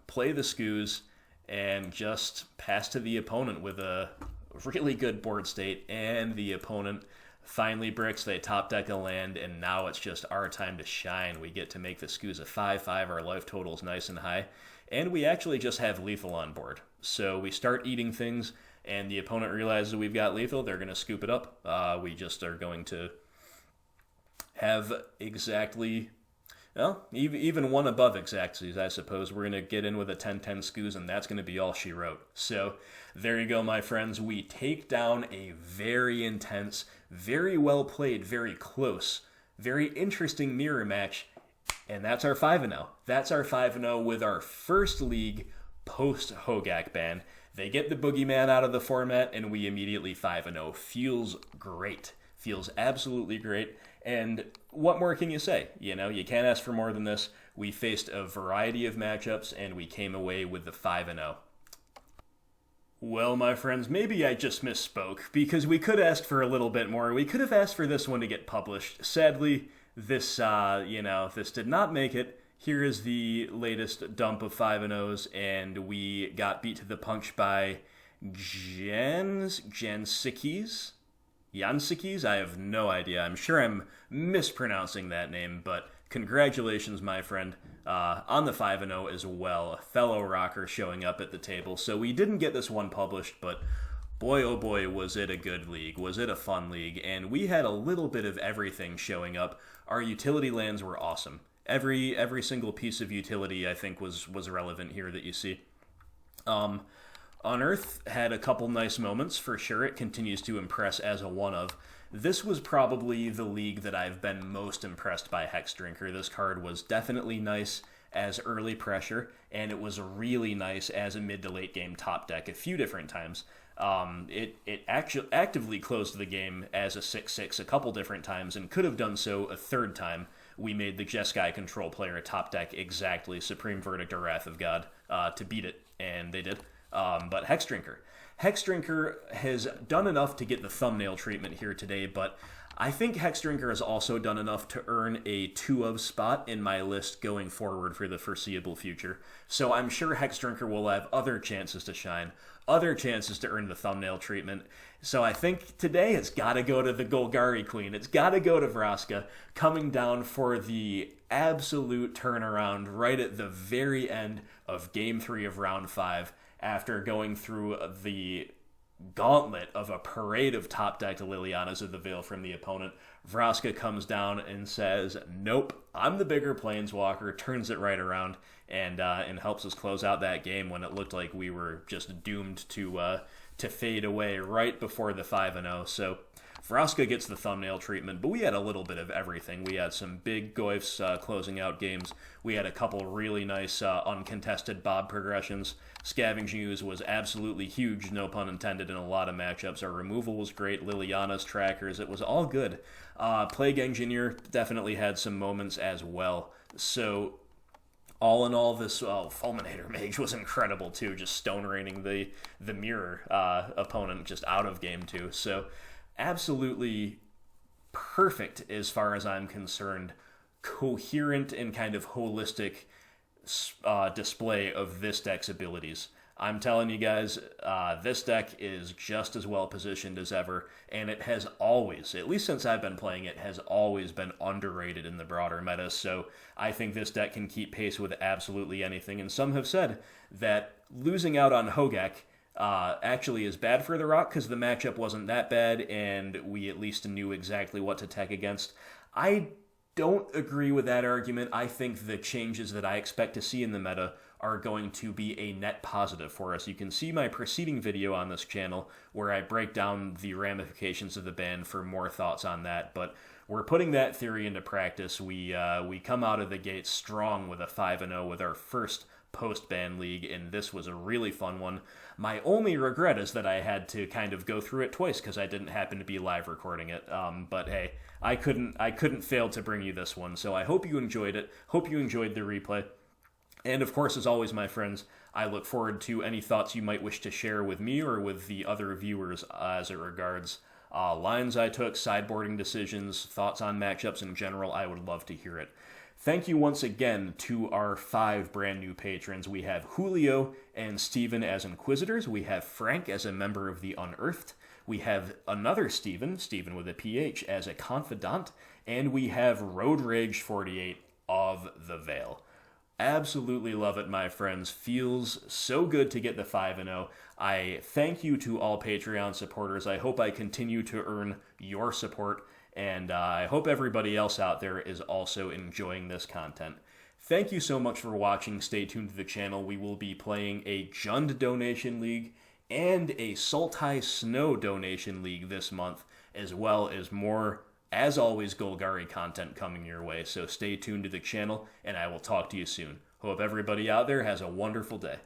play the Scooze, and just pass to the opponent with a really good board state, and the opponent finally bricks, they top deck a land, and now it's just our time to shine. We get to make the Scooze a 5/5, our life total's nice and high, and we actually just have lethal on board. So we start eating things, and the opponent realizes we've got lethal, they're going to scoop it up. We just are going to have exactly, well, even one above exactsies, I suppose. We're going to get in with a 10/10 Scooze, and that's going to be all she wrote. So there you go, my friends. We take down a very intense, very well played, very close, very interesting mirror match, and that's our 5-0. That's our 5-0 with our first league post-Hogak ban. They get the boogeyman out of the format, and we immediately 5-0. Feels great. Feels absolutely great. And what more can you say? You know, you can't ask for more than this. We faced a variety of matchups, and we came away with the 5-0. Well, my friends, maybe I just misspoke, because we could ask for a little bit more. We could have asked for this one to get published. Sadly, this did not make it. Here is the latest dump of 5-0s, and we got beat to the punch by Jansikis? I have no idea. I'm sure I'm mispronouncing that name, but congratulations, my friend, on the 5-0 as well. A fellow rocker showing up at the table. So we didn't get this one published, but boy, oh boy, was it a good league. Was it a fun league? And we had a little bit of everything showing up. Our utility lands were awesome. Every single piece of utility, I think, was relevant here that you see. Unearth had a couple nice moments, for sure. It continues to impress as a one-of. This was probably the league that I've been most impressed by Hexdrinker. This card was definitely nice as early pressure, and it was really nice as a mid to late game top deck a few different times. It actually actively closed the game as a 6/6 a couple different times, and could have done so a third time. We made the Jeskai Control player a top deck exactly, Supreme Verdict or Wrath of God, to beat it, and they did. But Hexdrinker has done enough to get the thumbnail treatment here today, but I think Hexdrinker has also done enough to earn a 2-of spot in my list going forward for the foreseeable future. So I'm sure Hexdrinker will have other chances to shine, other chances to earn the thumbnail treatment. So I think today it's got to go to the Golgari Queen. It's got to go to Vraska, coming down for the absolute turnaround right at the very end of Game 3 of Round 5, after going through the gauntlet of a parade of top-decked Lilianas of the Veil from the opponent. Vraska comes down and says, nope, I'm the bigger Planeswalker, turns it right around, and helps us close out that game when it looked like we were just doomed to fade away right before the 5-0. So Vraska gets the thumbnail treatment, but we had a little bit of everything. We had some big Goyfs closing out games. We had a couple really nice uncontested Bob progressions. Scavenging Ooze was absolutely huge, no pun intended, in a lot of matchups. Our removal was great. Liliana's trackers, it was all good. Plague Engineer definitely had some moments as well. So all in all, this Fulminator Mage was incredible too, just stone raining the mirror opponent just out of game 2. So absolutely perfect as far as I'm concerned. Coherent and kind of holistic display of this deck's abilities. I'm telling you guys, this deck is just as well positioned as ever, and it has always, at least since I've been playing it, has always been underrated in the broader meta, so I think this deck can keep pace with absolutely anything, and some have said that losing out on Hogak actually is bad for the Rock because the matchup wasn't that bad, and we at least knew exactly what to tech against. I don't agree with that argument. I think the changes that I expect to see in the meta are going to be a net positive for us. You can see my preceding video on this channel where I break down the ramifications of the ban for more thoughts on that, but we're putting that theory into practice. We come out of the gate strong with a 5-0 with our first post-ban league, and this was a really fun one. My only regret is that I had to kind of go through it twice because I didn't happen to be live recording it. But hey, I couldn't fail to bring you this one, so I hope you enjoyed it. Hope you enjoyed the replay. And of course, as always, my friends, I look forward to any thoughts you might wish to share with me or with the other viewers as it regards lines I took, sideboarding decisions, thoughts on matchups in general. I would love to hear it. Thank you once again to our 5 brand new patrons. We have Julio and Steven as Inquisitors. We have Frank as a member of the Unearthed. We have another Steven with a PH, as a Confidant. And we have Road Rage 48 of the Veil. Absolutely love it, my friends. Feels so good to get the 5-0. I thank you to all Patreon supporters. I hope I continue to earn your support, and I hope everybody else out there is also enjoying this content. Thank you so much for watching. Stay tuned to the channel. We will be playing a Jund Donation League and a Sultai Snow Donation League this month, as well as more, as always, Golgari content coming your way. So stay tuned to the channel, and I will talk to you soon. Hope everybody out there has a wonderful day.